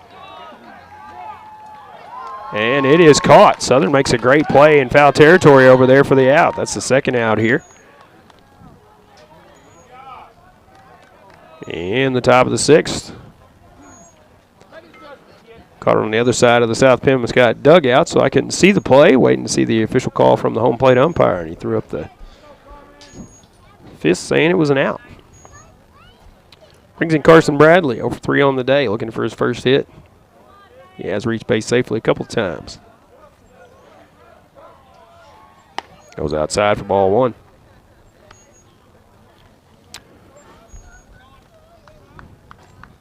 And it is caught. Southern makes a great play in foul territory over there for the out. That's the second out here. And the top of the sixth. Caught it on the other side of the South Pemiscot dugout, so I couldn't see the play, waiting to see the official call from the home plate umpire, and he threw up the fist saying it was an out. Brings in Carson Bradley, over 3 on the day, looking for his first hit. He has reached base safely a couple times. Goes outside for ball 1.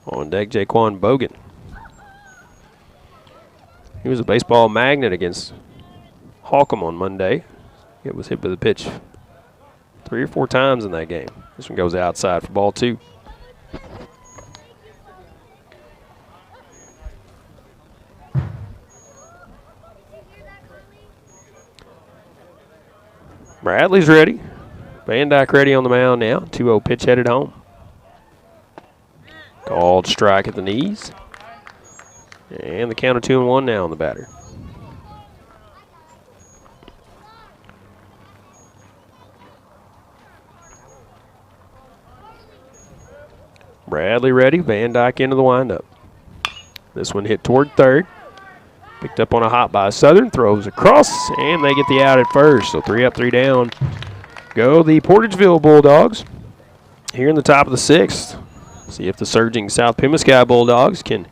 On deck, Jaquan Bogan. He was a baseball magnet against Holcomb on Monday. It was hit with a pitch 3 or 4 times in that game. This one goes outside for ball 2. Bradley's ready. Van Dyke ready on the mound now. 2-0 pitch headed home. Called strike at the knees. And the count of 2-1 now on the batter. Bradley ready. Van Dyke into the windup. This one hit toward third. Picked up on a hop by Southern. Throws across, and they get the out at first. So 3 up, 3 down. Go the Portageville Bulldogs here in the top of the 6th. See if the surging South Pemiscot Bulldogs can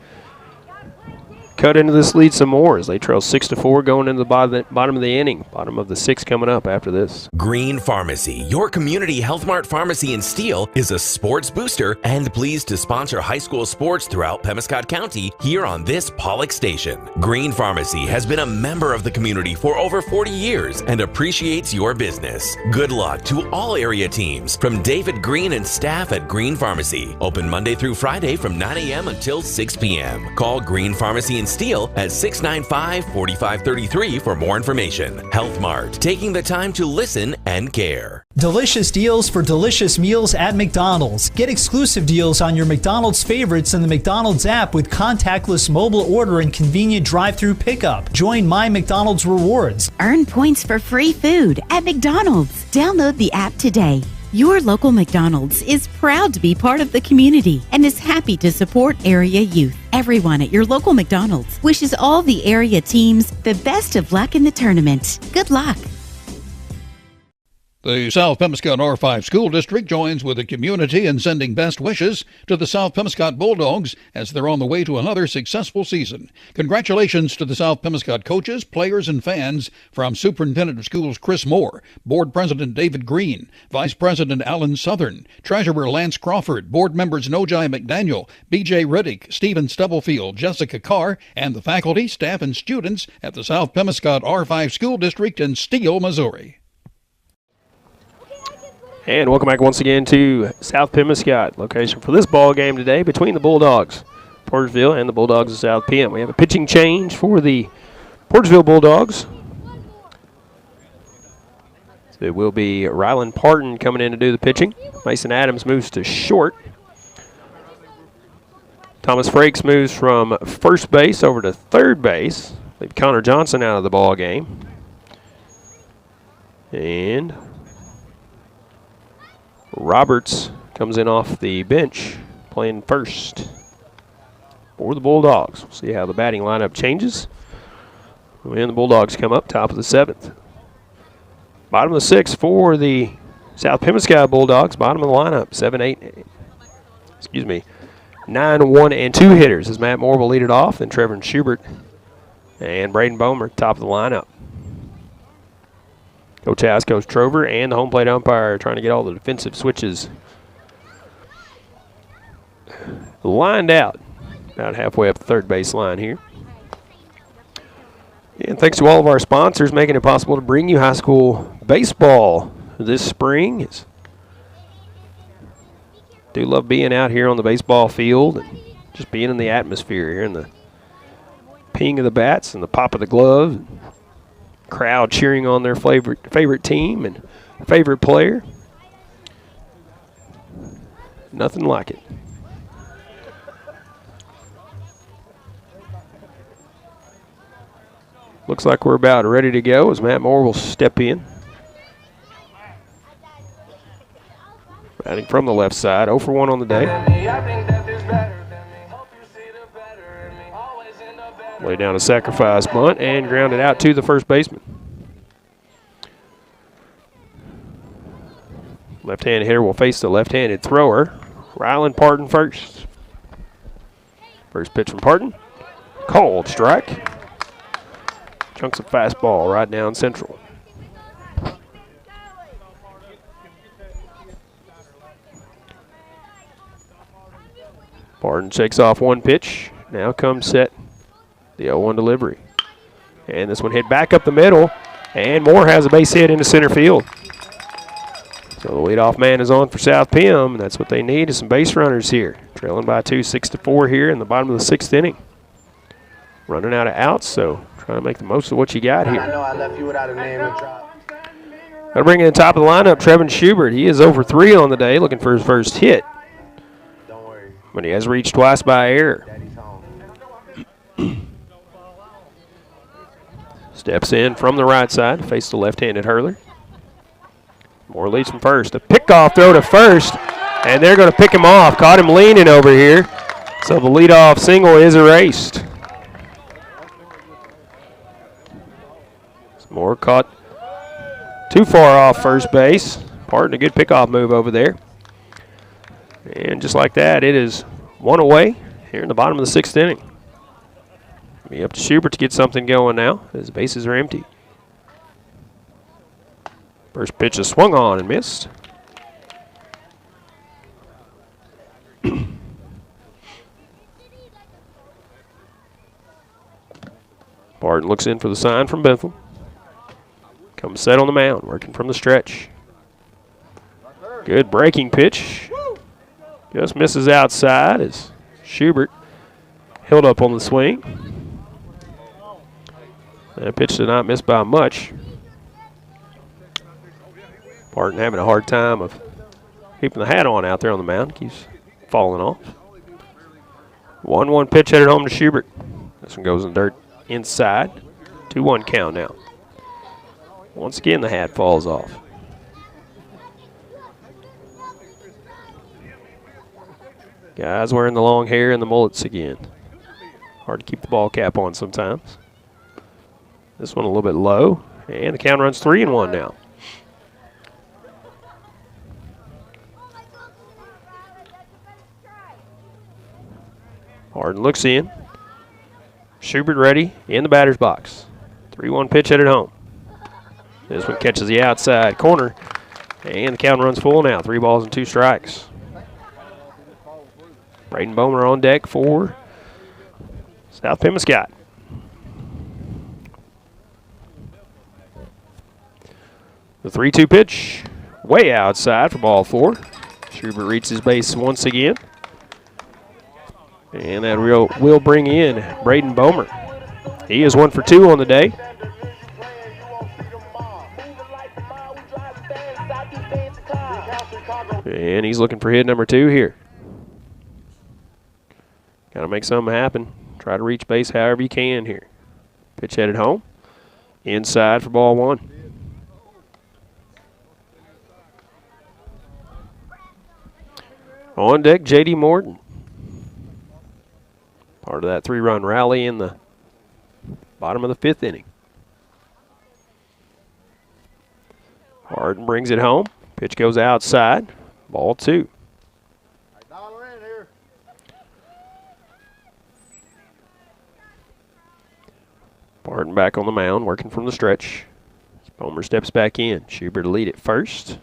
cut into this lead some more as they trail 6-4 going into the bottom of the inning. Bottom of the 6th coming up after this. Green Pharmacy, your community Health Mart pharmacy in Steele, is a sports booster and pleased to sponsor high school sports throughout Pemiscot County here on this Pollock station. Green Pharmacy has been a member of the community for over 40 years and appreciates your business. Good luck to all area teams from David Green and staff at Green Pharmacy. Open Monday through Friday from 9 a.m. until 6 p.m. Call Green Pharmacy in Steele at 695-4533 for more information. Health Mart, taking the time to listen and care. Delicious deals for delicious meals at McDonald's. Get exclusive deals on your McDonald's favorites in the McDonald's app with contactless mobile order and convenient drive-through pickup. Join My McDonald's Rewards. Earn points for free food at McDonald's. Download the app today. Your local McDonald's is proud to be part of the community and is happy to support area youth. Everyone at your local McDonald's wishes all the area teams the best of luck in the tournament. Good luck. The South Pemiscot R5 School District joins with the community in sending best wishes to the South Pemiscot Bulldogs as they're on the way to another successful season. Congratulations to the South Pemiscot coaches, players, and fans from Superintendent of Schools Chris Moore, Board President David Green, Vice President Alan Southern, Treasurer Lance Crawford, Board members Nojai McDaniel, B.J. Riddick, Stephen Stubblefield, Jessica Carr, and the faculty, staff, and students at the South Pemiscot R5 School District in Steele, Missouri. And welcome back once again to South Pemiscot, location for this ball game today between the Bulldogs, Portageville, and the Bulldogs of South Pem. We have a pitching change for the Portageville Bulldogs. So it will be Rylan Parton coming in to do the pitching. Mason Adams moves to short. Thomas Frakes moves from first base over to third base. Leave Connor Johnson out of the ball game. And Roberts comes in off the bench, playing first for the Bulldogs. We'll see how the batting lineup changes when the Bulldogs come up, top of the 7th. Bottom of the 6th for the South Pemiscot Bulldogs. Bottom of the lineup, 9, 1, and 2 hitters as Matt Moore will lead it off. Then Trevor Schubert and Braden Bomer, top of the lineup. Coach House, Coach Trover, and the home plate umpire trying to get all the defensive switches lined out. About halfway up the third base line here. And thanks to all of our sponsors making it possible to bring you high school baseball this spring. Do love being out here on the baseball field and just being in the atmosphere here, and the ping of the bats and the pop of the glove, and crowd cheering on their favorite team and favorite player. Nothing like it. Looks like we're about ready to go as Matt Moore will step in. Batting from the left side, 0 for 1 on the day. Lay down a sacrifice bunt and grounded out to the first baseman. Left-handed hitter will face the left-handed thrower. Rylan Parton first. First pitch from Parton. Cold strike. Chunks of fastball right down central. Parton shakes off one pitch. Now comes set the 0-1 delivery. And this one hit back up the middle, and Moore has a base hit into center field. So the leadoff man is on for South Pem, and that's what they need is some base runners here. Trailing by 2, 6-4 here in the bottom of the 6th inning. Running out of outs, so trying to make the most of what you got here. I know I left you without a name and drop. Got to bring in the top of the lineup, Trevin Schubert. He is 0 for 3 on the day, looking for his first hit. Don't worry. But he has reached twice by error. Daddy's home. Steps in from the right side to face the left-handed hurler. Moore leads from first. A pickoff throw to first, and they're going to pick him off. Caught him leaning over here, so the leadoff single is erased. Moore caught too far off first base. Parton, a good pickoff move over there. And just like that, it is 1 away here in the bottom of the 6th inning. Be up to Schubert to get something going now as the bases are empty. First pitch is swung on and missed. Barton looks in for the sign from Bentham. Comes set on the mound, working from the stretch. Good breaking pitch. Just misses outside as Schubert held up on the swing. That pitch did not miss by much. Barton having a hard time of keeping the hat on out there on the mound. Keeps falling off. 1-1 pitch headed home to Schubert. This one goes in dirt inside. 2-1 count now. Once again, the hat falls off. Guys wearing the long hair and the mullets again. Hard to keep the ball cap on sometimes. This one a little bit low, and the count runs 3-1 now. Harden looks in. Schubert ready in the batter's box. 3-1 pitch headed home. This one catches the outside corner, and the count runs full now. 3 balls and 2 strikes. Braden Bowman on deck for South Pemiscot. The 3-2 pitch, way outside for ball 4. Schubert reaches base once again. And that will bring in Braden Bomer. He is 1 for 2 on the day. And he's looking for hit number 2 here. Got to make something happen. Try to reach base however you can here. Pitch headed home. Inside for ball 1. On deck, J.D. Morton. Part of that 3-run rally in the bottom of the 5th inning. Harden brings it home. Pitch goes outside. Ball 2. Barton back on the mound, working from the stretch. Bomer steps back in. Schubert to lead it first.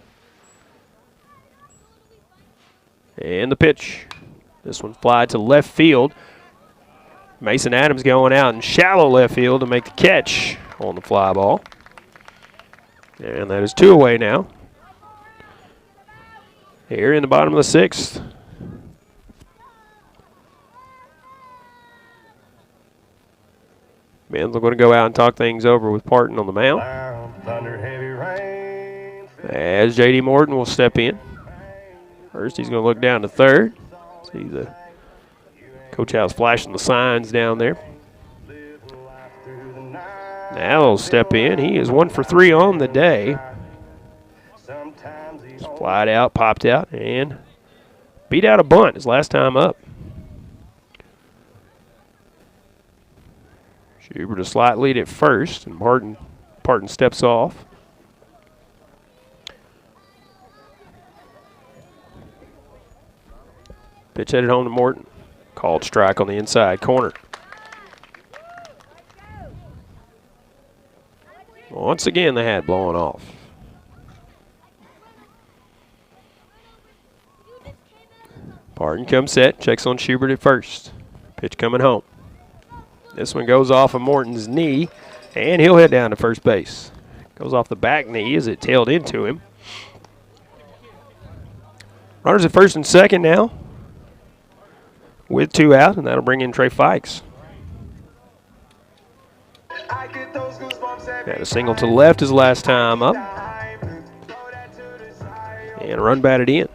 And the pitch. This one fly to left field. Mason Adams going out in shallow left field to make the catch on the fly ball. And that is 2 away now. Here in the bottom of the 6th. Men's going to go out and talk things over with Parton on the mound. As J.D. Morton will step in. First, he's going to look down to third. See the coach house flashing the signs down there. Now he'll step in. He is 1 for 3 on the day. Flied out, popped out, and beat out a bunt his last time up. Schubert a slight lead at first, and Parton steps off. Pitch headed home to Morton. Called strike on the inside corner. Once again, the hat blowing off. Parton comes set, checks on Schubert at first. Pitch coming home. This one goes off of Morton's knee, and he'll head down to first base. Goes off the back knee as it tailed into him. Runners at first and second now with 2 out, and that'll bring in Trey Fikes. Got a single to left his last time up. And a run batted in.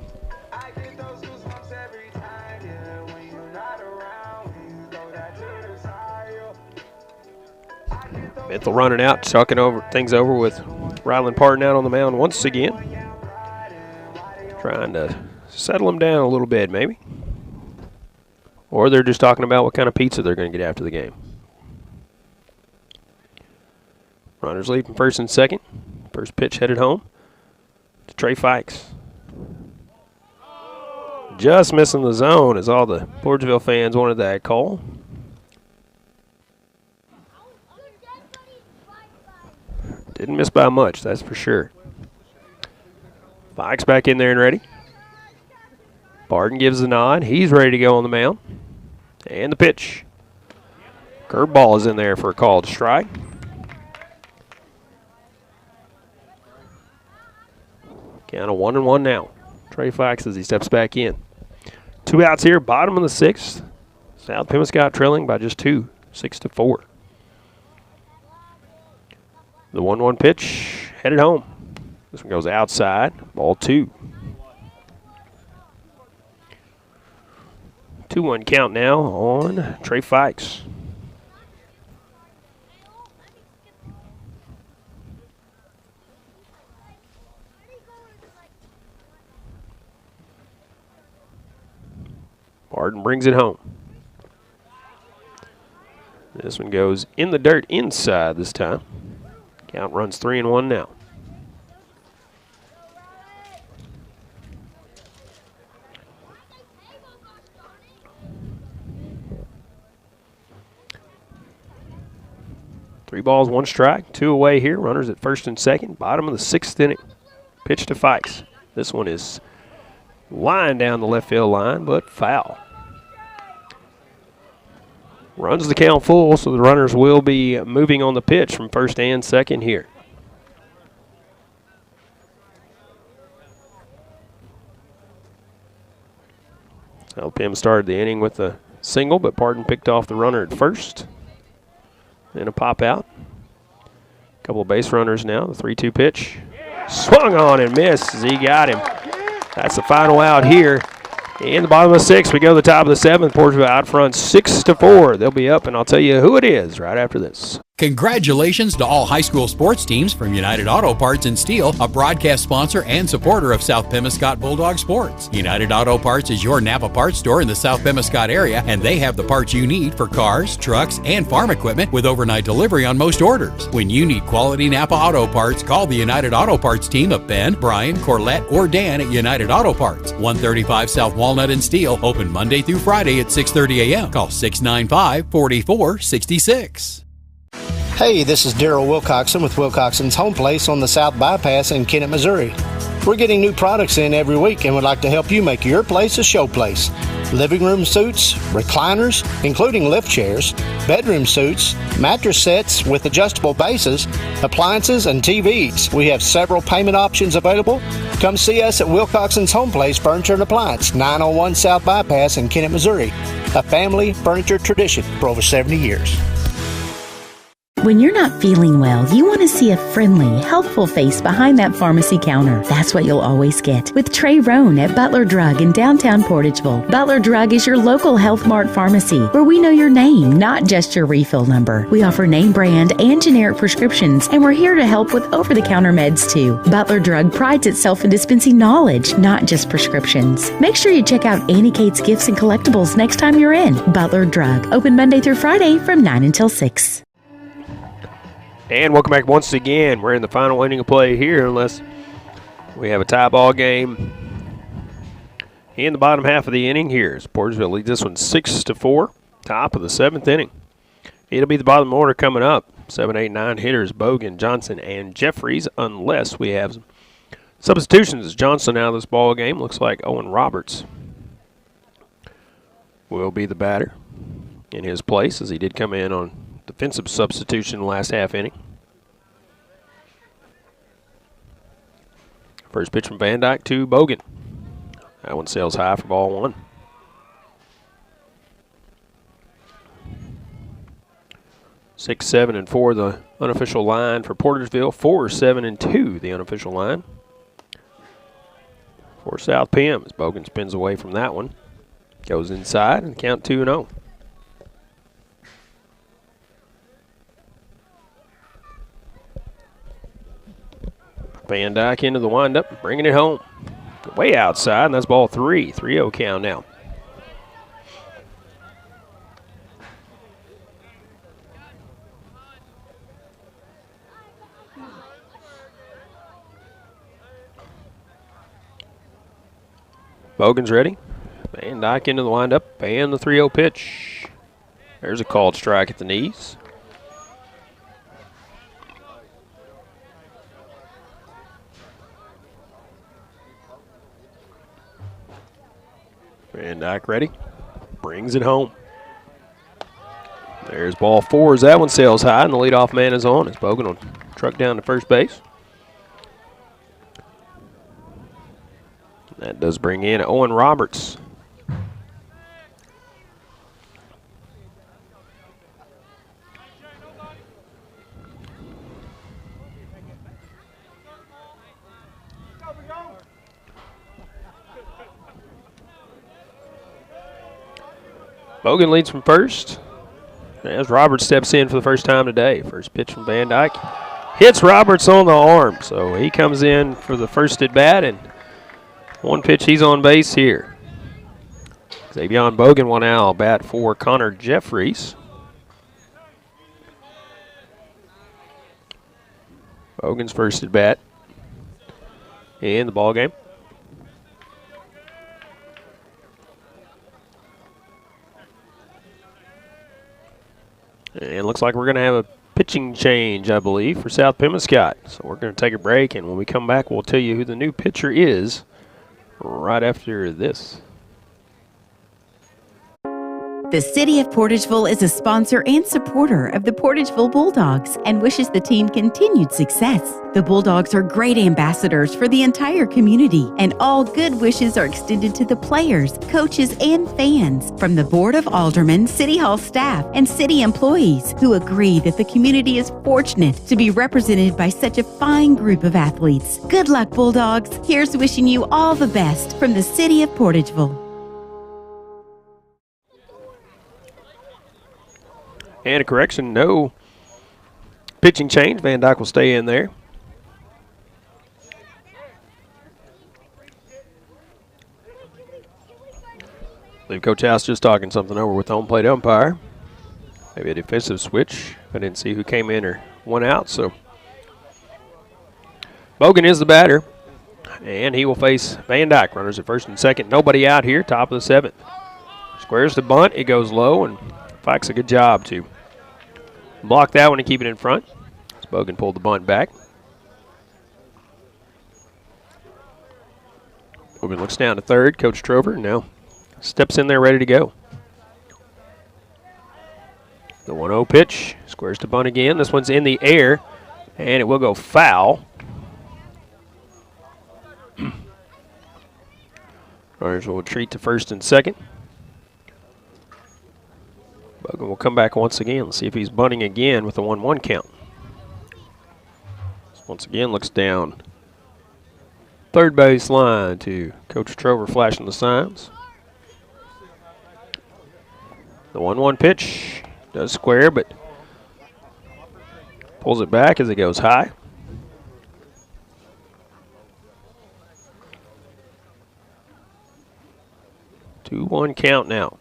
Bethel running out, talking things over with Ryland Parton out on the mound once again. Trying to settle him down a little bit, maybe. Or they're just talking about what kind of pizza they're going to get after the game. Runners lead from first and second. First pitch headed home to Trey Fikes. Just missing the zone as all the Portageville fans wanted that call. Didn't miss by much, that's for sure. Fikes back in there and ready. Barton gives the nod. He's ready to go on the mound. And the pitch. Curveball is in there for a called strike. Count of 1-1 now. Trey Fikes as he steps back in. 2 outs here, bottom of the 6th. South Pemiscot trailing by just 2, 6-4. The 1-1 pitch headed home. This one goes outside, ball 2. 2-1 count now on Trey Fikes. Barton brings it home. This one goes in the dirt inside this time. Count runs 3-1 now. Three balls, 1 strike, 2 away here. Runners at first and second. Bottom of the 6th inning. Pitch to Fikes. This one is lined down the left field line, but foul. Runs the count full, so the runners will be moving on the pitch from first and second here. LPM started the inning with a single, but Parton picked off the runner at first. And a pop out. A couple of base runners now. The 3-2 pitch. Swung on and missed as he got him. That's the final out here. In the bottom of the 6th, we go to the top of the 7th. Portageville out front 6-4. They'll be up, and I'll tell you who it is right after this. Congratulations to all high school sports teams from United Auto Parts and Steel, a broadcast sponsor and supporter of South Pemiscot Bulldog Sports. United Auto Parts is your Napa parts store in the South Pemiscot area, and they have the parts you need for cars, trucks, and farm equipment with overnight delivery on most orders. When you need quality Napa Auto Parts, call the United Auto Parts team of Ben, Brian, Corlette, or Dan at United Auto Parts. 135 South Walnut and Steel, open Monday through Friday at 6:30 a.m. Call 695-4466. Hey, this is Daryl Wilcoxon with Wilcoxon's Home Place on the South Bypass in Kennett, Missouri. We're getting new products in every week and would like to help you make your place a show place. Living room suites, recliners, including lift chairs, bedroom suites, mattress sets with adjustable bases, appliances, and TVs. We have several payment options available. Come see us at Wilcoxon's Home Place Furniture and Appliance, 901 South Bypass in Kennett, Missouri. A family furniture tradition for over 70 years. When you're not feeling well, you want to see a friendly, helpful face behind that pharmacy counter. That's what you'll always get with Trey Roan at Butler Drug in downtown Portageville. Butler Drug is your local Health Mart pharmacy where we know your name, not just your refill number. We offer name brand and generic prescriptions, and we're here to help with over-the-counter meds too. Butler Drug prides itself in dispensing knowledge, not just prescriptions. Make sure you check out Annie Kate's Gifts and Collectibles next time you're in. Butler Drug, open Monday through Friday from 9 until 6. And welcome back once again. We're in the final inning of play here, unless we have a tie ball game in the bottom half of the inning here. Portageville leads this one 6-4, top of the 7th inning. It'll be the bottom order coming up. 7, 8, 9 hitters, Bogan, Johnson, and Jeffries, unless we have some substitutions. Johnson out of this ball game. Looks like Owen Roberts will be the batter in his place, as he did come in on defensive substitution last half inning. First pitch from Van Dyke to Bogan. That one sails high for ball one. Six, 7, and 4 the unofficial line for Portageville. 4, 7, and 2 the unofficial line for South Pem as Bogan spins away from that one. Goes inside and count 2-0. Van Dyke into the windup, bringing it home. Way outside, and that's ball 3. 3-0 count now. Bogan's ready. Van Dyke into the windup, and the 3-0 pitch. There's a called strike at the knees. Van Dyke ready, brings it home. There's ball 4 as that one sails high, and the leadoff man is on as Bogan will truck down to first base. That does bring in Owen Roberts. Bogan leads from first as Roberts steps in for the first time today. First pitch from Van Dyke. Hits Roberts on the arm, so he comes in for the first at bat, and one pitch he's on base here. Xavier Bogan will now bat for Connor Jeffries. Bogan's first at bat in the ball game. And it looks like we're going to have a pitching change, I believe, for South Pemiscot. So we're going to take a break, and when we come back, we'll tell you who the new pitcher is right after this. The City of Portageville is a sponsor and supporter of the Portageville Bulldogs and wishes the team continued success. The Bulldogs are great ambassadors for the entire community, and all good wishes are extended to the players, coaches, and fans from the Board of Aldermen, City Hall staff, and city employees who agree that the community is fortunate to be represented by such a fine group of athletes. Good luck, Bulldogs. Here's wishing you all the best from the City of Portageville. And a correction, no pitching change. Van Dyke will stay in there. I believe Coach House just talking something over with the home plate umpire. Maybe a defensive switch. I didn't see who came in or went out, so Bogan is the batter, and he will face Van Dyke. Runners at first and second. Nobody out here, top of the 7th. Squares the bunt. It goes low, and Fikes a good job to block that one and keep it in front. Bogan pulled the bunt back. Bogan looks down to third. Coach Trover now steps in there ready to go. The 1-0 pitch. Squares to bunt again. This one's in the air, and it will go foul. Runners will retreat to first and second. Bogan will come back once again. Let's see if he's bunting again with the 1-1 count. Once again, looks down third base line to Coach Trover flashing the signs. The 1-1 pitch does square, but pulls it back as it goes high. Two 2-1 count now.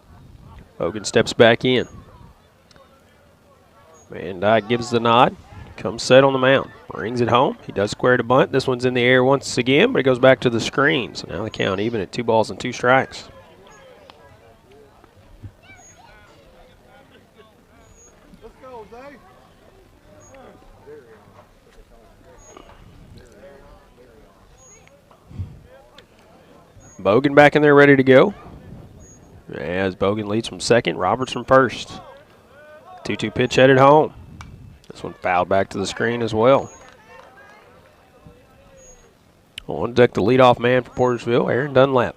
Bogan steps back in. Van Dyke gives the nod. Comes set on the mound. Brings it home. He does square to bunt. This one's in the air once again, but it goes back to the screen. So now the count even at 2 balls and 2 strikes. Bogan back in there ready to go. As Bogan leads from second, Roberts from first. 2-2 pitch headed home. This one fouled back to the screen as well. On deck the leadoff man for Portageville, Aaron Dunlap.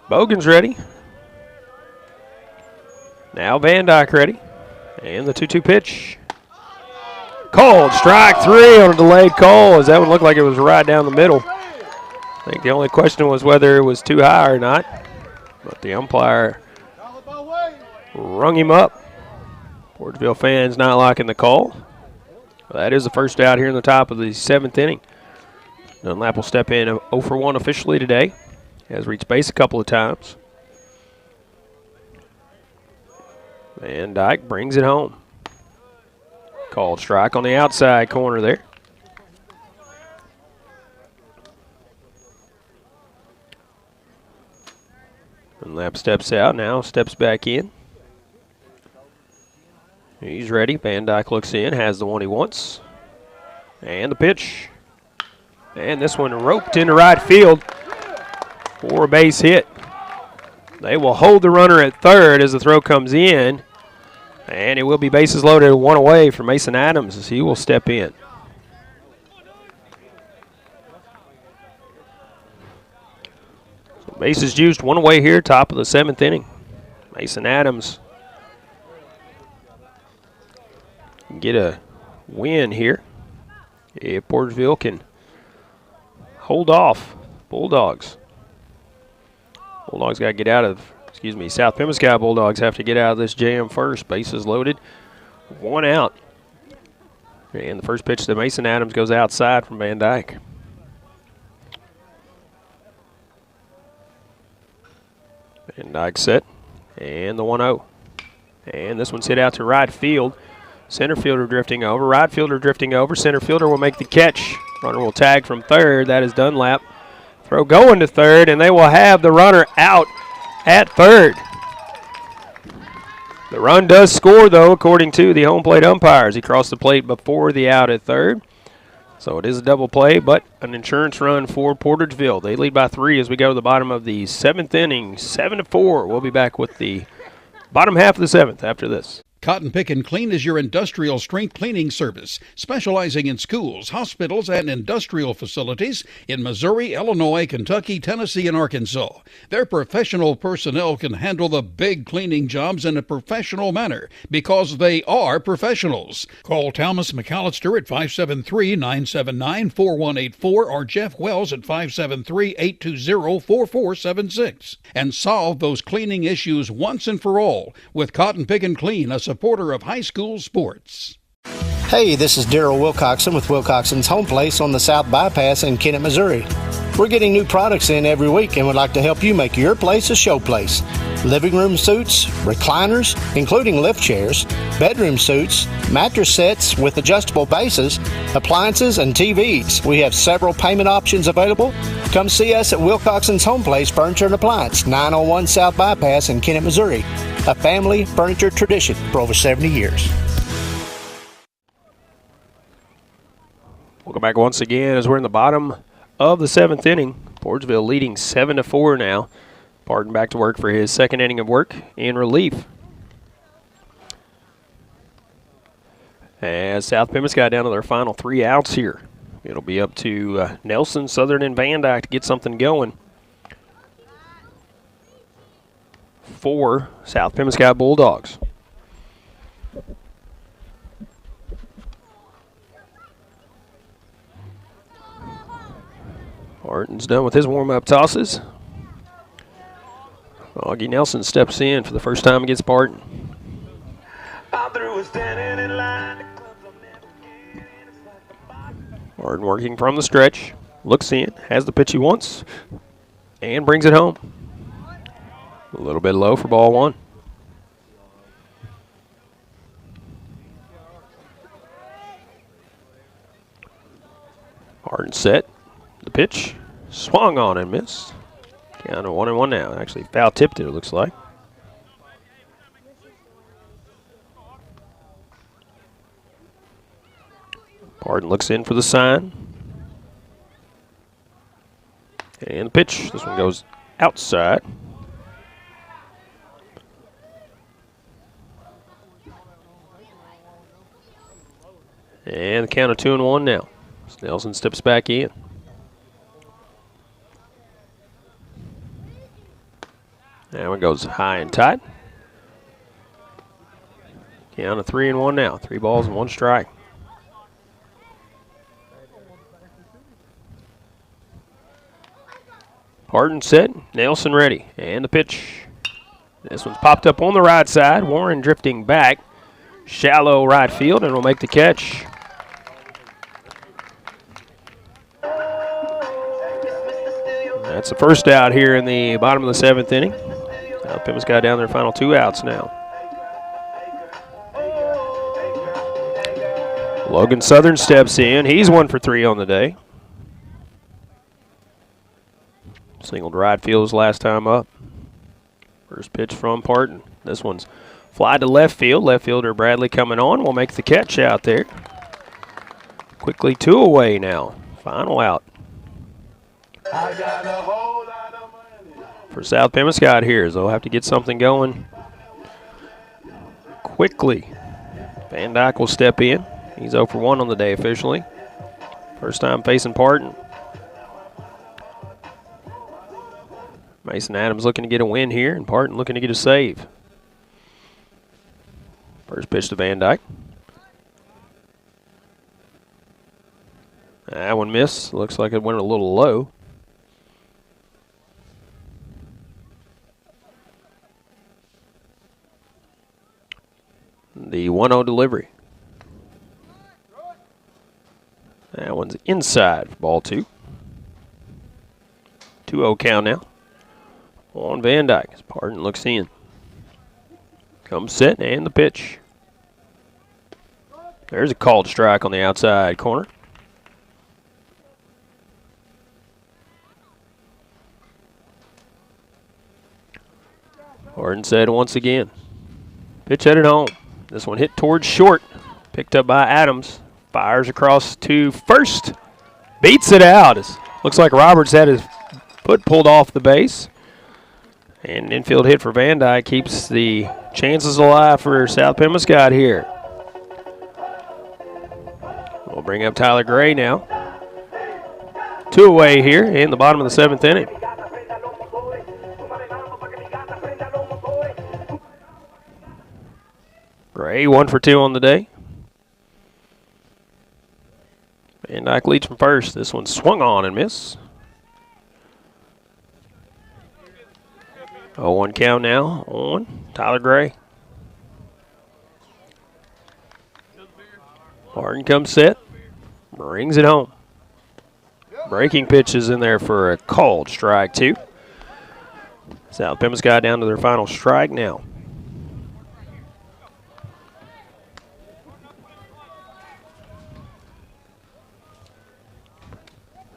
Bogan's ready. Now Van Dyke ready. And the 2-2 pitch. Called strike 3 on a delayed call, as that one looked like it was right down the middle. I think the only question was whether it was too high or not, but the umpire rung him up. Portageville fans not liking the call. Well, that is the first out here in the top of the 7th inning. Dunlap will step in 0 for 1 officially today. He has reached base a couple of times. Van Dyke brings it home. Called strike on the outside corner there. Dunlap steps out now, steps back in. He's ready. Van Dyke looks in, has the one he wants. And the pitch. And this one roped into right field for a base hit. They will hold the runner at third as the throw comes in. And it will be bases loaded, 1 away for Mason Adams as he will step in. So bases juiced, 1 away here, top of the 7th inning. Mason Adams can get a win here if Portageville can hold off Bulldogs. Bulldogs got to get out of, South Pemiscot Bulldogs have to get out of this jam first. Bases loaded, 1 out. And the first pitch to Mason Adams goes outside from Van Dyke. Van Dyke set, and the 1-0. And this one's hit out to right field. Center fielder drifting over, right fielder drifting over. Center fielder will make the catch. Runner will tag from third. That is Dunlap. Throw going to third, and they will have the runner out at third. The run does score, though, according to the home plate umpires. He crossed the plate before the out at third. So it is a double play, but an insurance run for Portageville. They lead by 3 as we go to the bottom of the 7th inning, 7-4. We'll be back with the bottom half of the 7th after this. Cotton Pick and Clean is your industrial strength cleaning service, specializing in schools, hospitals, and industrial facilities in Missouri, Illinois, Kentucky, Tennessee, and Arkansas. Their professional personnel can handle the big cleaning jobs in a professional manner because they are professionals. Call Thomas McAllister at 573-979-4184 or Jeff Wells at 573-820-4476 and solve those cleaning issues once and for all with Cotton Pick and Clean, a supporter of high school sports. Hey, this is Daryl Wilcoxon with Wilcoxon's Home Place on the South Bypass in Kennett, Missouri. We're getting new products in every week and would like to help you make your place a show place. Living room suites, recliners, including lift chairs, bedroom suites, mattress sets with adjustable bases, appliances, and TVs. We have several payment options available. Come see us at Wilcoxon's Home Place Furniture and Appliance, 901 South Bypass in Kennett, Missouri. A family furniture tradition for over 70 years. Welcome back once again as we're in the bottom of the 7th inning. Portageville leading 7-4 now. Parton back to work for his second inning of work in relief. As South Pemiscot down to their final 3 outs here. It'll be up to Nelson, Southern, and Van Dyke to get something going for South Pemiscot Bulldogs. Martin's done with his warm-up tosses. Augie Nelson steps in for the first time against Barton. Martin working from the stretch, looks in, has the pitch he wants, and brings it home. A little bit low for ball 1. Martin set. The pitch swung on and missed. Count of 1-1 now. Actually foul tipped it looks like. Parton looks in for the sign. And the pitch. This one goes outside. And the count of 2-1 now. Nelson steps back in. That one goes high and tight. Count of 3-1 now. 3 balls and 1 strike. Parton set. Nelson ready. And the pitch. This one's popped up on the right side. Warren drifting back. Shallow right field and will make the catch. That's the first out here in the bottom of the 7th inning. South Pemiscot down their final 2 outs now. Logan Southern steps in. He's 1 for 3 on the day. Singled right field his last time up. First pitch from Parton. This one's fly to left field. Left fielder Bradley coming on will make the catch out there. Quickly 2 away now. Final out. For South Pemiscot here, they'll have to get something going quickly. Van Dyke will step in. He's 0 for 1 on the day officially. First time facing Parton. Mason Adams looking to get a win here, and Parton looking to get a save. First pitch to Van Dyke. That one missed. Looks like it went a little low. The 1-0 delivery. That one's inside for ball 2. 2-0 count now. On Van Dyke as Parton looks in. Comes set and the pitch. There's a called strike on the outside corner. Parton set once again. Pitch headed home. This one hit towards short. Picked up by Adams. Fires across to first. Beats it out. Looks like Roberts had his foot pulled off the base. And an infield hit for Van Dyke keeps the chances alive for South Pemiscot here. We'll bring up Tyler Gray now. 2 away here in the bottom of the 7th inning. Gray 1 for 2 on the day. Van Dyke leads from first. This one swung on and miss. 0-1 count now on Tyler Gray. Martin comes set, brings it home. Breaking pitch is in there for a called strike 2. South Pemiscot down to their final strike now.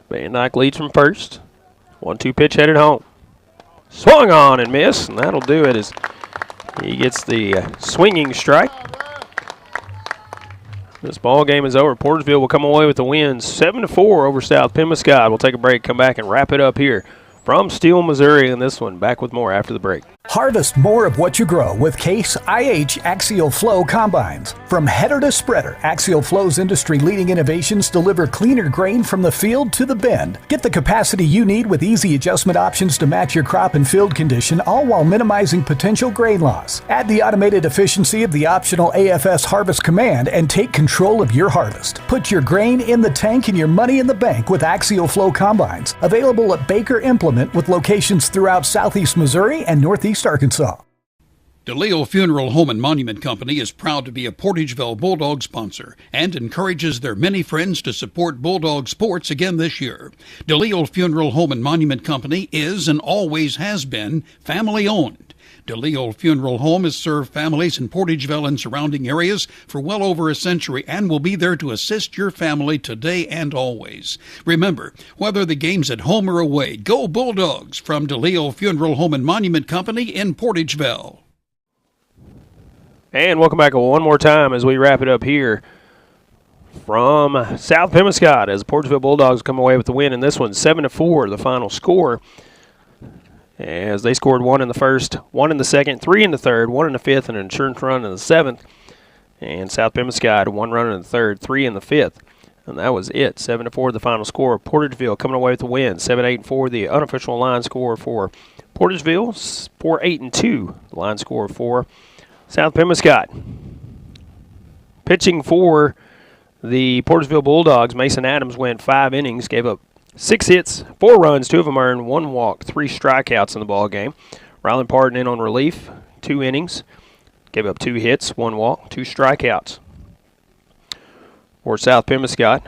Van Dyke leads from first. 1-2 pitch headed home. Swung on and missed, and that'll do it as he gets the swinging strike. This ball game is over. Portageville will come away with the win 7-4 over South Pemiscot. We'll take a break, come back, and wrap it up here from Steele, Missouri in this one. Back with more after the break. Harvest more of what you grow with Case IH Axial Flow Combines. From header to spreader, Axial Flow's industry-leading innovations deliver cleaner grain from the field to the bend. Get the capacity you need with easy adjustment options to match your crop and field condition, all while minimizing potential grain loss. Add the automated efficiency of the optional AFS Harvest Command and take control of your harvest. Put your grain in the tank and your money in the bank with Axial Flow Combines. Available at Baker Implement with locations throughout southeast Missouri and northeast Arkansas. DeLeo Funeral Home and Monument Company is proud to be a Portageville Bulldog sponsor and encourages their many friends to support Bulldog sports again this year. DeLeo Funeral Home and Monument Company is and always has been family-owned. DeLeo Funeral Home has served families in Portageville and surrounding areas for well over a century and will be there to assist your family today and always. Remember, whether the game's at home or away, go Bulldogs from DeLeo Funeral Home and Monument Company in Portageville. And welcome back one more time as we wrap it up here from South Pemiscot as the Portageville Bulldogs come away with the win in this one, 7-4, the final score. As they scored 1 in the first, 1 in the second, 3 in the third, 1 in the fifth, and an insurance run in the 7th. And South Pemiscot, 1 run in the third, 3 in the 5th. And that was it. 7-4 the final score. Portageville coming away with the win. 7-8-4 the unofficial line score for Portageville. 4-8-2 the line score for South Pemiscot. Pitching for the Portageville Bulldogs, Mason Adams went 5 innings, gave up 6 hits, 4 runs, 2 of them earned, 1 walk, 3 strikeouts in the ball game. Rylan Parton in on relief, 2 innings, gave up 2 hits, 1 walk, 2 strikeouts. For South Pemiscot,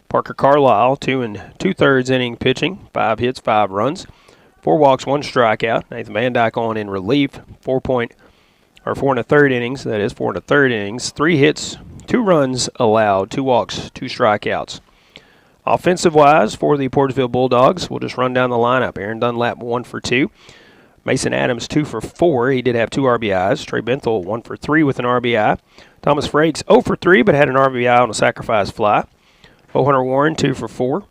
Parker Carlisle, 2 2/3 inning pitching, 5 hits, 5 runs, 4 walks, 1 strikeout. Nathan Van Dyke on in relief, 4 1/3 innings, that is 4 1/3 innings, 3 hits, 2 runs allowed, 2 walks, 2 strikeouts. Offensive-wise, for the Portageville Bulldogs, we'll just run down the lineup. Aaron Dunlap, 1 for 2. Mason Adams, 2 for 4. He did have 2 RBIs. Trey Benthel, 1 for 3 with an RBI. Thomas Frakes, 0 for 3, but had an RBI on a sacrifice fly. Hunter Warren, 2 for 4.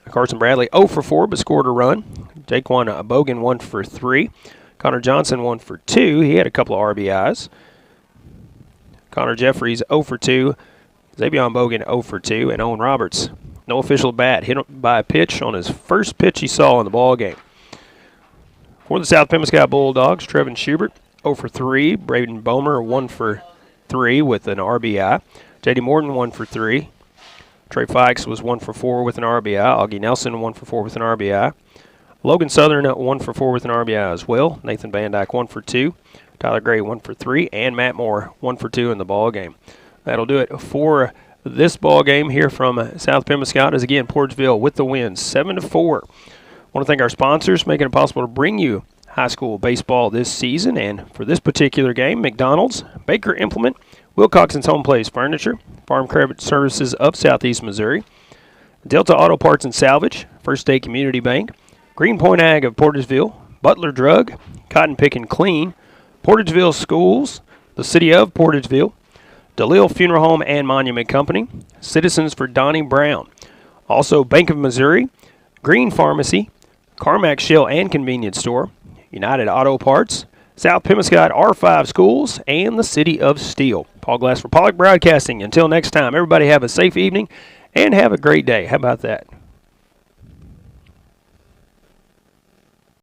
Carson Bradley, 0 for 4, but scored a run. Jaquan Bogan, 1 for 3. Connor Johnson, 1 for 2. He had a couple of RBIs. Connor Jeffries, 0 for 2. Xavion Bogan, 0 for 2, and Owen Roberts, no official bat, hit by a pitch on his first pitch he saw in the ball game. For the South Pemiscot Bulldogs, Trevin Schubert, 0 for 3. Braden Bomer, 1 for 3 with an RBI. J.D. Morton, 1 for 3. Trey Fikes was 1 for 4 with an RBI. Augie Nelson, 1 for 4 with an RBI. Logan Southern, 1 for 4 with an RBI as well. Nathan Van Dyke, 1 for 2. Tyler Gray, 1 for 3. And Matt Moore, 1 for 2 in the ball game. That'll do it for this ball game here from South Pemiscot. As again, Portageville with the win, 7-4. I want to thank our sponsors making it possible to bring you high school baseball this season. And for this particular game, McDonald's, Baker Implement, Wilcoxon's Home Place Furniture, Farm Credit Services of Southeast Missouri, Delta Auto Parts and Salvage, First State Community Bank, Greenpoint Ag of Portageville, Butler Drug, Cotton Pick and Clean, Portageville Schools, the City of Portageville, DeLeo Funeral Home and Monument Company, Citizens for Donnie Brown. Also, Bank of Missouri, Green Pharmacy, Carmack Shell and Convenience Store, United Auto Parts, South Pemiscot R5 Schools, and the City of Steel. Paul Glass for Pollock Broadcasting. Until next time, everybody have a safe evening and have a great day. How about that?